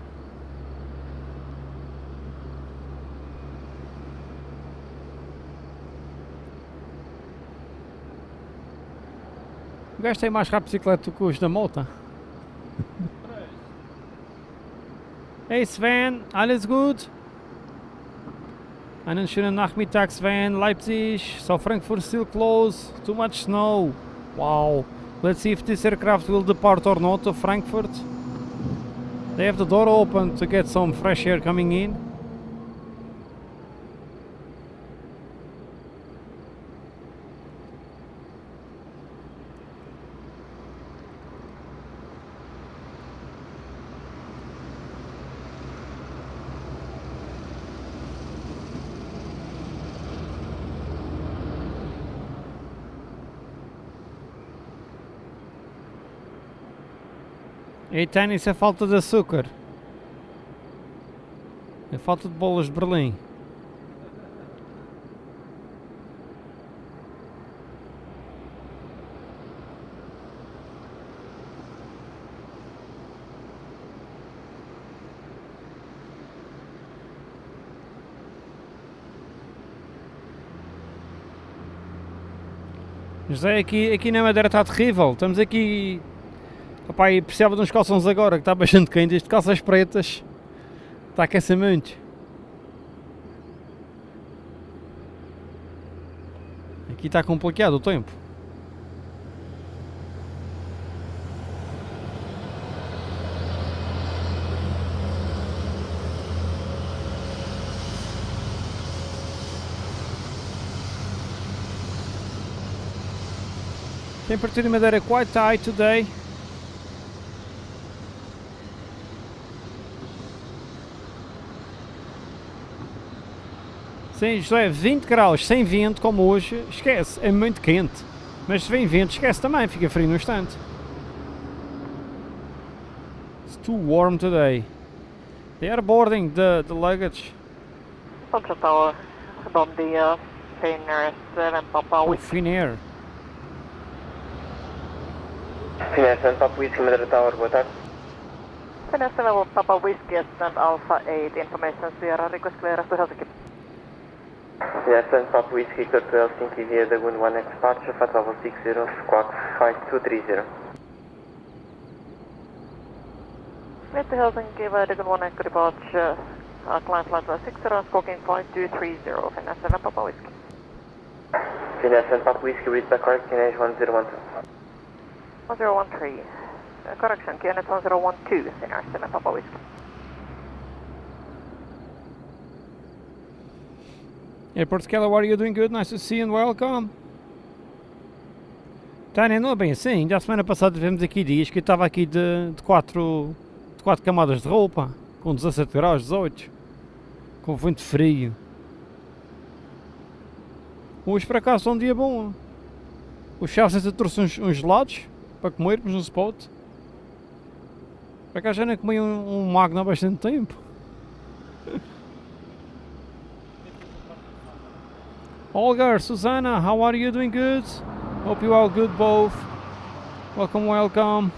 O gajo tem mais rápido bicicleta do que os da moto. Hey Sven, alles gut? Einen schönen Nachmittag Sven, Leipzig, so Frankfurt still closed, too much snow. Wow, let's see if this aircraft will depart or not of Frankfurt. They have the door open to get some fresh air coming in. E tem isso é falta de açúcar. É falta de bolas de Berlim. José, aqui na Madeira está terrível. Estamos aqui. Opa, e precisava de uns calções agora, que está bastante quente. Isto de calças pretas está a aquecer muito. Aqui está complicado o tempo. Temperature in Madeira quite high today. Sim, José, 20 graus sem vento como hoje, esquece, é muito quente. Mas se vem vento, esquece também, fica frio no instante. It's too warm today. They are boarding the luggage. Central Tower, bom dia, Finnair 7 Papa Oh, Whiskey. Finnair. Finnair 7 Papa Whiskey, Madeira Tower, boa tarde. Finnair 7 Papa Whiskey, stand Alpha 8, information Sierra, request clearance to Helsinki. Finnair 7 Papa Whiskey, clear to Helsinki via the Wind 1X departure, flight level 60, squawk 5230. Clear to Helsinki via the Wind 1X departure, climb flight level 60, squawking 5230, Finnair 7 Papa Whiskey. Finnair 7 Papa Whiskey, read back correct, QNH 1012. 1013. Correction, QNH 1012, Finnair 7 Papa Whiskey. Airport Scala, what are you doing? Good, nice to see you and welcome. Tânia, não é bem assim. Já a semana passada tivemos aqui dias que eu estava aqui de quatro camadas de roupa, com 17 graus, 18, com vento frio. Hoje por acaso é um dia bom. O chefe trouxe uns gelados para comermos no spot. Por acaso já nem comi um magno há bastante tempo. Olga, Susanna, how are you doing? Good? Hope you all good both. Welcome, welcome.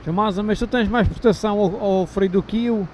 Chamasa, mas tu tens mais proteção ao frio do que eu.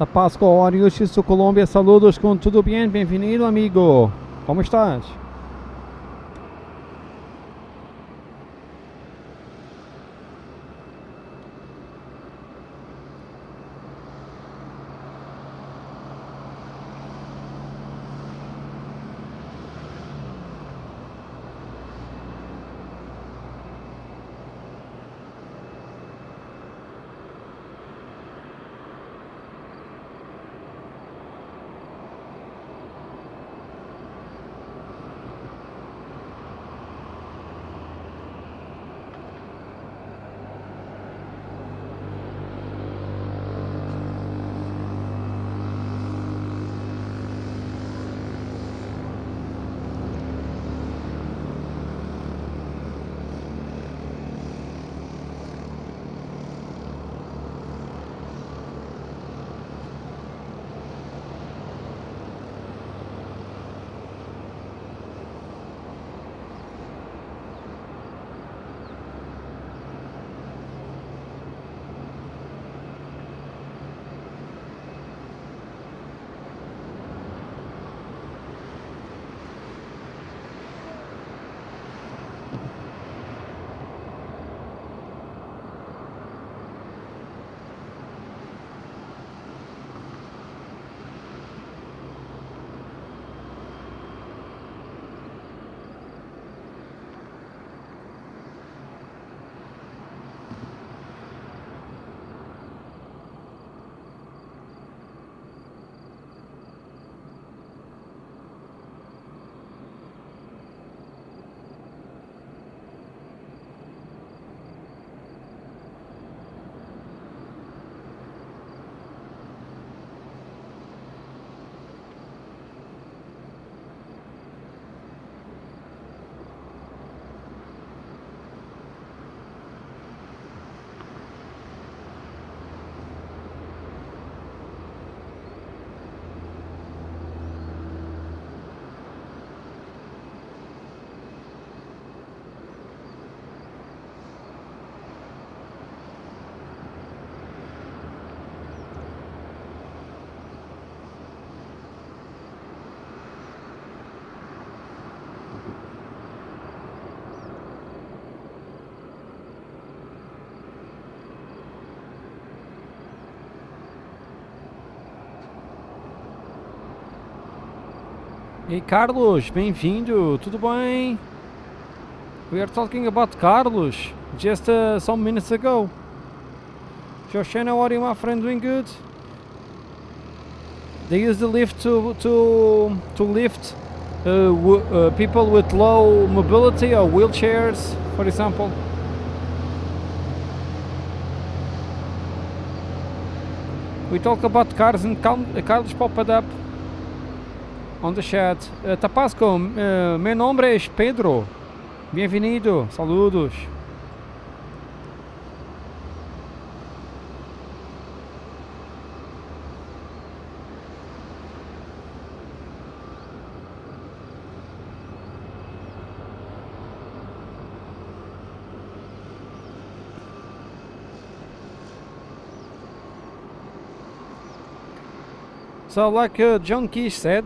La Paz, Oriushi, su Colombia, saludos con tudo bien, bienvenido amigo, ¿cómo estás? Hey Carlos, bem-vindo, tudo bem? We are talking about Carlos just some minutes ago. Joshana, how are you, my friend? Doing good? They use the lift to lift people with low mobility or wheelchairs, for example. We talk about cars and Carlos popped up on the chat. Tapasco, meu nome é Pedro. Bem-vindo, saludos. So, like John Key said,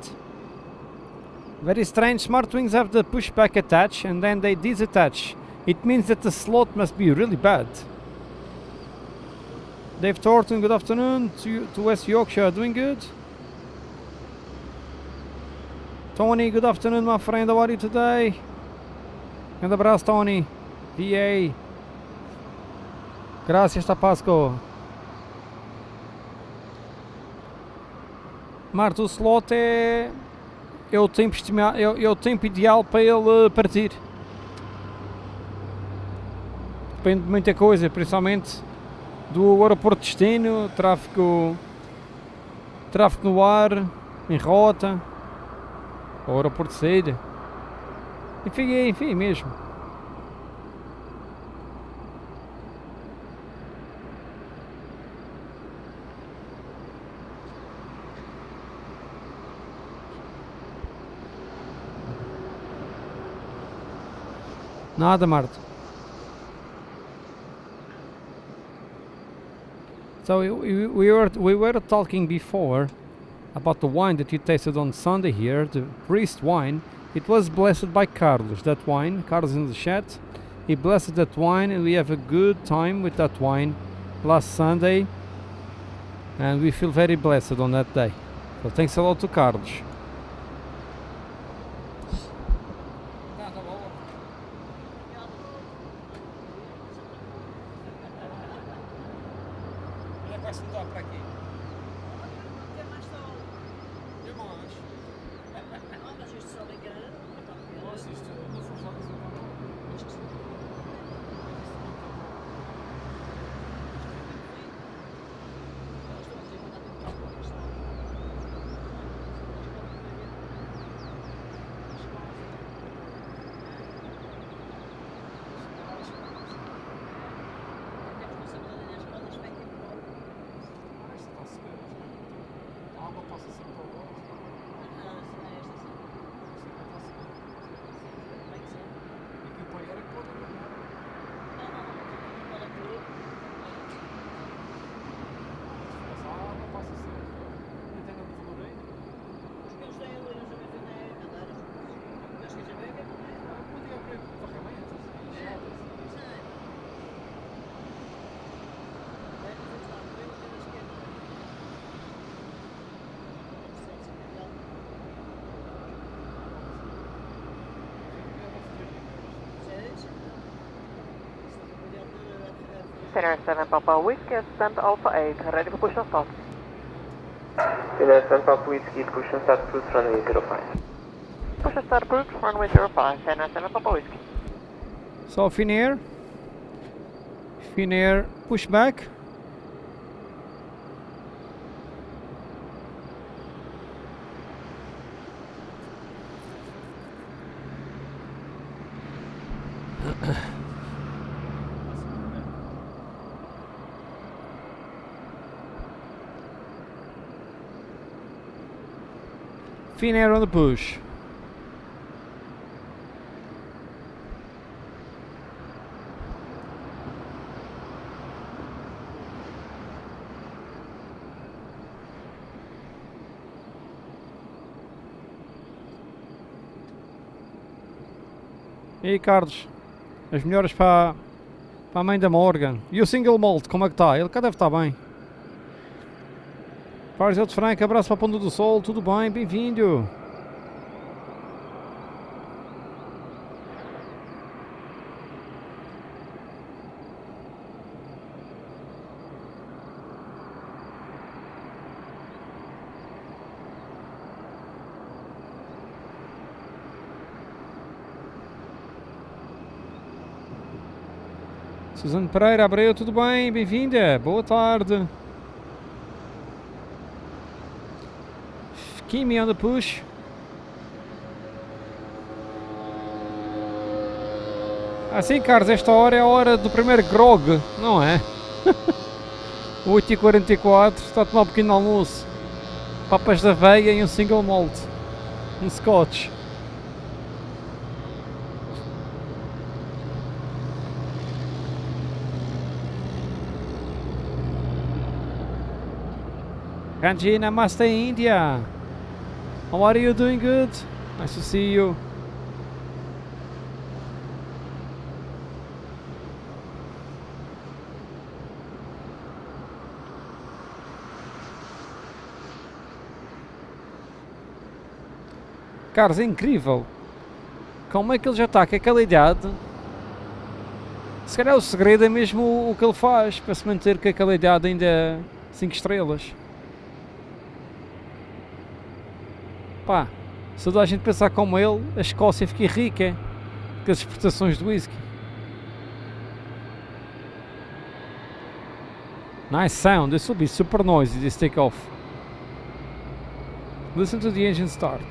very strange. Smartwings have the pushback attach and then they disattach. It means that the slot must be really bad. Dave Thornton, good afternoon to West Yorkshire. Doing good? Tony, good afternoon, my friend. How are you today? And abraço, Tony. VA. Gracias, Tapasco. Marta, o slot é o tempo estimado, é o tempo ideal para ele partir. Depende de muita coisa, principalmente do aeroporto de destino, tráfego no ar, em rota, o aeroporto de saída. Enfim mesmo. Nada, Marta. So we were talking before about the wine that you tasted on Sunday here, the Priest wine. It was blessed by Carlos, that wine. Carlos in the chat. He blessed that wine and we have a good time with that wine last Sunday. And we feel very blessed on that day. So thanks a lot to Carlos. Center 7 Papa Whiskey, stand Alpha 8, ready for push and start. Center 7 Papa Whiskey, push and start approach runway 05. Push and start approach, runway 05, Center 7 Papa Whiskey. So Finnair, push back. Finnair on the push. E aí, Carlos, as melhoras para a mãe da Morgan. E o single malt, como é que está? Ele cá deve estar bem. Farzio de Franca, abraço para a Ponta do Sol, tudo bem? Bem-vindo. Suzano Pereira Abreu, tudo bem? Bem-vinda, boa tarde. Kimi on the push. Assim, Carlos, esta hora é a hora do primeiro grog, não é? 8h44, está a tomar um pequeno almoço. Papas da aveia e um single malt. Um scotch. Kanji, namaste India. How are you doing? Good? Nice to see you. Carlos, é incrível. Como é que ele já está com aquela idade? Se calhar o segredo é mesmo o que ele faz para se manter com aquela idade ainda 5 estrelas. Pá, se toda a gente pensar como ele, a Escócia fica rica com as exportações de whisky. Nice sound, this will be super noisy, this takeoff. Listen to the engine start.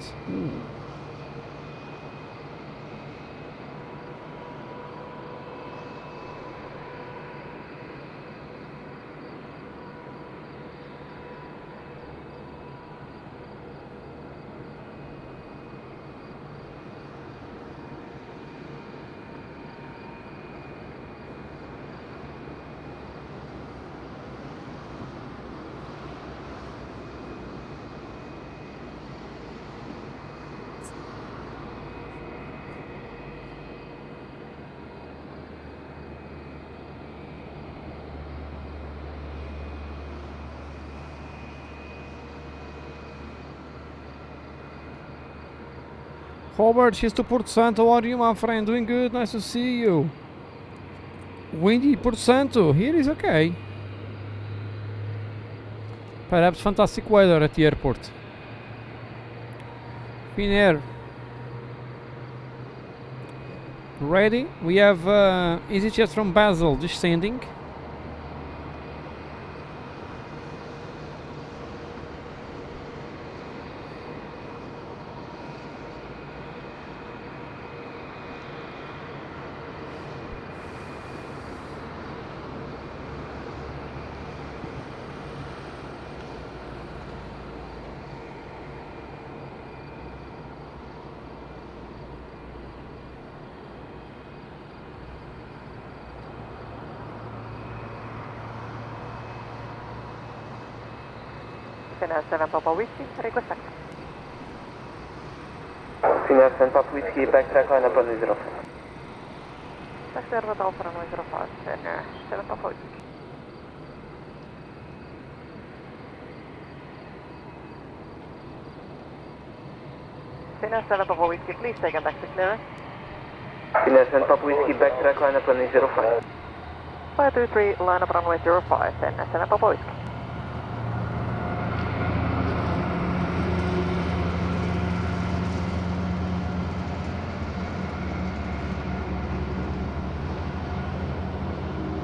Robert, here's to Porto Santo. How are you, my friend? Doing good. Nice to see you. Windy Porto Santo. Here is okay. Perhaps fantastic weather at the airport. Finnair. Ready? We have EasyJet from Basel descending. Finnair 7 Papa Whiskey, request taxi. Finnair 7 Papa Whiskey, backtrack line up on 05. Taxi Airport Alpha Runway 05, Finnair 7 Papa Whiskey. Finnair 7 Papa Whiskey, please take a taxi clearance. Finnair 7 Papa Whiskey, backtrack line up on 05. 523, line up runway 05, Finnair 7 Papa Whiskey.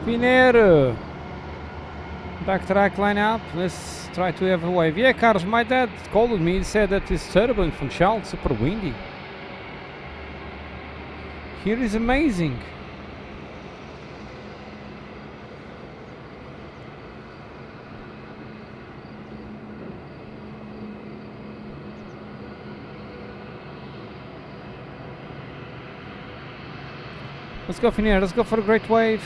Finnair, backtrack line up. Let's try to have a wave. Yeah, Carlos, my dad called me. He said that it's terrible in Funchal, super windy. Here is amazing. Let's go, Finnair. Let's go for a great wave.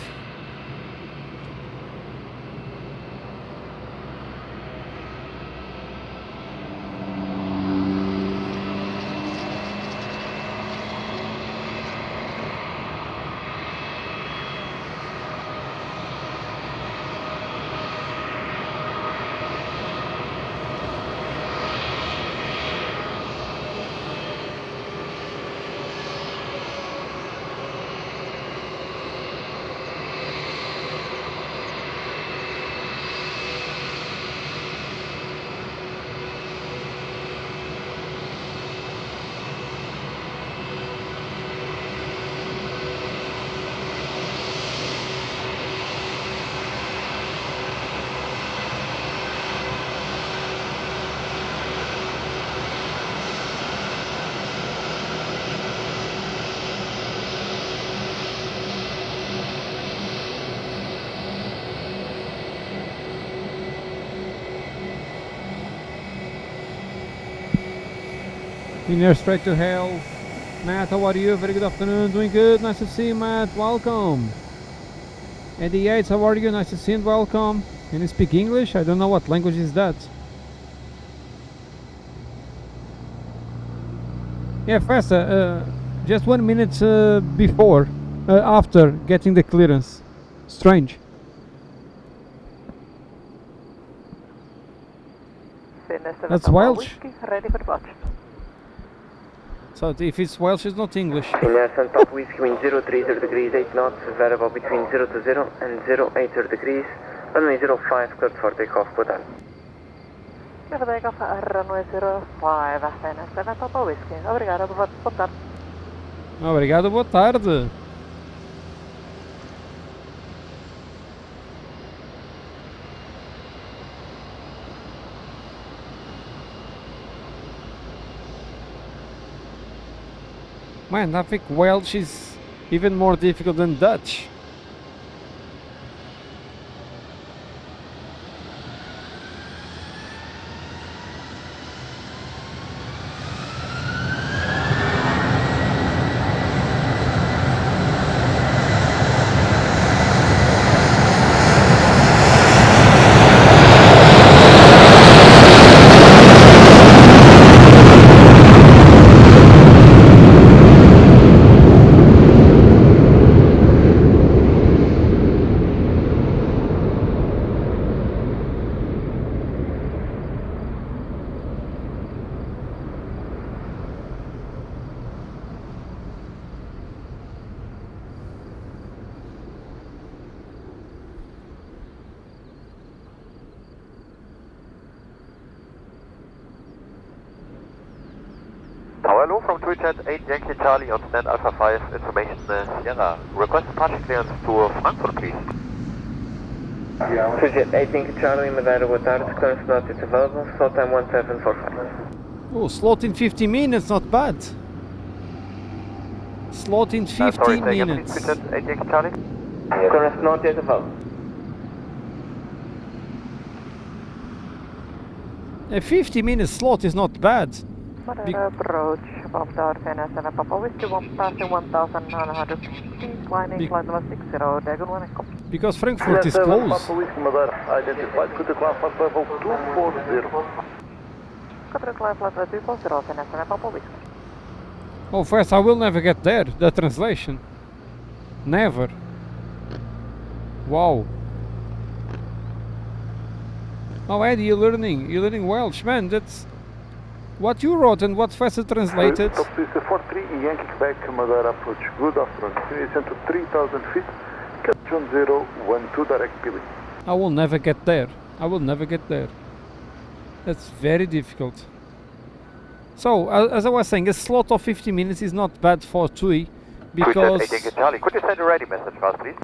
In here straight to hell. Matt, how are you? Very good afternoon. Doing good. Nice to see you, Matt. Welcome. Eddie Yates, how are you? Nice to see you and welcome. Can you speak English? I don't know what language is that. Yeah, faster. Just 1 minute after getting the clearance. Strange. That's Welsh. Ready for departure. So if it's Welsh, it's not English. Finnair St. Papa Whiskey wind 030 degrees 8 knots, variable between 0 to 0 and 080 degrees, runway 05 cleared for takeoff, put on. Clear for takeoff, runway 05, Finnair St. Papa Whiskey. Obrigado, boa tarde. Obrigado, boa tarde. Man, I think Welsh is even more difficult than Dutch. Hello from Twitter 8 Yankee Charlie on stand Alpha 5, information Sierra. Request departure clearance to Frankfurt, please. Twitter 8 Yankee Charlie, Madeira, boa tarde, clearance not yet available, slot time 1745. Oh, slot in 50 minutes, not bad. Slot in 50 sorry, minutes. Please, Twitter 8 Yankee Charlie. Clearance not yet available. A 50 minute slot is not bad. Madeira approach, above tower, Finnair St. Papa Whiskey, passing 1,900 feet, climbing flight level 60, Dagon 1 and copy. Because Frankfurt is close. Papa Whiskey Madeira, identified, could decline flight level 240. Could decline flight level 240, Finnair St. Papa Whiskey. Oh, first I will never get there, the translation. Never. Wow. Oh, Eddie, you're learning Welsh, man, that's... What you wrote and what Festa translated. Top 43 Yankee Quebec Madeira approach. Good afternoon. Descend to 3,000 feet. Catch 1012 direct Billy. I will never get there. I will never get there. That's very difficult. So, as I was saying, a slot of 50 minutes is not bad for TUI because... Twitter 8 Yankee Charlie, could you send a ready message for us, please?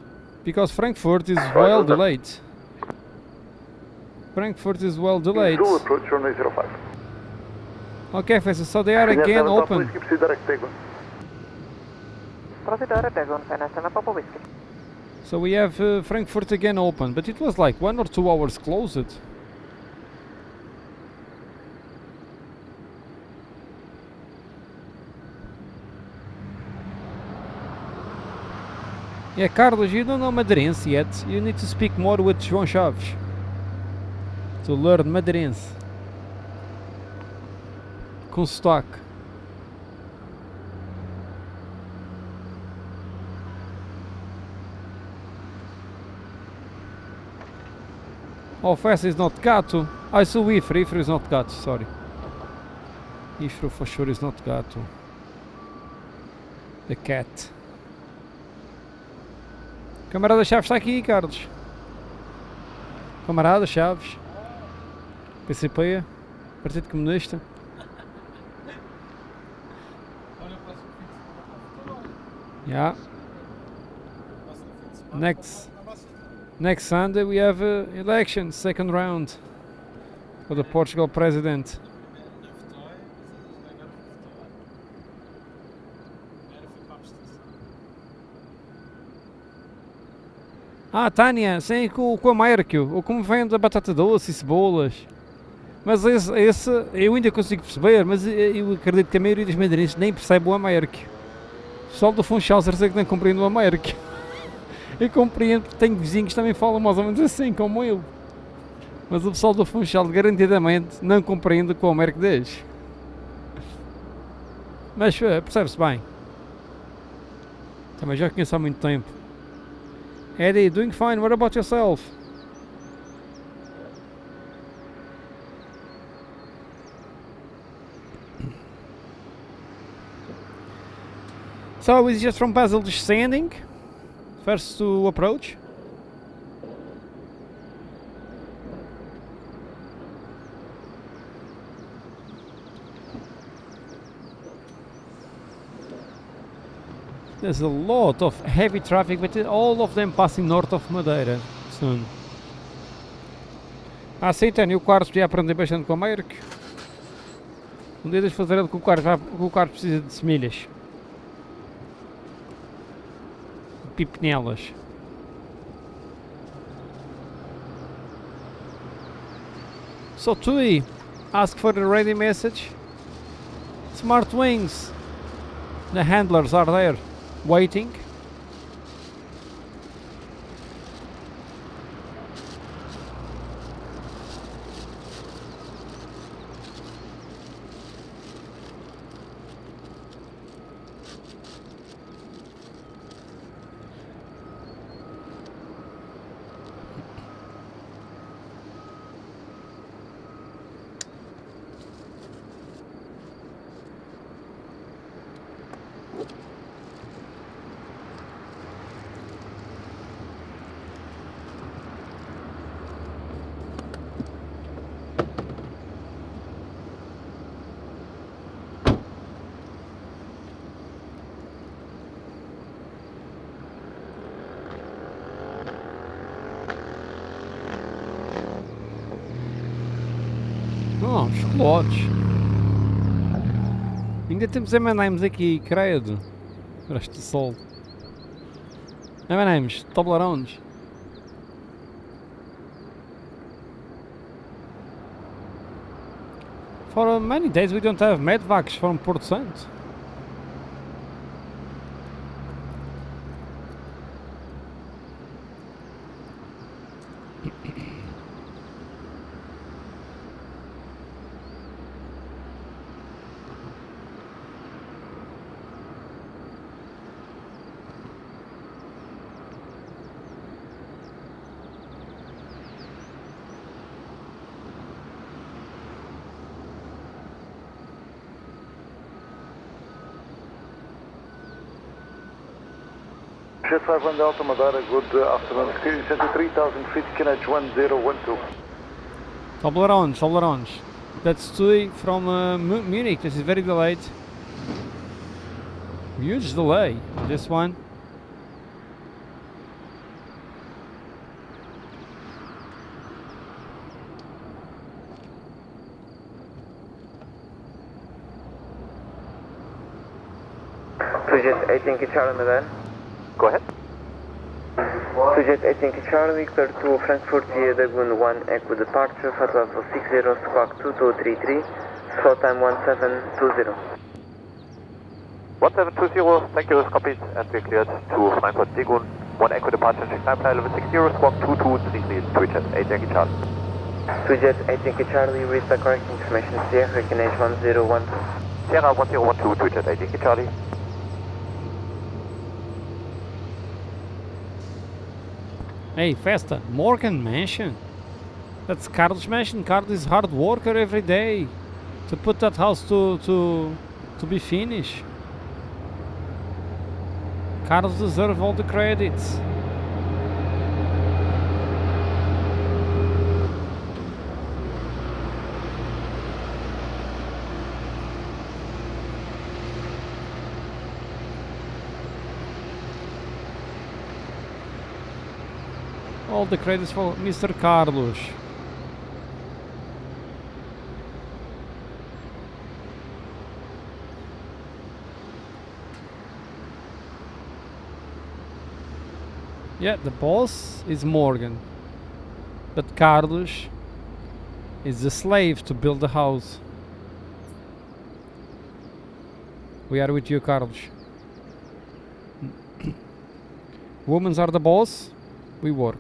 Because Frankfurt is well delayed. Frankfurt is well delayed. Full approach runway 05. Okay, Festa, so they are again open. Proceed direct Dagon, Finnair St. Papa Whiskey. So we have Frankfurt again open, but it was like 1 or 2 hours closed. Yeah, Carlos, you don't know Madeirense yet. You need to speak more with João Chaves to learn Madeirense. Com sotaque. Oh, Festa is not gato. I saw Ifra. Ifra is not gato, sorry. Ifra for sure is not gato. The cat. Camarada Chaves está aqui, Carlos. Camarada Chaves. PCP. Partido Comunista. Yeah. Next Sunday we have election, second round for the Portugal president. Ah, Tânia, sim, com a Merkel, ou como vem da batata doce e cebolas. Mas esse eu ainda consigo perceber, mas eu acredito que a maioria dos madeirenses nem percebe o Américo. O pessoal do Funchal sei que nem compreende o Américo. Eu compreendo porque tenho vizinhos que também falam mais ou menos assim, como eu. Mas o pessoal do Funchal garantidamente não compreende o que o Américo diz. Mas percebe-se bem. Também já conheço há muito tempo. Eddie, doing fine, what about yourself? So it's just from Basel descending, first to approach. There's a lot of heavy traffic, but all of them passing north of Madeira soon. Ah sim, Tânia, o Carlos podia aprender bastante com o Américo. Um dia deixa fazer ele que o Carlos precisa de semilhas. Pipinelas. So Tui, ask for the ready message. Smart wings. The handlers are there, waiting. Oh, chocolates. Ainda temos M&M's aqui, credo. Resto de sol. M&M's, Toblerones. For many days we don't have medvacs from Porto Santo. Jet 51 Delta Madeira, good afternoon. Center 3000 feet, QNH 1012. Toblerones, Toblerones. That's Tui from Munich. This is very delayed. Huge delay on this one. Jet 18 Charlie Madeira. Go ahead. Jet 18 Charlie, clear to Frankfurt via Lagoon 1 Echo departure, flight level 60, squawk 2233, slow time 1720. 1720, thank you, copied, and we're cleared to Frankfurt Lagoon 1 Echo departure, check time, flight level 60, squawk 2233, Jet 18 Charlie. Jet 18 Charlie, read the correct information, Sierra, QNH 1012. Sierra 1012, Jet 18 Charlie. Hey, Festa, Morgan Mansion. That's Carlos' mansion. Carlos is hard worker every day to put that house to be finished. Carlos deserves all the credits. All the credits for Mr. Carlos. Yeah, the boss is Morgan, but Carlos is the slave to build the house. We are with you, Carlos. Women are the boss, we work.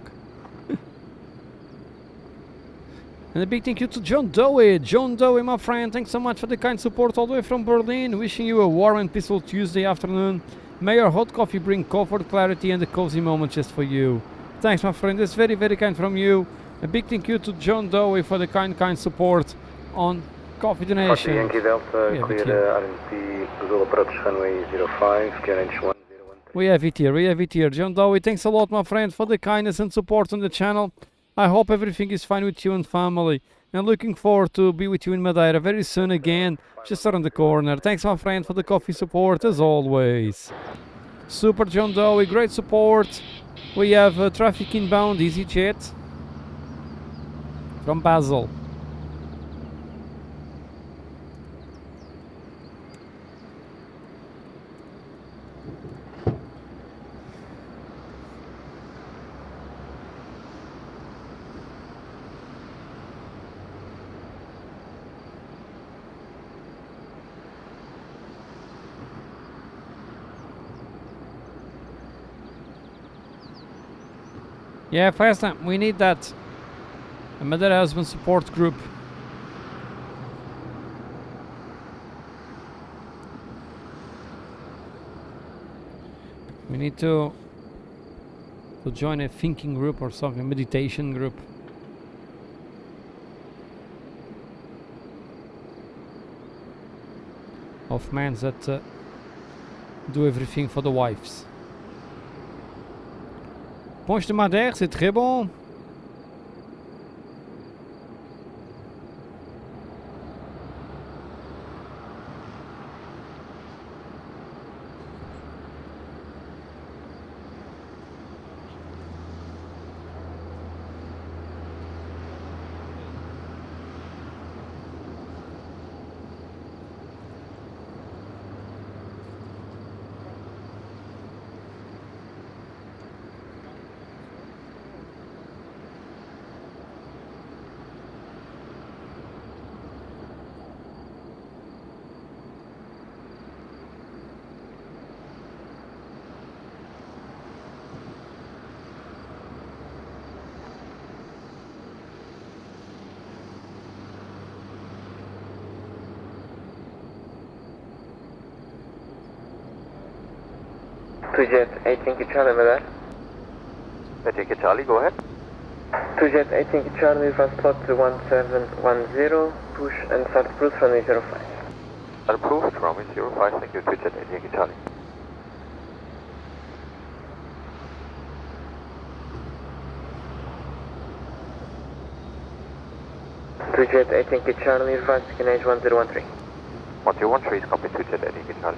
And a big thank you to John Dowie. John Dowie, my friend, thanks so much for the kind support all the way from Berlin. Wishing you a warm and peaceful Tuesday afternoon. May your hot coffee bring comfort, clarity, and a cozy moment just for you. Thanks, my friend. That's very, very kind from you. A big thank you to John Dowie for the kind support on coffee donation. Yankee Delta, Yeah, clear but yeah. RMC, Google approach runway 05, QNH 1013. We have it here, John Dowie. Thanks a lot, my friend, for the kindness and support on the channel. I hope everything is fine with you and family. And looking forward to be with you in Madeira very soon again, just around the corner. Thanks, my friend, for the coffee support as always. Super John Dowie, great support. We have traffic inbound EasyJet from Basel. Yeah, Fasta, we need that. A Madeira husband support group. We need to join a thinking group or something, meditation group. Of men that do everything for the wives. Ponche de Madère, c'est très bon. Two Jet 18 Charlie, Madeira. 18 Charlie, go ahead. Two Jet 18 Charlie, fast plot to 1710, push and start cruise runway 05. Approved, runway 05, thank you, 2 Jet 18 Charlie. Two Jet 18 Charlie, fast QNH 1013. 1213 is copy, 2 Jet 18 Charlie.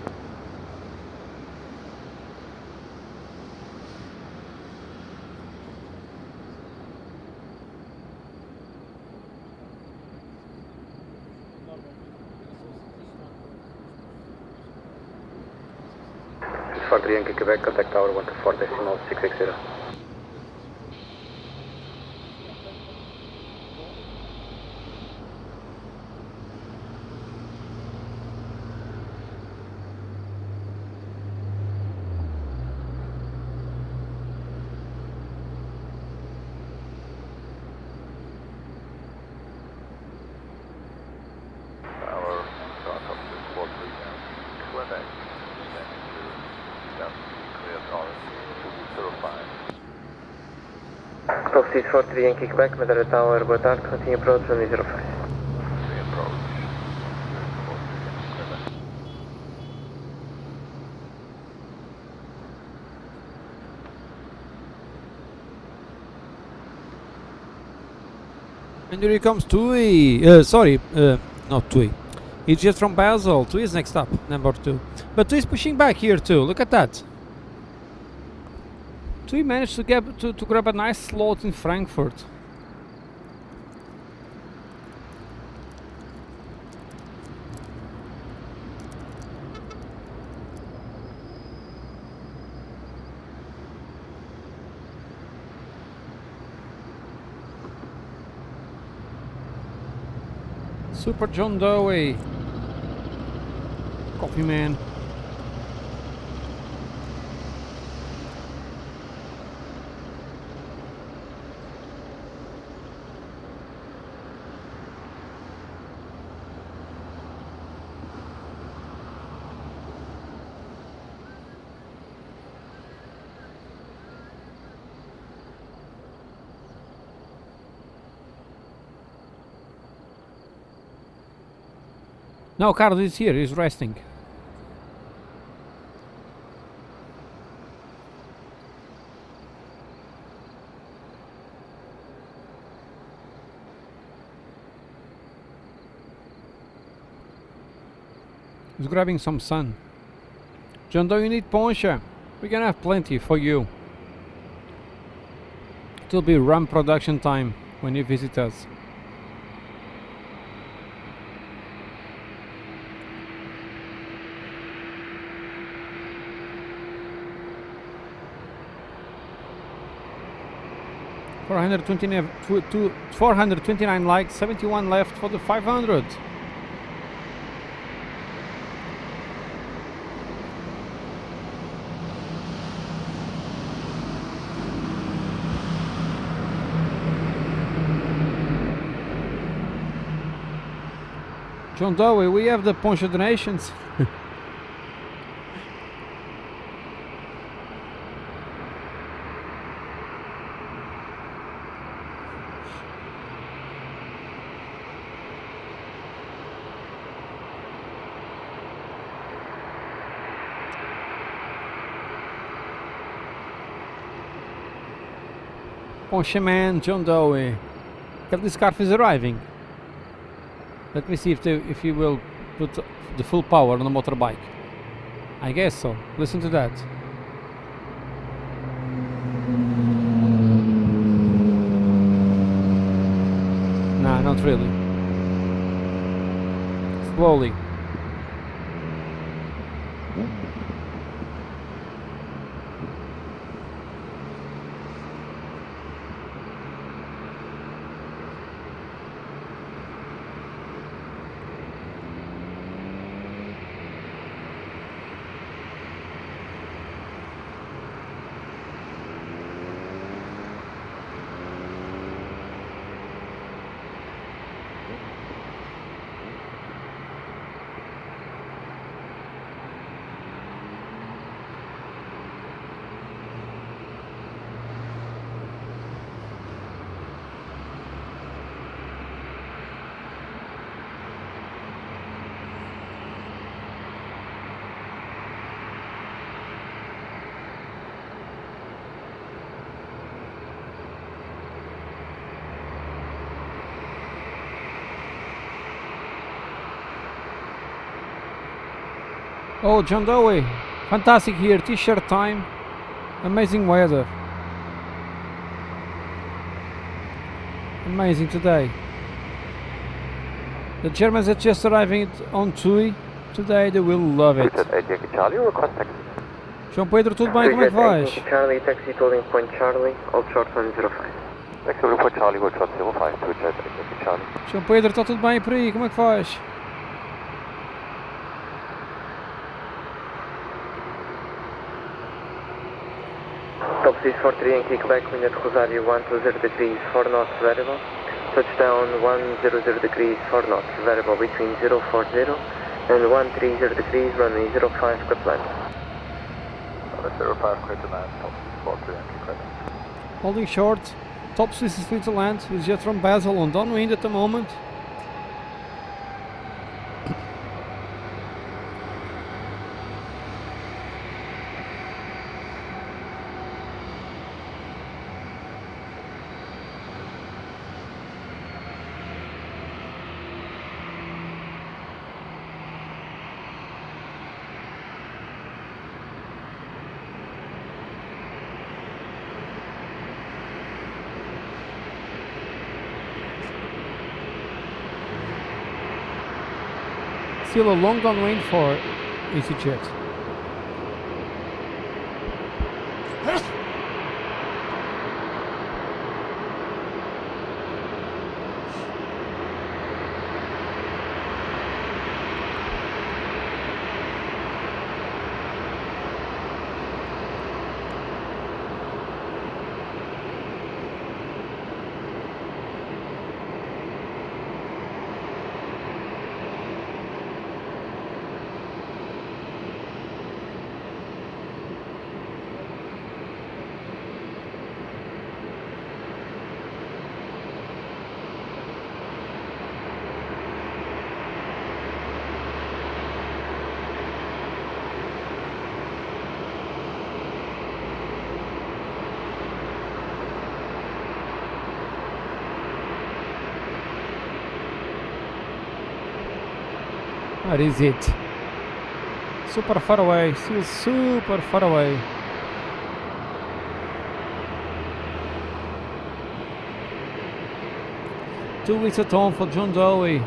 For 3 Yankee Quebec, contact tower 124.660. Stop seat 43 Yankee Quebec, Madeira Tower, boa tarde, continue approach runway 05. And here comes Tui. Not Tui. It's just from Basel. Tui is next up, number 2. But Tui is pushing back here too. Look at that. Tui managed to get to grab a nice slot in Frankfurt. Super John Doe. Coffee man. No, Carlos is here, he's resting. He's grabbing some sun. John Doe, you need poncha. We're gonna have plenty for you. It'll be rum production time when you visit us. To 429 likes, 71 left for the 500. John Doe, we have the poncho donations. Ponche man, John Doe. This car is arriving. Let me see if he will put the full power on the motorbike. I guess so. Listen to that. Nah, not really. Slowly. Oh, John Doe, fantastic here, t-shirt time, amazing weather. Amazing today. The Germans are just arriving on TUI today, they will love it. Charlie, request taxi. João Pedro, tudo bem? Como é que vais? Charlie, taxi holding point Charlie, hold short 105. Taxi holding point Charlie, hold short 05, to jet Charlie. João Pedro, está tudo bem por aí? Como é que faz? Top 643 Yankee Quebec, wind at Rosario 120 degrees 4 knots variable. Touchdown 100 degrees 4 knots variable between 040 and 130 degrees, runway 05 clear to land. 05 clear to land, top 643 Yankee Quebec. Holding short, top Swiss is clear to land, with jet from Basel on downwind at the moment. Still a long downwind for EasyJet. That is it. Super far away, still super far away. Two weeks at home for John Dowie.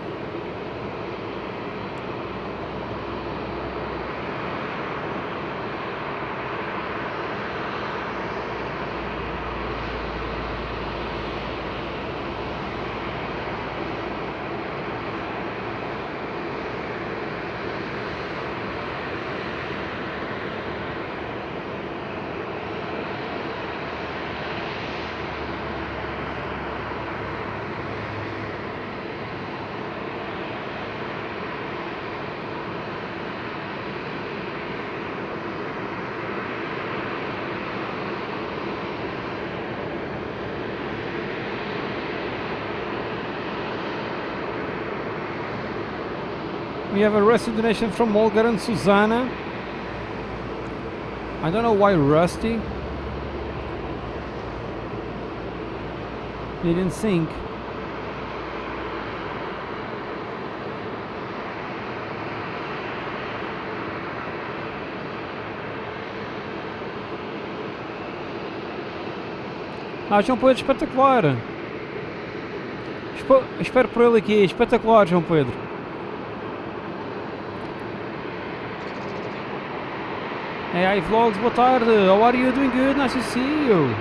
We have a rescue donation from Olga and Susanna. I don't know why Rusty didn't sink. João Pedro, espetacular. Espero por ele aqui, espetacular, João Pedro. Hey, vlogs, boa tarde. How are you? Doing good? Nice to see you.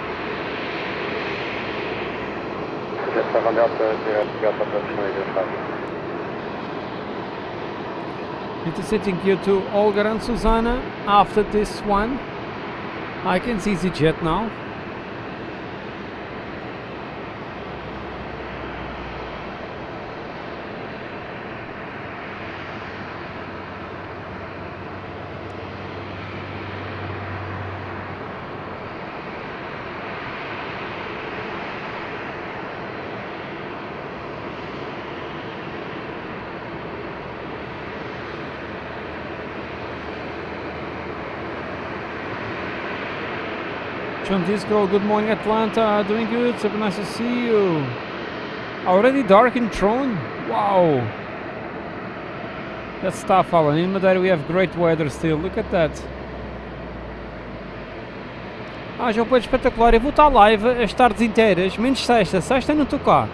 Intercepting you to Olga and Susanna after this one. I can see the jet now. John Disco, good morning Atlanta, doing good, super nice to see you. Already dark in Tron? Wow. That's tough, Alan. In Madeira we have great weather still, look at that. João Pedro, espetacular. Eu vou estar live as tardes inteiras, menos sexta. Sexta não estou cá,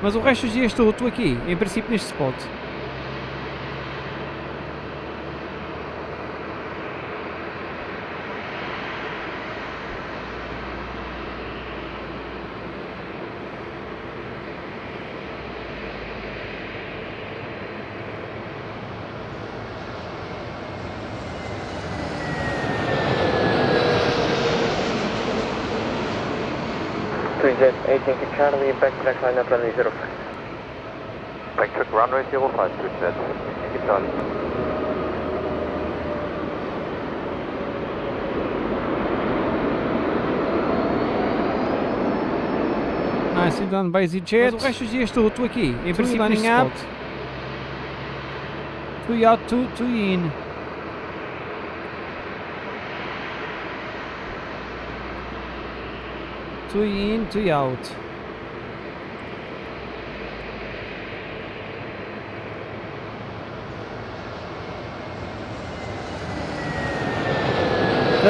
mas o resto dos dias estou aqui, em princípio neste spot. Jet 18 to Charlie, backtrack line up runway 05. Backtrack runway 05, Jet 18 to Charlie. Nicely done by the jet. Mas o resto dos dias estou aqui, em princípio neste spot. 2 out, 2 in. Two in, two out.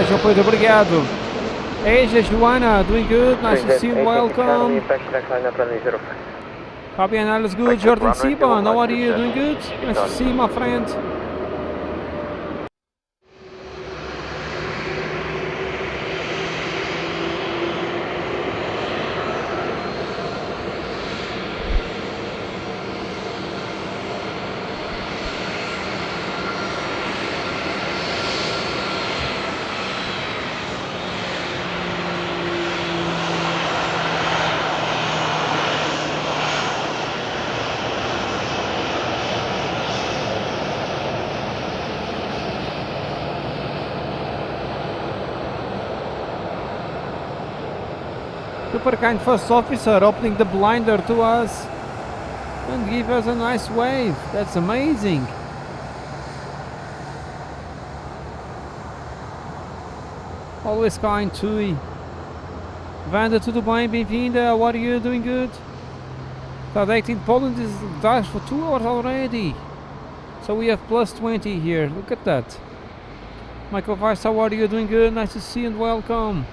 João Pedro, obrigado. Hey, Joanna, doing good, nice to see you, welcome. Fabian, alles good. Jordan Siban, how are you, doing good? Nice to see you, my friend. Super kind first officer opening the blinder to us and give us a nice wave. That's amazing. Always kind, Tui. Wanda, tudo bem? Bem-vinda. How are you? Doing good? Target in Poland is died for 2 hours already. So we have plus 20 here. Look at that. Michael Weiss, how are you? Doing good? Nice to see you and welcome.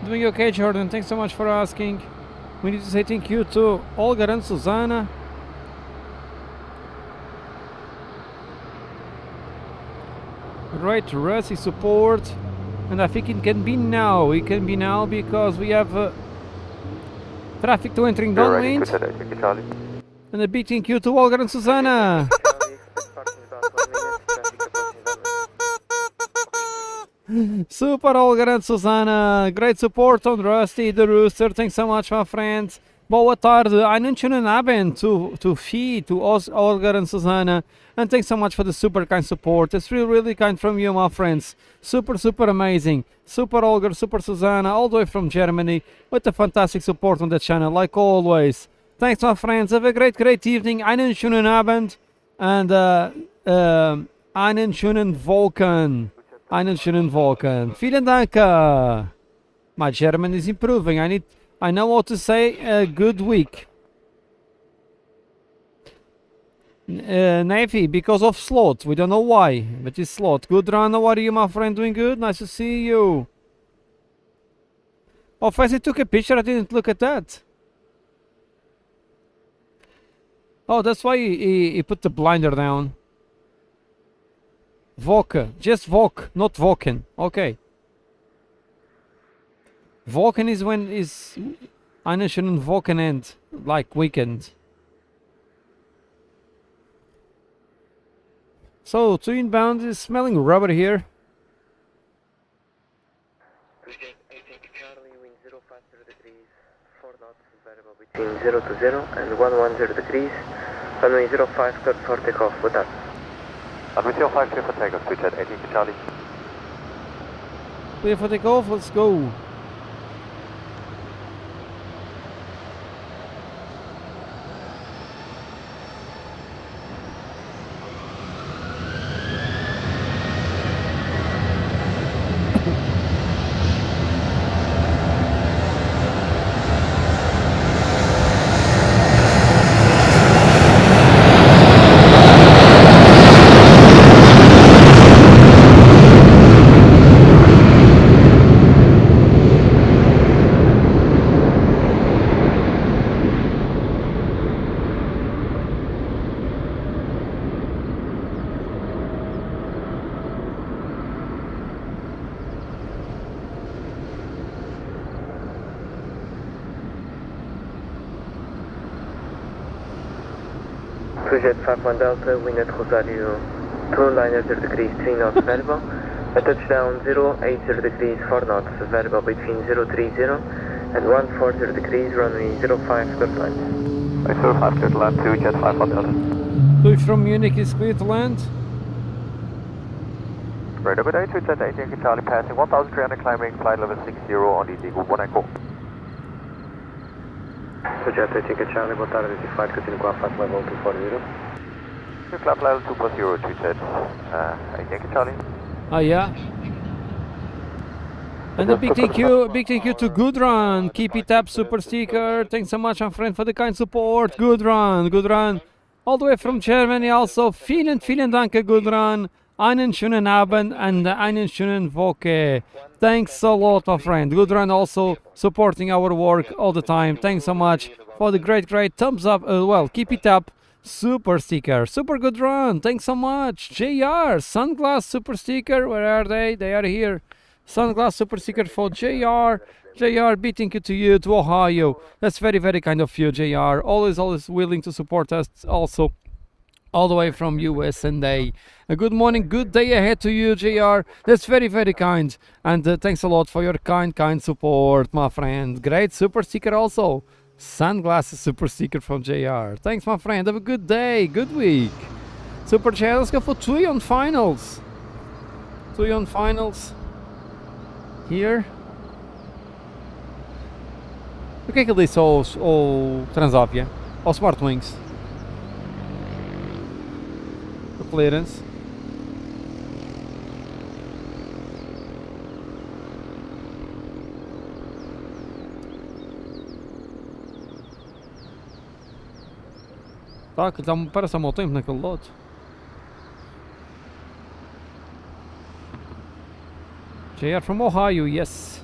Doing okay, Jordan. Thanks so much for asking. We need to say thank you to Olga and Susanna. Great Rusty support. And I think it can be now. It can be now because we have traffic to entering downwind. And a big thank you to Olga and Susanna. Super Olga and Susanna. Great support on Rusty the Rooster. Thanks so much, my friends. Boa tarde. Einen schönen Abend to Fee, to Olga and Susanna. And thanks so much for the super kind support. It's really, really kind from you, my friends. Super, super amazing. Super Olga, super Susanna, all the way from Germany, with the fantastic support on the channel, like always. Thanks, my friends. Have a great, great evening. Einen schönen Abend. And einen schönen Vulcan. Einen schönen Vulcan. Vielen Dank. My German is improving. I know what to say. Good week. Navy, because of slot. We don't know why, but it's slot. Good run. How are you, my friend? Doing good? Nice to see you. Oh, Fancy took a picture. I didn't look at that. Oh, that's why he put the blinder down. Voke. Just Voke, not Vulcan. Okay. Vulcan is when is eine schönen Wochenend, like weekend. So, 2 inbound is smelling rubber here. Charlie, wind 050 degrees, 4 knots, variable between 0 to 0 and 110 degrees. Runway 05, cleared for takeoff, with that. Runway 05, clear for takeoff, switch at 18 Charlie. Clear for takeoff, let's go. Jet 51 Delta, wind at Rosario 290 degrees, 3 knots variable. A touchdown 080 degrees, 4 knots variable between 030 and 140 degrees, runway 05, clear to land. 05, clear to land, 2 Jet 51 Delta. Louis from Munich is clear to land. Radar good day, 2 Jet 18 Charlie, passing 1300, climbing flight level 60 on easy, group 1 echo. Jet 18 Charlie, boa tarde, easy flight, continue com a flight level 240. Flight level 240, 2 Jet 18 Charlie. Oh yeah. And a big thank you to Gudrun. Keep it up, super sticker. Thanks so much, my friend, for the kind support. Gudrun. All the way from Germany also. Vielen Dank, Gudrun. Einen schönen Abend and einen schönen Woche. Thanks a lot, my friend. Gudrun also supporting our work all the time. Thanks so much for the great thumbs up as well. Keep it up. Super sticker. Super good run. Thanks so much. JR. Sunglass super sticker. Where are they? They are here. Sunglass super sticker for JR. JR, big thank you to you, to Ohio. That's very kind of you, JR. Always willing to support us also. All the way from US and a good morning, good day ahead to you, JR. That's very kind. And thanks a lot for your kind support, my friend. Great super sticker also. Sunglasses super sticker from JR. Thanks, my friend. Have a good day, good week. Super chat. Let's go for 2 on finals. 2 on finals. Here. O que é que ele disse ao Transavia? Ao Smartwings? O clearance. Tá, que parece há mau tempo naquele lote. JR from Ohio, yes.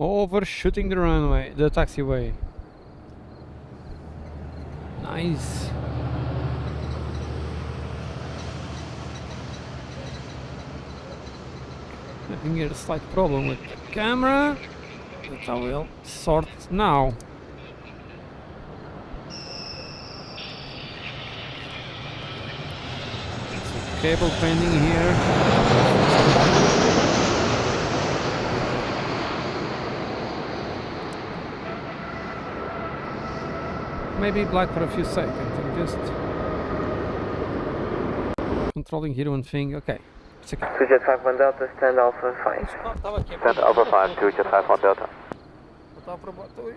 Overshooting the runway, the taxiway. Nice. I think there's a slight problem with the camera, that I will sort now. Cable pending here. Maybe black for a few seconds. I'm just controlling here one thing. Okay, it's okay. 2 Jet 51 Delta, stand Alpha 5. Stand Alpha 5, 2 Jet 51 Delta.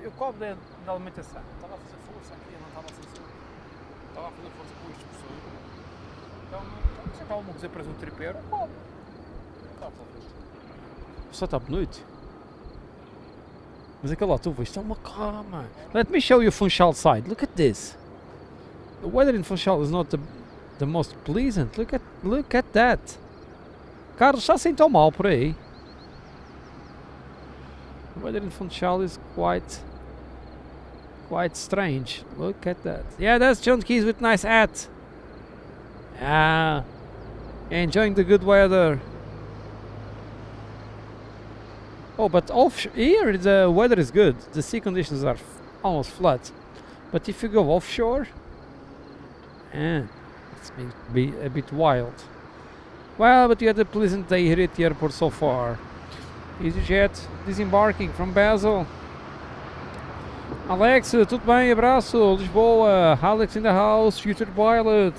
Eu cobro da alimentação. Estava a fazer força aqui, não estava a fazer. Estava a fazer força com isto, pessoal. Então, se estava a dizer preso um tripé, eu cobro. Só está de noite. Mas aquele lá, tu vês, está uma cama. Let me show you Funchal side. Look at this. The weather in Funchal is not the most pleasant. Look at that. Carlos, está assim tão mal por aí. The weather in Funchal is quite strange. Look at that. Yeah, that's John Keys with nice hat. Yeah, enjoying the good weather. Oh, but here the weather is good. The sea conditions are almost flat. But if you go offshore, it's be a bit wild. Well, but you had a pleasant day here at the airport so far. EasyJet disembarking from Basel. Alex, tudo bem? Abraço. Lisboa. Alex in the house. Future pilot.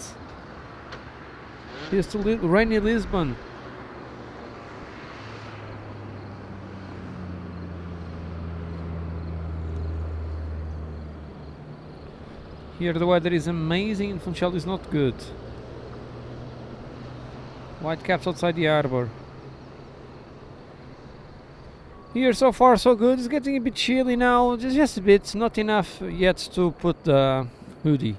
Here's to rainy Lisbon. Here the weather is amazing and Funchal is not good. White caps outside the harbour. Here so far so good. It's getting a bit chilly now, just a bit, not enough yet to put the hoodie.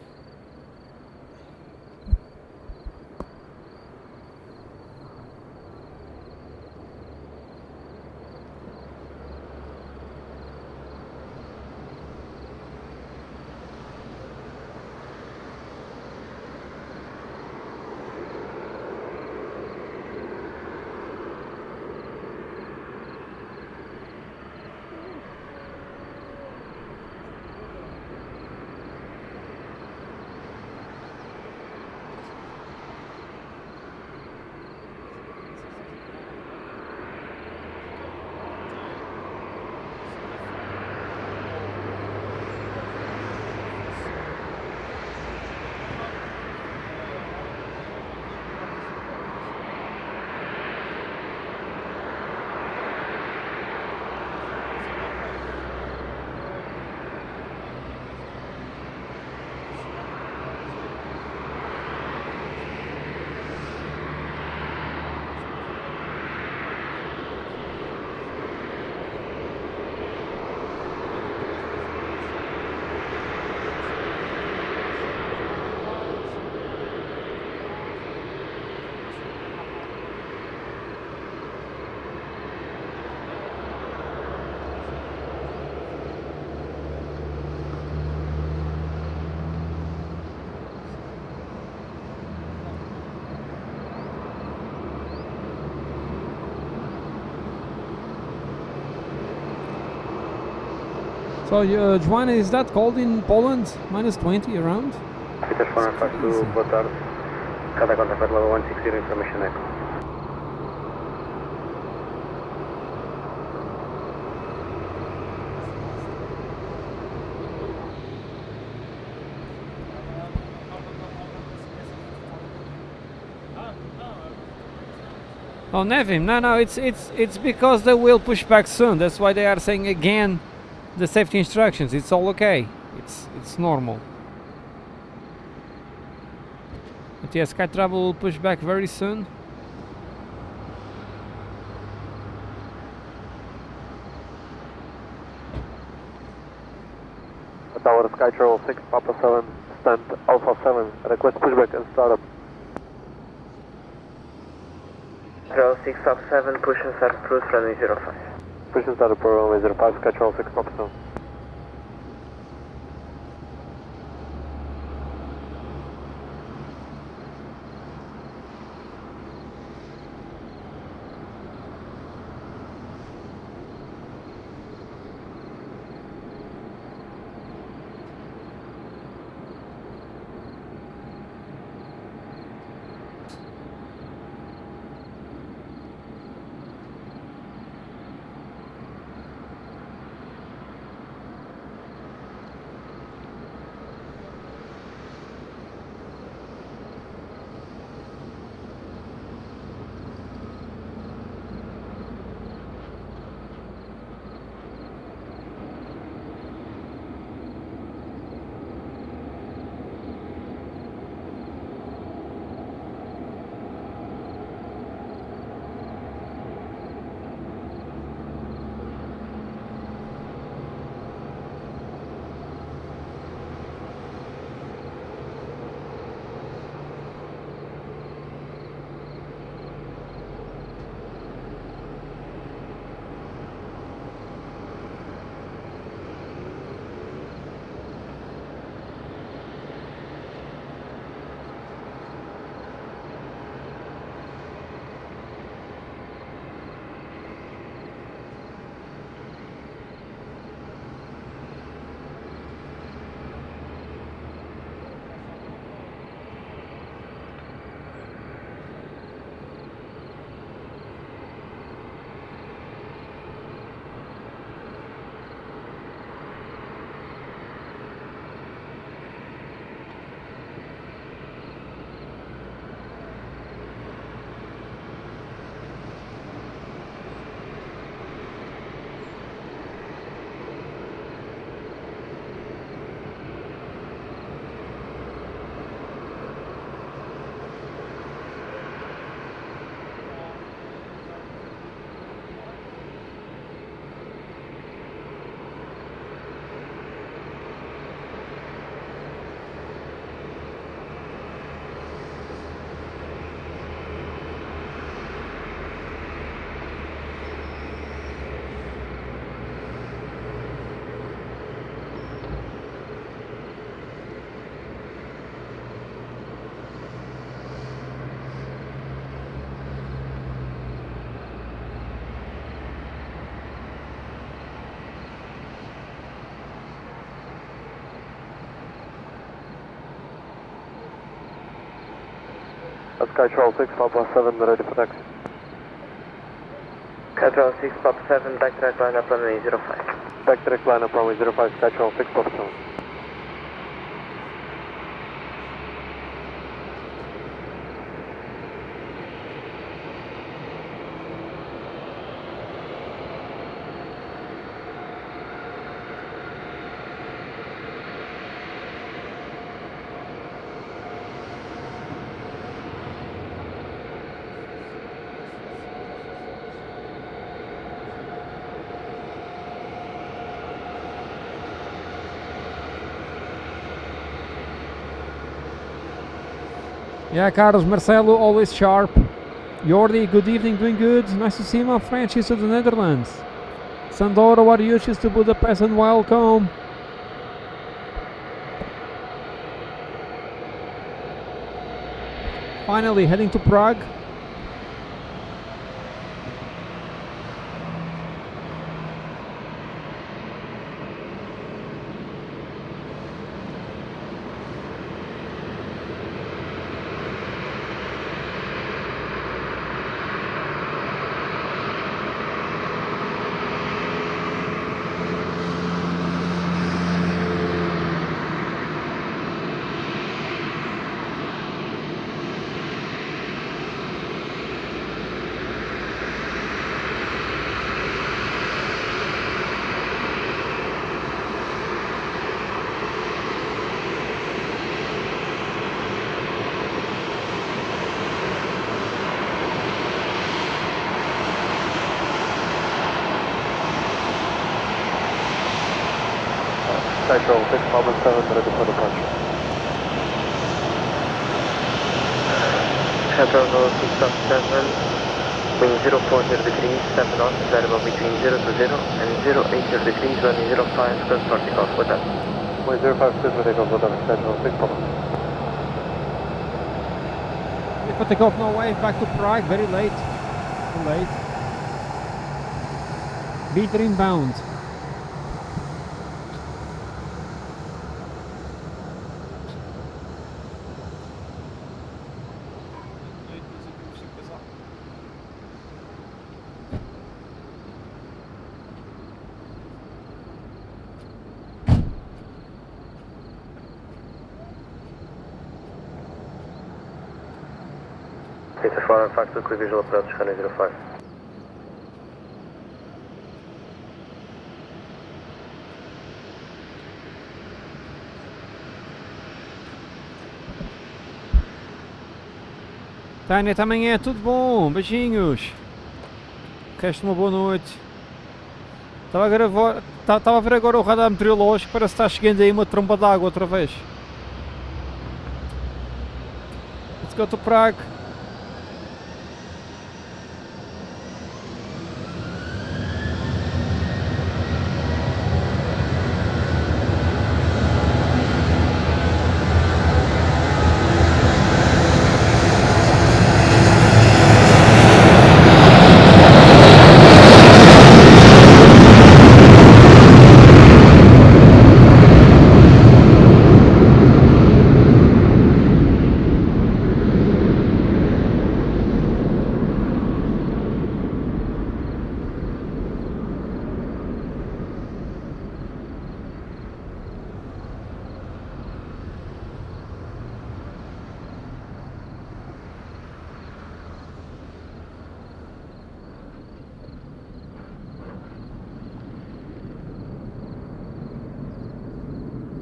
So, Joanna, is that cold in Poland? Minus 20 around? Peter 452, boa tarde. Cada contact at level 160, information echo. Oh, Nevim, no, it's because they will push back soon. That's why they are saying again the safety instructions. It's all okay. It's normal. But yes, Sky Travel will push back very soon. Tower Sky Travel 6 Papa 7, stand Alpha 7, request pushback and startup. Travel 6 Pop 7, push and start cruise runway 05. Push and startup for runway 05, Sky Travel 6 Papa 7. Sky Travel 6 Papa 7, ready for taxi. Sky Travel 6 Pop 7, backtrack line up runway 05. Backtrack line up runway 05, Sky Travel 6 Papa 7. Yeah, Carlos Marcelo, always sharp. Jordi, good evening, doing good. Nice to see you, my friend. She's to the Netherlands. Sandoro, what are you? She's to Budapest and welcome. Finally, heading to Prague. Central 6 Papa 7, ready for departure. Central 6 of 7, wind 040 degrees, 7 knots, variable between 0 to 0 and 080 degrees, running 05, close for takeoff, with that. Wind 05, clear for takeoff, with that, Central 6 Papa. If I take off Norway, back to Prague, very late. Too late. Beater inbound. Peter 4 on factor, quick visual approach, runway 05. Tânia, até amanhã, tudo bom? Beijinhos. Queres uma boa noite? Estava a ver agora o radar meteorológico, parece que está chegando aí uma tromba d'água outra vez. Let's go to Prague.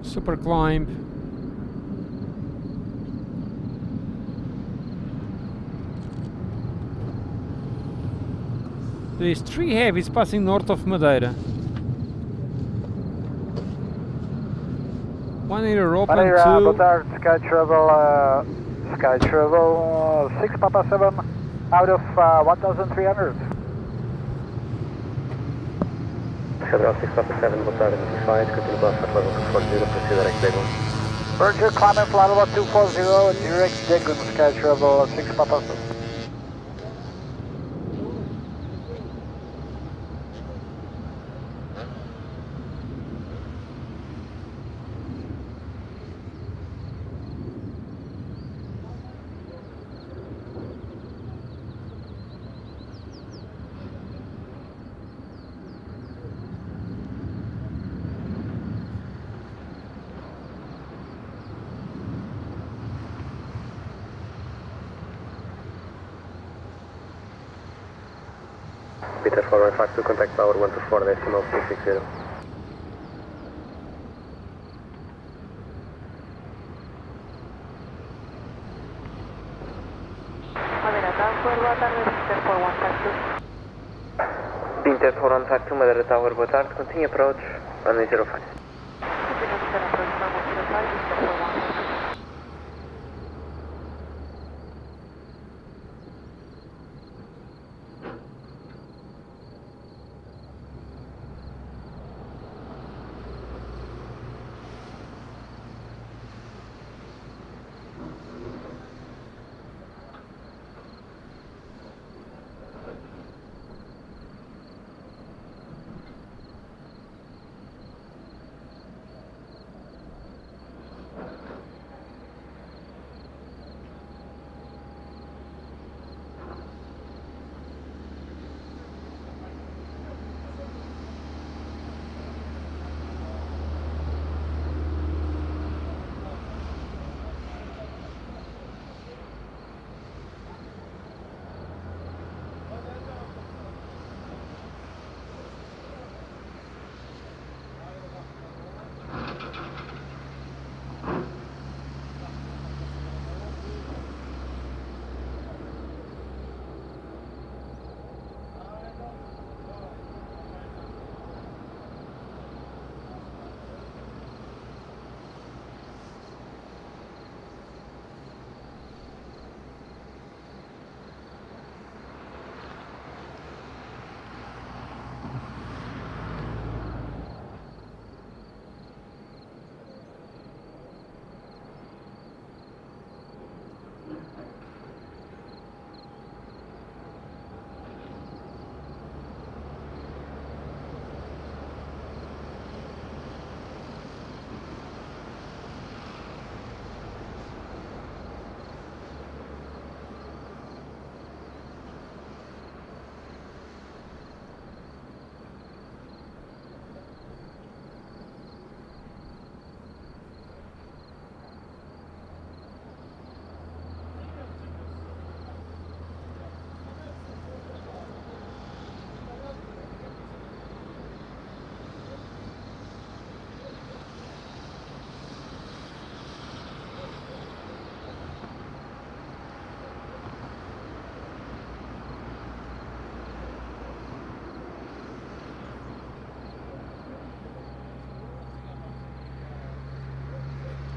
Super climb. There's 3 heavies passing north of Madeira. One in Europe and Madeira, 2. boa tarde, Sky Travel 6 Papa 7 out of 1,300. Central 6 Papa 7, boa tarde, notified, continue bus at level 240, proceed direct Dagon. Roger, climbing flight level 240, direct Dagon, Sky Travel 6 Papa 7. Peter 4 on factor, contact power 124, decimal 360. Madeira Tower, boa tarde, Peter 4 on factor. Peter 4 on factor, Madeira Tower, boa tarde, continue approach, runway 05. Continue descend approach, runway 05, Peter 4 on factor.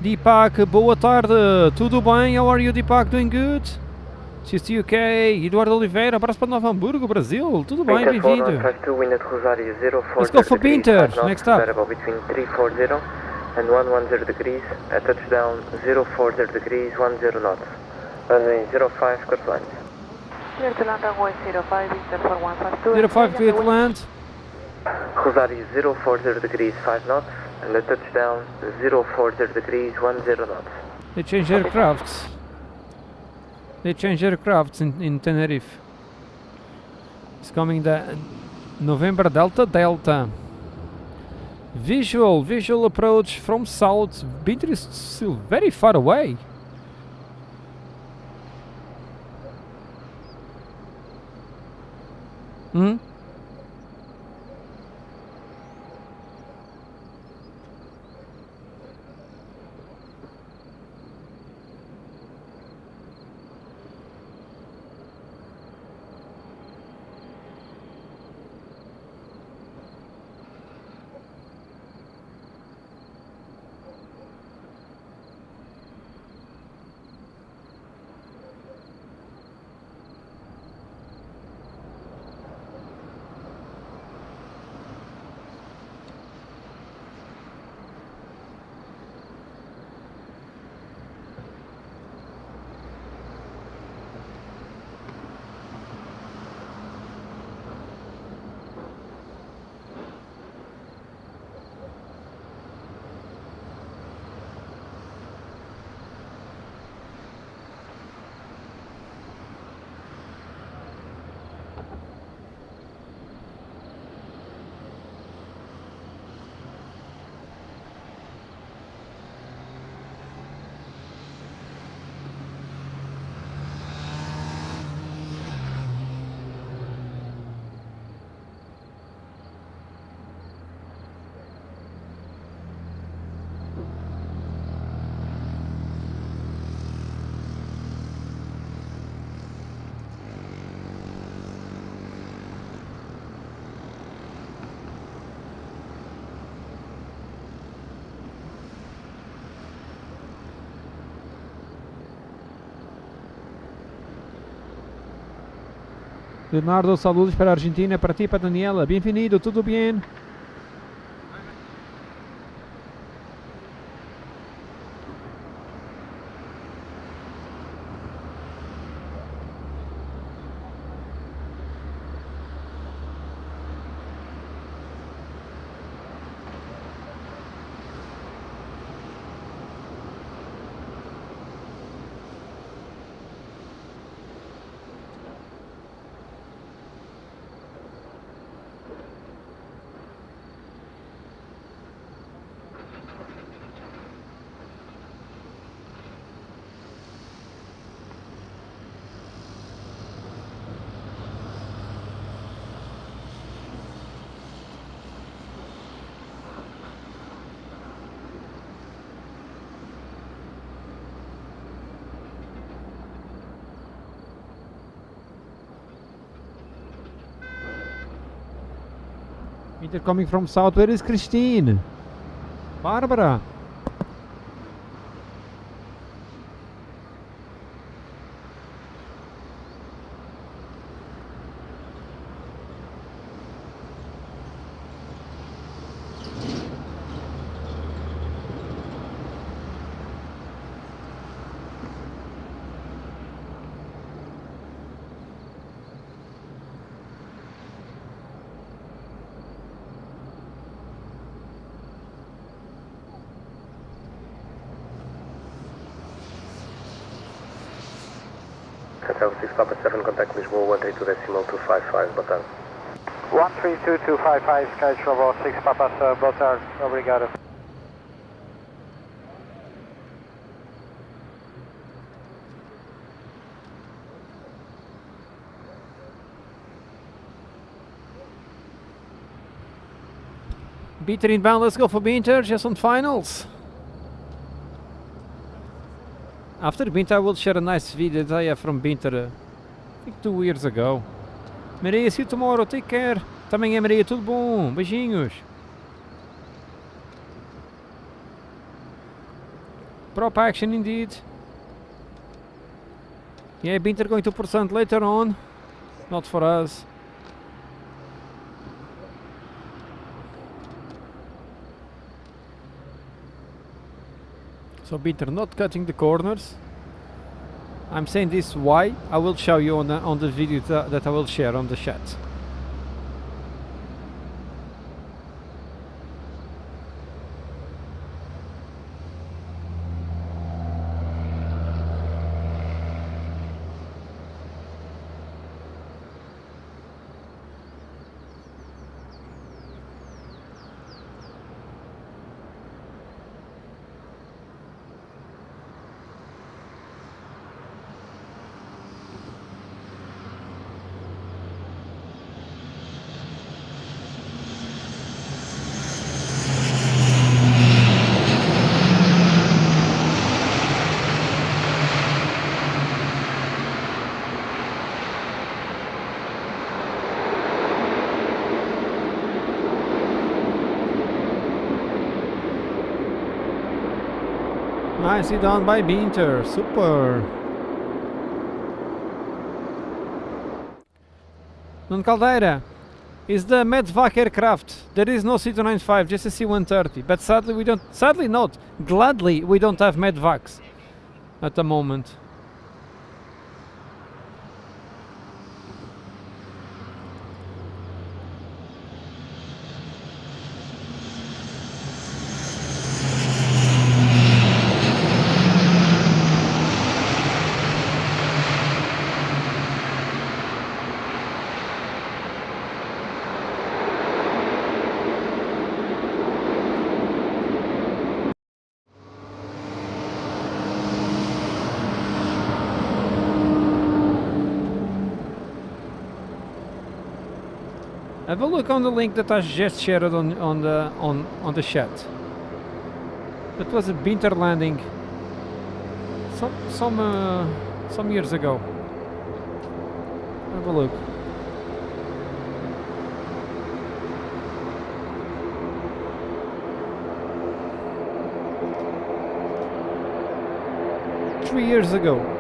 Deepak, boa tarde. Tudo bem? How are you, Deepak? Doing good? Sister UK, Eduardo Oliveira, abraço para Novo Hamburgo, Brasil. Tudo bem? Binter Bem-vindo. 4152, wind at Rosario 040 Let's go for degrees, Binter. 5 knots, Next up. variable between 340 and 110 degrees, at touchdown 040 degrees, 10 knots. Runway 05, course lines. Clear to land runway 05, Binter for 152. 05 clear to land. Rosario 040 degrees, 5 knots, and at touchdown 040 degrees, 10 knots. They changed aircrafts. They changed aircrafts in Tenerife. It's coming the November Delta. Visual approach from south. Binter is still very far away. Hmm? Leonardo, saludos para a Argentina, para ti e para a Daniela. Bem-vindo, tudo bem? Peter coming from south. Where is Christine? Barbara. Hotel 6 Papa 7, contact Lisboa 132.255, boa tarde. 132.255, Sky Travel 6 Papa 7, boa tarde, obrigado. Binter inbound, let's go for Binter, just on finals. After Binter, I will share a nice video that I have from Binter, I think 2 years ago. Maria, see you tomorrow, take care. Também é Maria, tudo bom, beijinhos. Prop action indeed. Yeah, Binter going to percent later on. Not for us. So Binter not cutting the corners. I'm saying this why I will show you on the video that I will share on the chat. Nicely done by Binter, super. Non Caldeira, is the Medvac aircraft. There is no C295, just a C130. But sadly we don't, sadly not, gladly we don't have Medvacs at the moment. Have a look on the link that I just shared on the chat. That was a Binter landing some years ago. Have a look. Three years ago.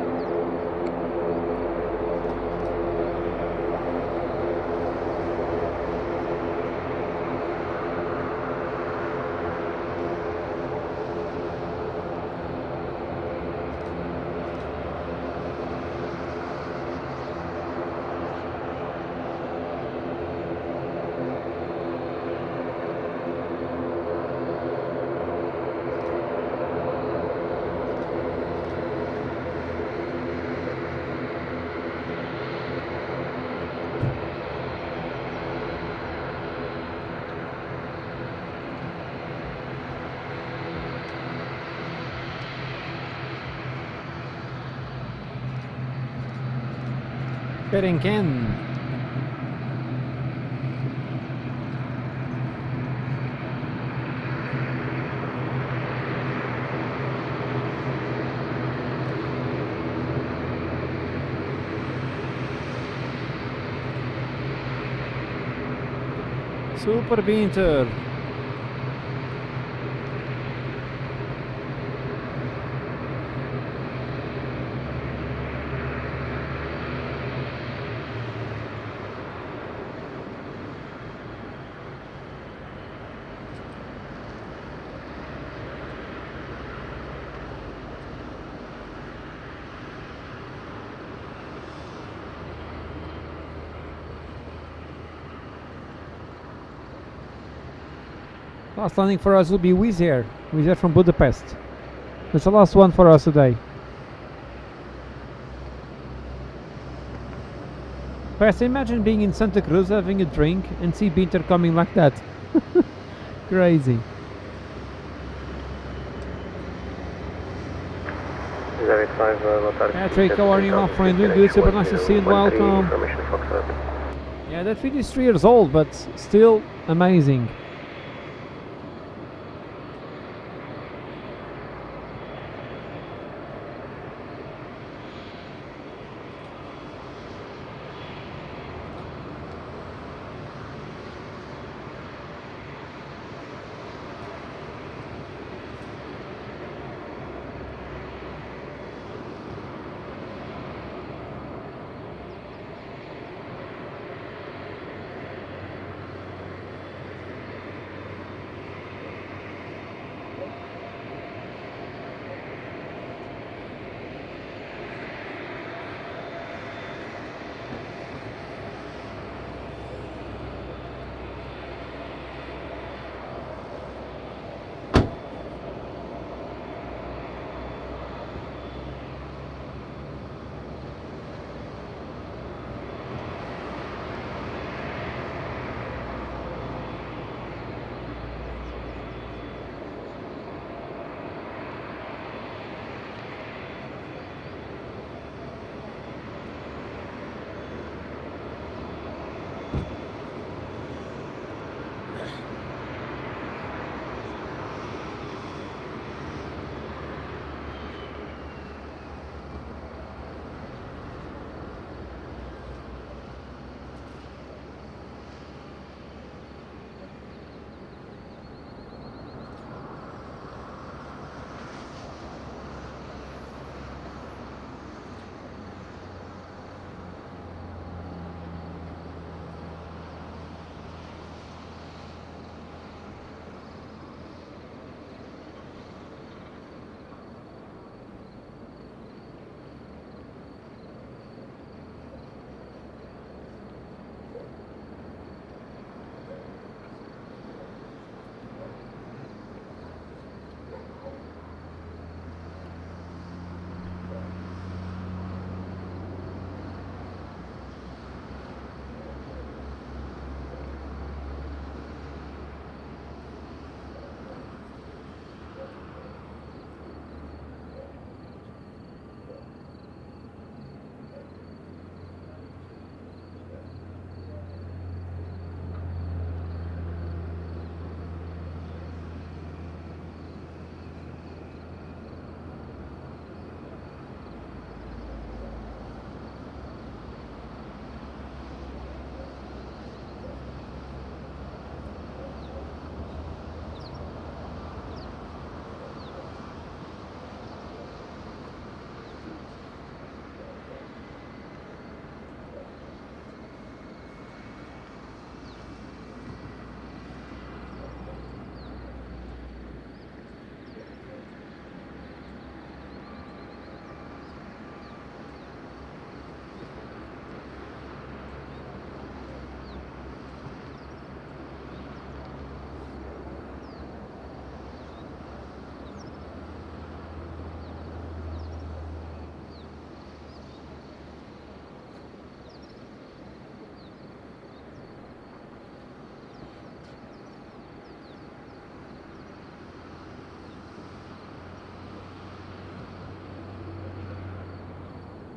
Perenquen. Super Binter. Last landing for us will be Wizz Air from Budapest. That's the last one for us today. First, imagine being in Santa Cruz having a drink and see Binter coming like that. Crazy. Patrick, how are you, my friend? Doing good, super nice to see you and welcome. Yeah, that video is 3 years old, but still amazing.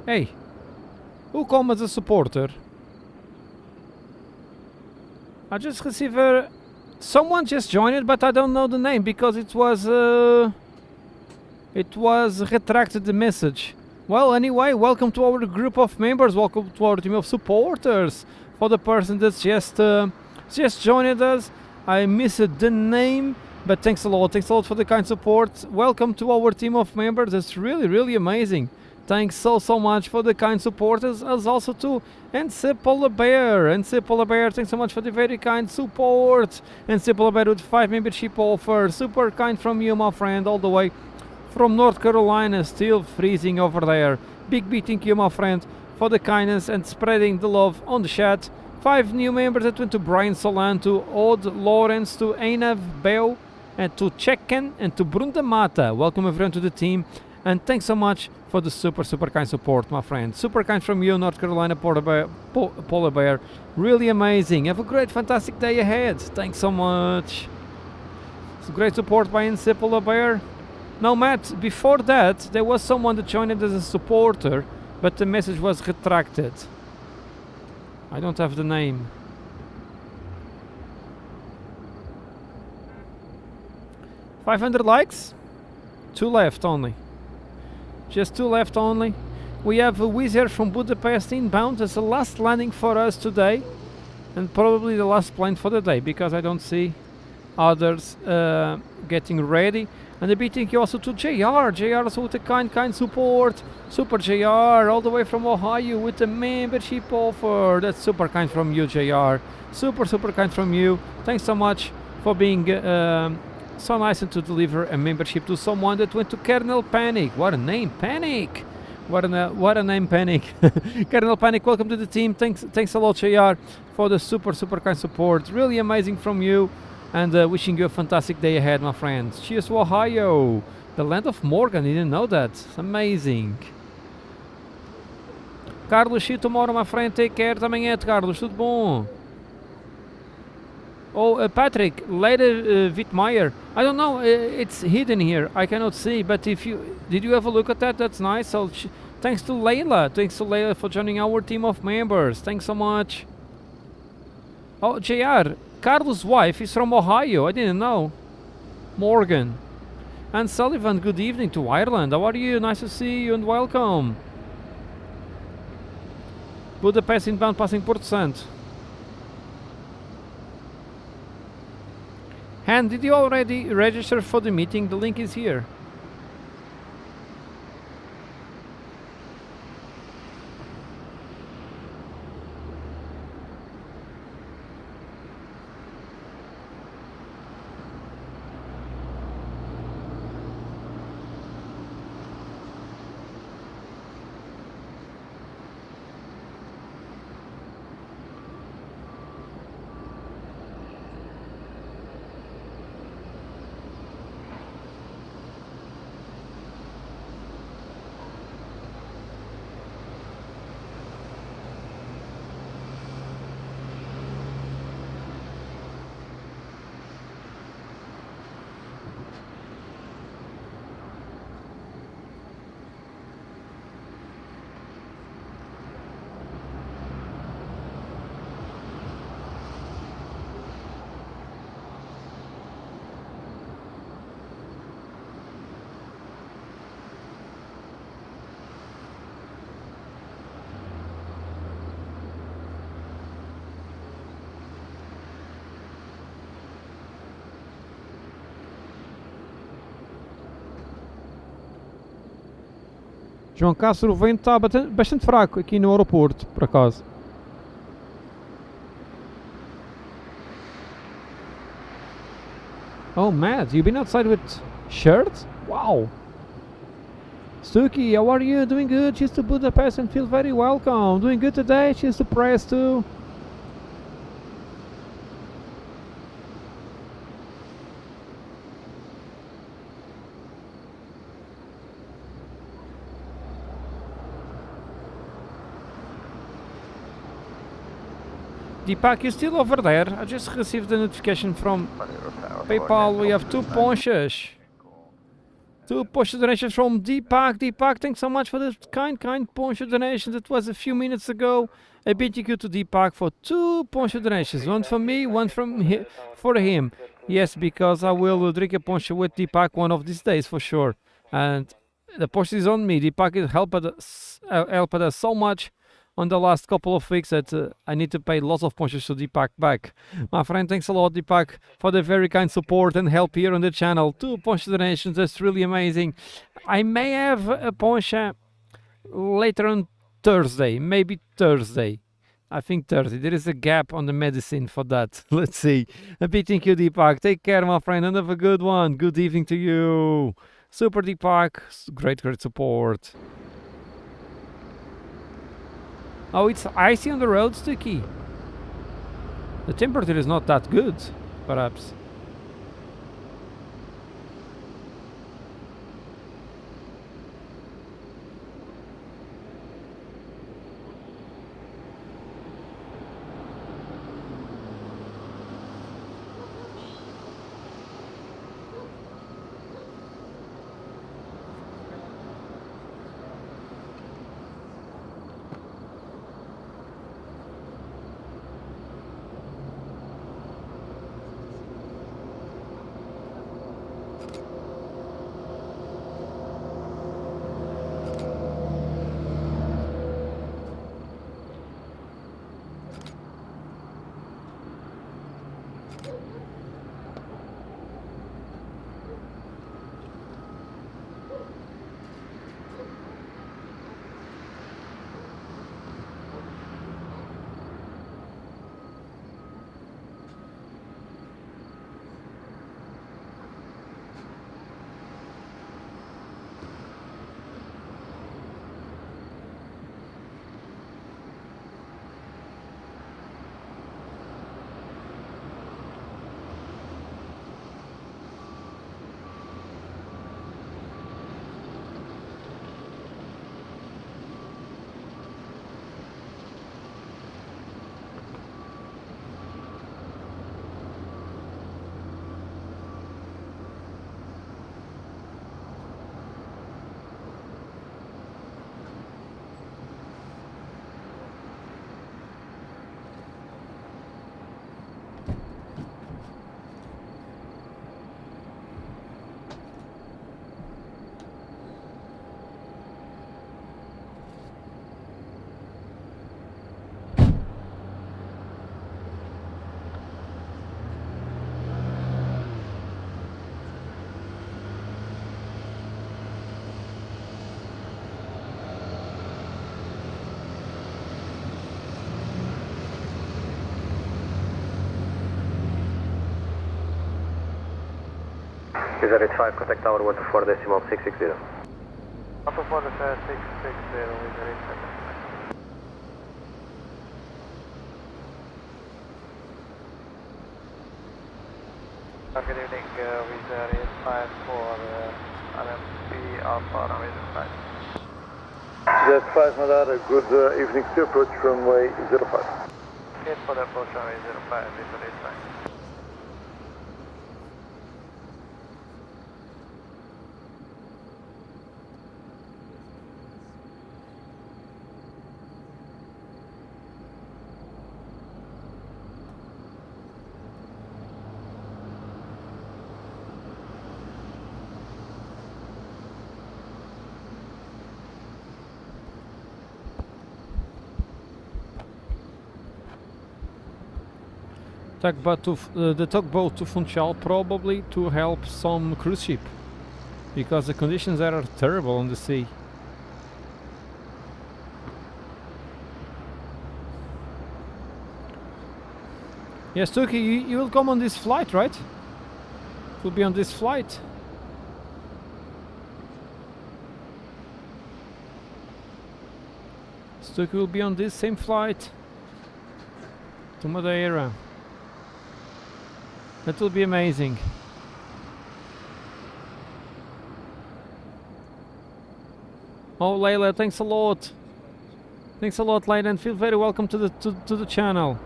Hey, who come as a supporter? I just received someone just joined it, but I don't know the name because it was retracted the message. Well, anyway, welcome to our group of members. Welcome to our team of supporters. For the person that's just joined us, I missed the name, but thanks a lot. Thanks a lot for the kind support. Welcome to our team of members. It's really amazing. Thanks so much for the kind supporters, as also to NC Polar Bear. NC Polar Bear, thanks so much for the very kind support. NC Polar Bear with 5 membership offers. Super kind from you, my friend, all the way from North Carolina, still freezing over there. Big thank you, my friend, for the kindness and spreading the love on the chat. 5 new members that went to Brian Solan, to Odd Lawrence, to Einav Bell, and to Checken, and to Brunda Mata. Welcome everyone to the team, and thanks so much for the super kind support, my friend. Super kind from you, North Carolina Polar Bear. Really amazing. Have a great, fantastic day ahead. Thanks so much. It's great support by NC Polar Bear. Now, Matt, before that, there was someone that joined as a supporter, but the message was retracted. I don't have the name. $500 likes? 2 left only. Just 2 left only. We have a Wizz Air from Budapest inbound as the last landing for us today, and probably the last plane for the day, because I don't see others getting ready. And a big thank you also to JR. JR also with a kind support. Super JR, all the way from Ohio with the membership offer. That's super kind from you, JR. Super kind from you. Thanks so much for being so nice and to deliver a membership to someone that went to Kernel Panic. What a name, Panic! What a name, Panic. Kernel Panic, welcome to the team. Thanks a lot, JR, for the super kind support. Really amazing from you. And wishing you a fantastic day ahead, my friends. Cheers to Ohio, the land of Morgan. Didn't know that. It's amazing. Carlos, see you tomorrow, my friend. Take care. Até amanhã, Carlos. Tudo bom? Oh, Patrick, later Wittmeyer. I don't know. It's hidden here. I cannot see. But did you have a look at that? That's nice. Thanks to Layla. Thanks to Layla for joining our team of members. Thanks so much. Oh, JR. Carlos' wife is from Ohio. I didn't know. Morgan. And Sullivan, good evening to Ireland. How are you? Nice to see you and welcome. Budapest inbound passing Porto Santo. Han, did you already register for the meeting? The link is here. João Castro, o vento está bastante fraco aqui no aeroporto, por acaso. Oh, Matt, you've been outside with shirt? Wow. Stucky, how are you? Doing good? Cheers to Budapest and feel very welcome. Doing good today? Cheers to press too. Deepak, you still over there? I just received a notification from PayPal. We have 2 ponchas. 2 Porsche donations from Deepak. Deepak, thanks so much for the kind Porsche donation. That was a few minutes ago. A big thank you to Deepak for 2 Porsche donations. One from me, one from for him. Yes, because I will drink a Porsche with Deepak one of these days for sure. And the Porsche is on me. Deepak has helped us so much on the last couple of weeks that I need to pay lots of Porsches to Deepak back. My friend, thanks a lot, Deepak, for the very kind support and help here on the channel. 2 Porsche donations, that's really amazing. I may have a Porsche later on Thursday, maybe Thursday. I think Thursday. There is a gap on the medicine for that. Let's see. A big thank you, Deepak. Take care, my friend, and have a good one. Good evening to you. Super Deepak. Great support. Oh, it's icy on the road, Sticky. The temperature is not that good, perhaps. Is that 5, contact tower 124 decimal 660. 124 660, is there is good evening, Wizard is 5 for RMP Alpha, Madeira flight. Jet 5 Madeira, good evening to approach runway 05. Yes, for the approach runway 05, Wizard is fine. The tugboat to Funchal, probably to help some cruise ship, because the conditions there are terrible on the sea. Yes, Tuki, you will come on this flight, right? You'll be on this flight. Tuki will be on this same flight to Madeira. That will be amazing. Oh, Layla, thanks a lot. Thanks a lot, Layla, and feel very welcome to the channel.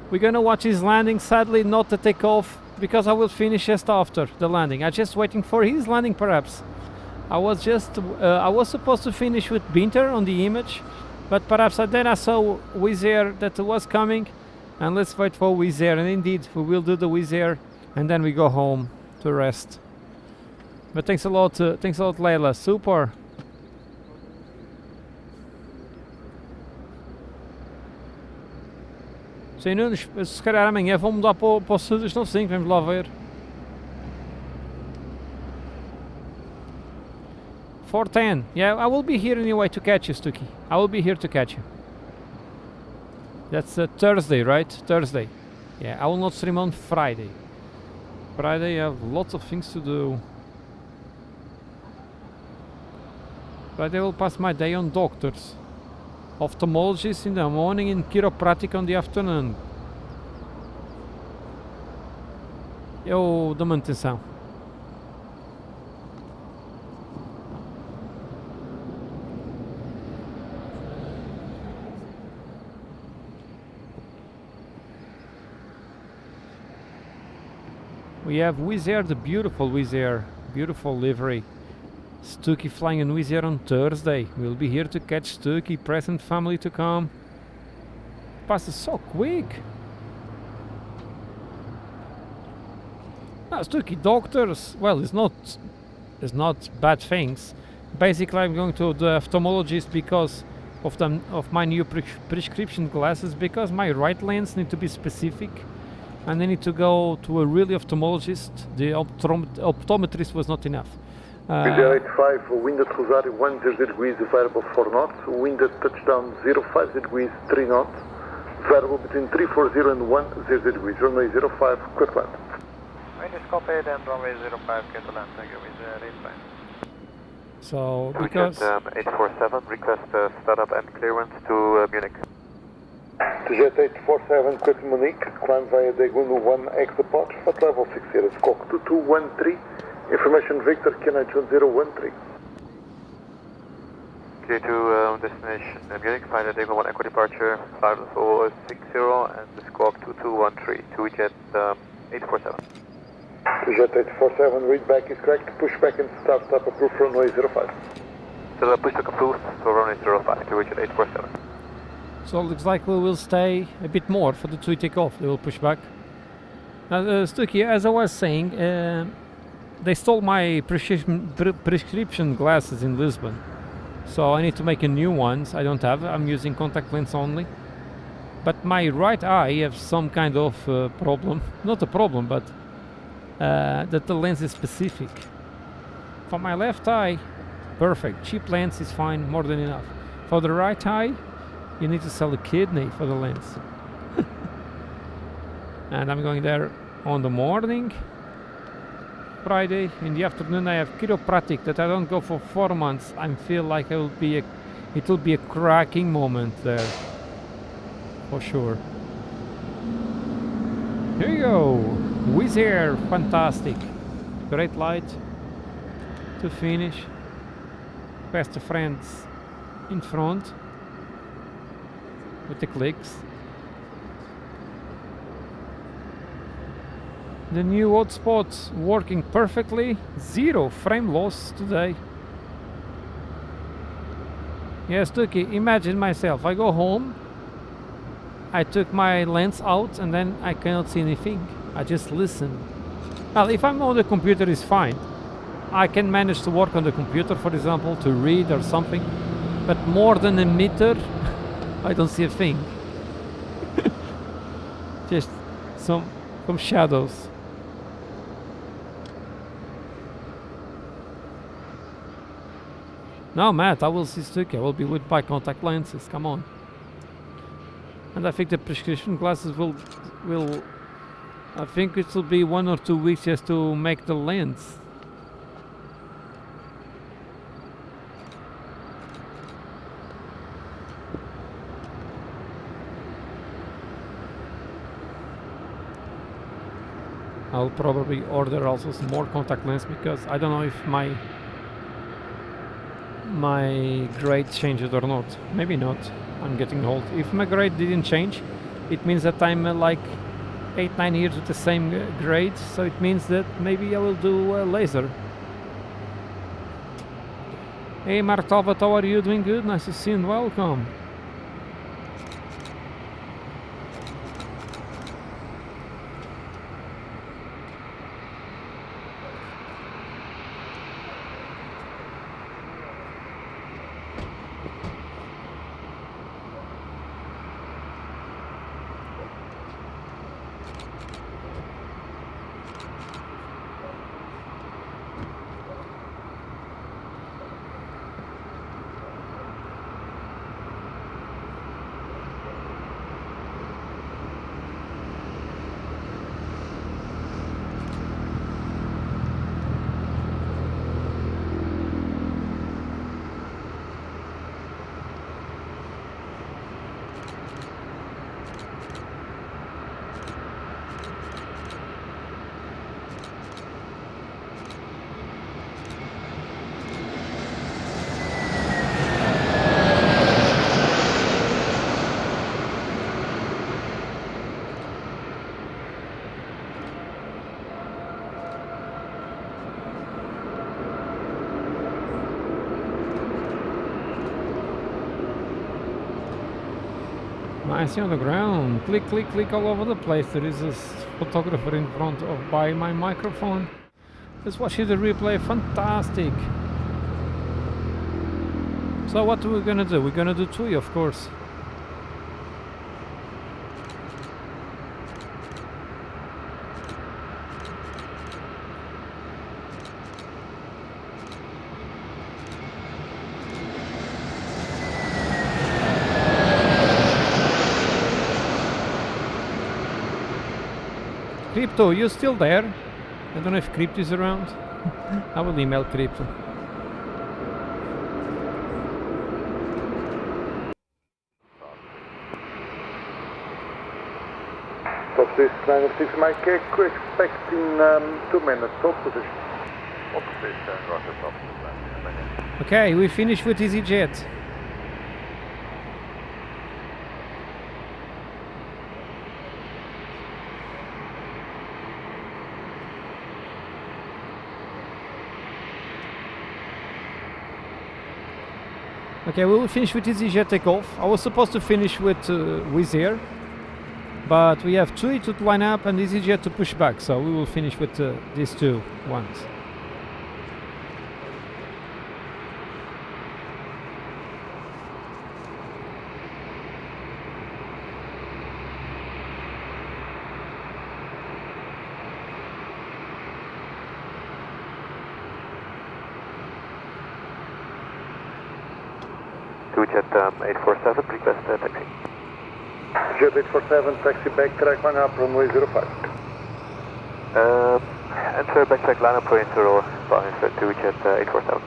We're gonna watch his landing. Sadly, not the takeoff, because I will finish just after the landing. I'm just waiting for his landing, perhaps. I was supposed to finish with Binter on the image, but perhaps then I saw Wizz Air that was coming, and let's wait for Wizz Air. And indeed, we will do the Wizz Air, and then we go home to rest. But thanks a lot, Leila. Super. Sim, Nunes, se calhar amanhã vão mudar para o Studios 95, vamos lá ver. 4:10. Yeah, I will be here anyway to catch you, Stucky. I will be here to catch you. That's Thursday, right? Thursday. Yeah, I will not stream on Friday. Friday I have lots of things to do. Friday I will pass my day on doctors. Ophthalmologist in the morning and chiropractic on the afternoon. Eu dou manutenção. We have Wizz Air, the beautiful Wizz Air, beautiful livery. Stucky flying in Wizz Air on Thursday. We'll be here to catch Stucky, present family to come. Passes so quick. Stucky, doctors, well, it's not bad things. Basically, I'm going to the ophthalmologist because of my new prescription glasses, because my right lens need to be specific. And I need to go to a really ophthalmologist. The optometrist was not enough. Wizz Air 85, wind at Rosario 10 degrees, variable 4 knots. Wind at touchdown 05 degrees, 3 knots. Variable between 340 and 10 degrees. Runway 05, quick land. Wind is copied and runway 05, get to land. Thank you, Wizz Air 85. So, because... 847, request startup and clearance to Munich. Jet 847, quick Munich, climb via Daegu 1 exit port, flight level 60, squawk 2213, information Victor, Kennedy 1013. Clear to destination Munich, find a Daegu 1 echo departure, flight level 60 and the squawk 2213, to jet 847. Jet 847, read back is correct, push back and start up approved runway 05. So push back approved, so runway 05, to jet 847. So it looks like we will stay a bit more for the two takeoff. They will push back. Now, Stucky, as I was saying, they stole my prescription glasses in Lisbon. So I need to make a new ones. I don't have. I'm using contact lens only. But my right eye has some kind of problem. Not a problem, but that the lens is specific. For my left eye, perfect. Cheap lens is fine, more than enough. For the right eye, you need to sell a kidney for the lens. And I'm going there on the morning. Friday in the afternoon I have chiropractic that I don't go for 4 months. I feel like it will be a cracking moment there. For sure. Here you go. Wizz Air, fantastic. Great light to finish. Best of friends in front. With the clicks. The new hotspots working perfectly. 0 frame loss today. Yes, Tuki, imagine myself. I go home. I took my lens out and then I cannot see anything. I just listen. Well, if I'm on the computer, it's fine. I can manage to work on the computer, for example, to read or something. But more than a meter, I don't see a thing. Just some shadows. No, Matt, I will see Stucky. I will be with my contact lenses. Come on. And I think the prescription glasses will I think it will be 1 or 2 weeks just to make the lens. I'll probably order also some more contact lens because I don't know if my grade changed or not. Maybe not. I'm getting old. If my grade didn't change, it means that I'm like 8-9 years with the same grade, so it means that maybe I will do laser. Hey Martova, how are you? Doing good? Nice to see you and welcome. Nice on the ground. Click, click, click all over the place. There is a photographer in front of by my microphone. Let's watch the replay. Fantastic. So what are we gonna do? We're gonna do TUI, of course. Crypto, you still there? I don't know if Crypto is around. I will email Crypto. Top 6, 906 Mike, expecting 2 minutes, top position. Top position, roger, top position. Okay, we finished with EasyJet. Okay, we will finish with EasyJet takeoff. I was supposed to finish with Wizz Air, but we have TUI to line up and EasyJet to push back, so we will finish with these two ones. Jet 847, request taxi. Jet 847, taxi back, track line up, runway 05. Enter backtrack line up for intro, bound for 2 Jet 847.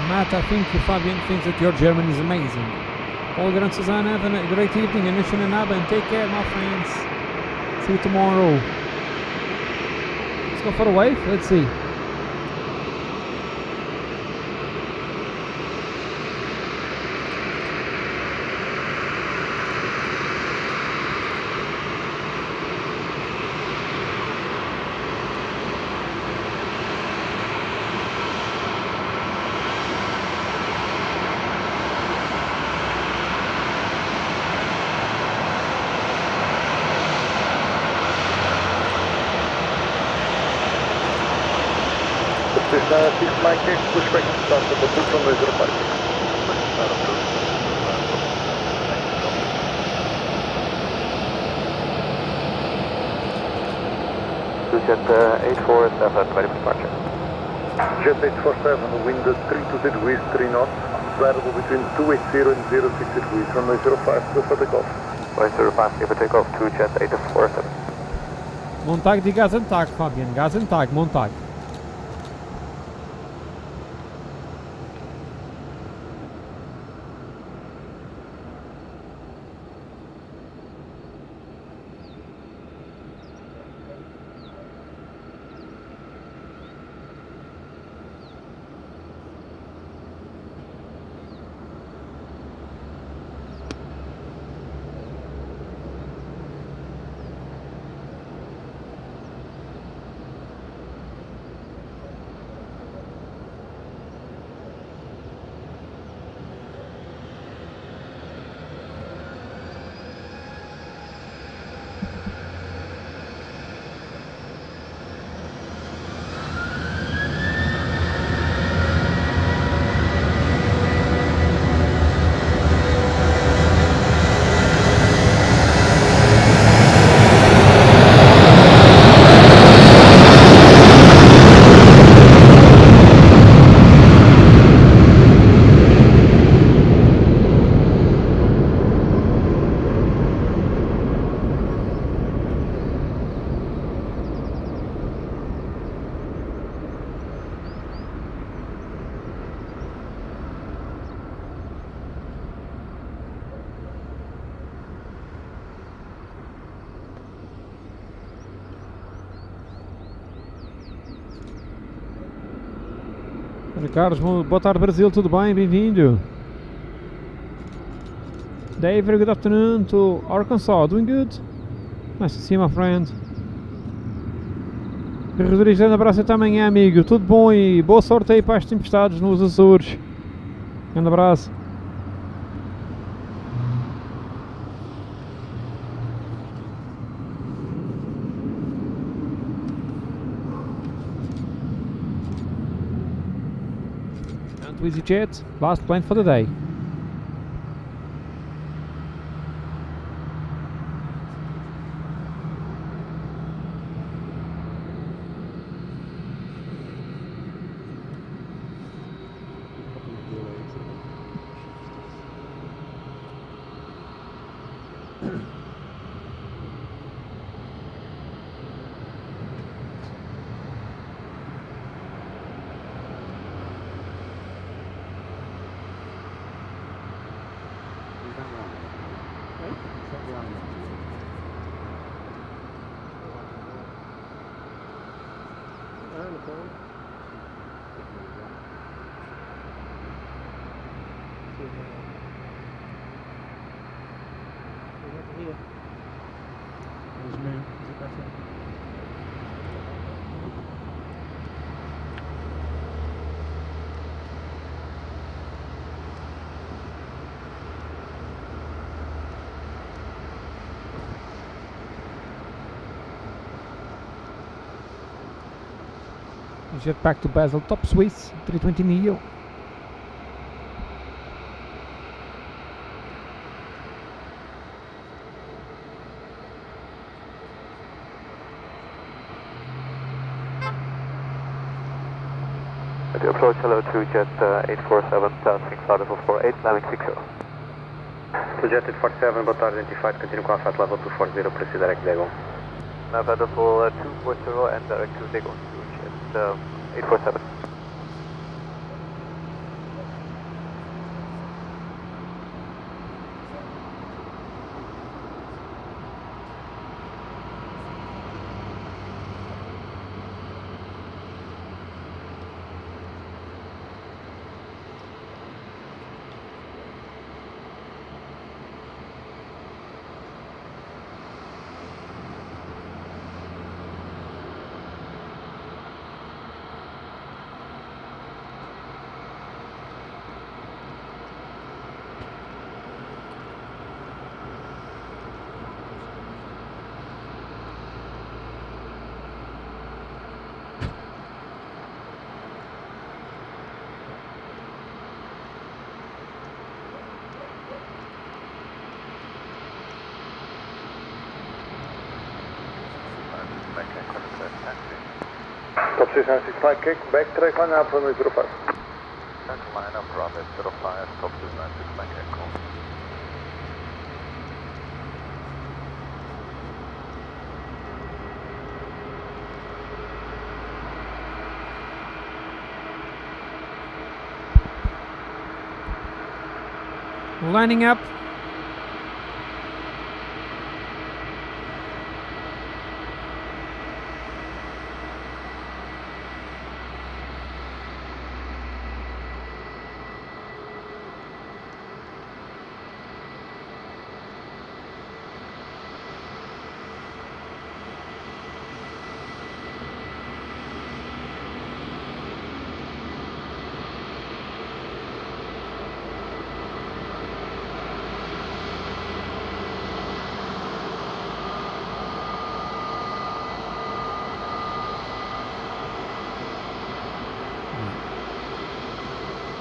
Matt, I think Fabian thinks that your German is amazing. Olga and Susanna, have a great evening, and Nushin and Abba, and take care, my friends. See you tomorrow. Let's go for a wave. Let's see. 6 Mike, push back to start the book from 05. Jet 847, ready for departure. Jet 847, wind 32 degrees, 3 knots, variable between 280 and 06 degrees, runway 05, clear for takeoff. Runway 05, clear for takeoff to Jet 847. Montag die Gazentag, Fabian. Gazentag, Montag. Carlos, boa tarde Brasil, tudo bem? Bem-vindo. Dave, very good afternoon to Arkansas, doing good? Nice to see you, my friend. Rodrigues, grande abraço até amanhã, amigo. Tudo bom e boa sorte aí para as tempestades nos Açores. Grande abraço. And to EasyJet, last plane for the day. Jet back to Basel, top Swiss, 320 Neo. To approach hello to Jet 847, passing flight level 48, landing 60. To Jet 847, boa tarde, identified, continue com a flight level 240, proceed direct Dagon. Now flight level 240 and direct to Dagon to Jet 847. 696 Mike Cake, backtrack line up runway 05. And line up runway 05, top 696 Mike Echo. Lining up.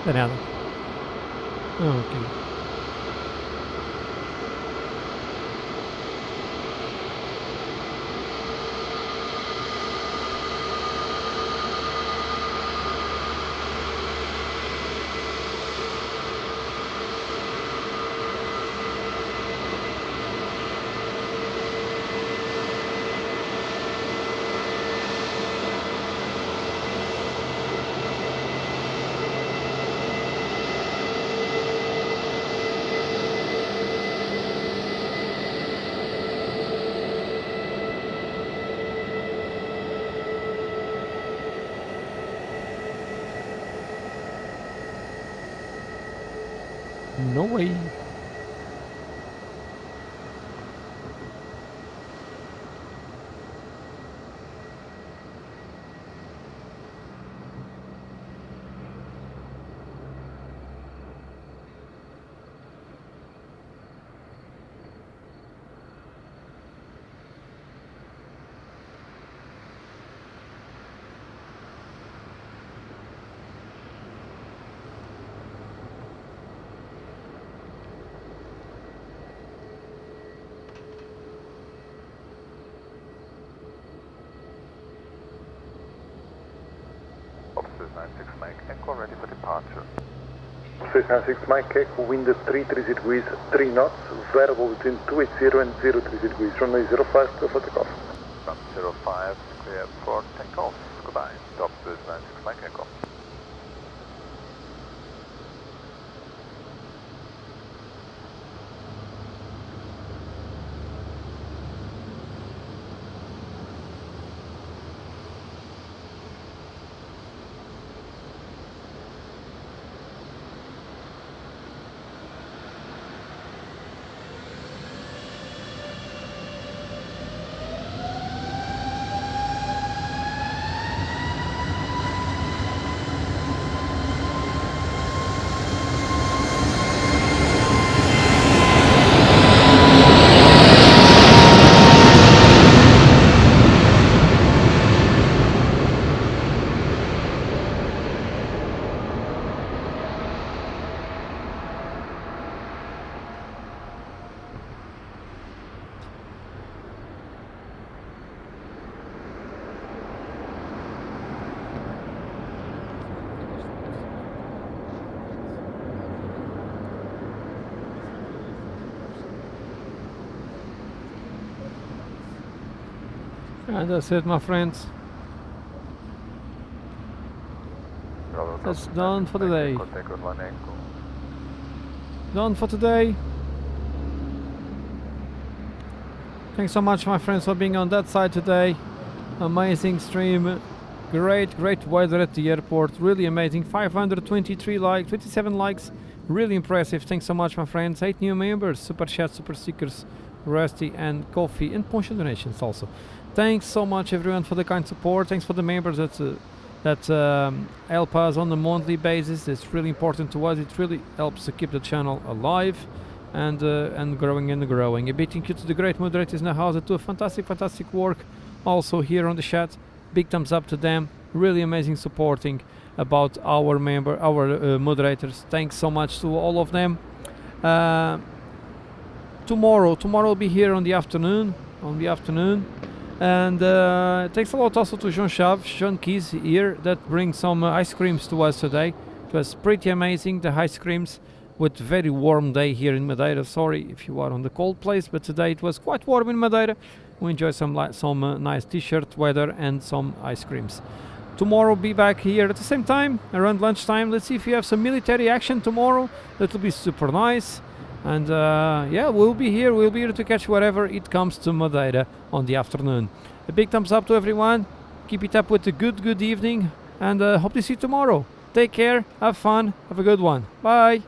De nada. Ok. No way. Top 696 Mike Echo, ready for departure. 696 Mike Cake, wind 330 degrees, 3 knots, variable between 280 and 030 degrees, runway 05, clear for takeoff. From 05, clear for takeoff. Goodbye. Top 696 Mike Echo. And that's it, my friends. Bravo, That's top done 696 for the Mike day. Echo, take on 1 Echo. Done for today. Thanks so much, my friends, for being on that side today. Amazing stream. Great weather at the airport. Really amazing. 523 likes, 27 likes. Really impressive. Thanks so much, my friends. 8 new members. Super chat, super stickers, Rusty, and coffee, and Poncho donations also. Thanks so much, everyone, for the kind support. Thanks for the members that help us on a monthly basis. It's really important to us. It really helps to keep the channel alive and growing and growing. A big thank you to the great moderators in the house that do a fantastic work. Also here on the chat, big thumbs up to them. Really amazing supporting about our moderators. Thanks so much to all of them. Tomorrow I'll be here on the afternoon. And thanks a lot also to Jean Keys here that brings some ice creams to us today. It was pretty amazing, the ice creams, with very warm day here in Madeira. Sorry if you are on the cold place, but today it was quite warm in Madeira. We enjoy some nice t-shirt weather and some ice creams. Tomorrow be back here at the same time, around lunchtime. Let's see if we have some military action tomorrow. That'll be super nice. And yeah, we'll be here to catch wherever it comes to Madeira on the afternoon. A big thumbs up to everyone. Keep it up with a good evening, and hope to see you tomorrow. Take care, have fun, have a good one. Bye.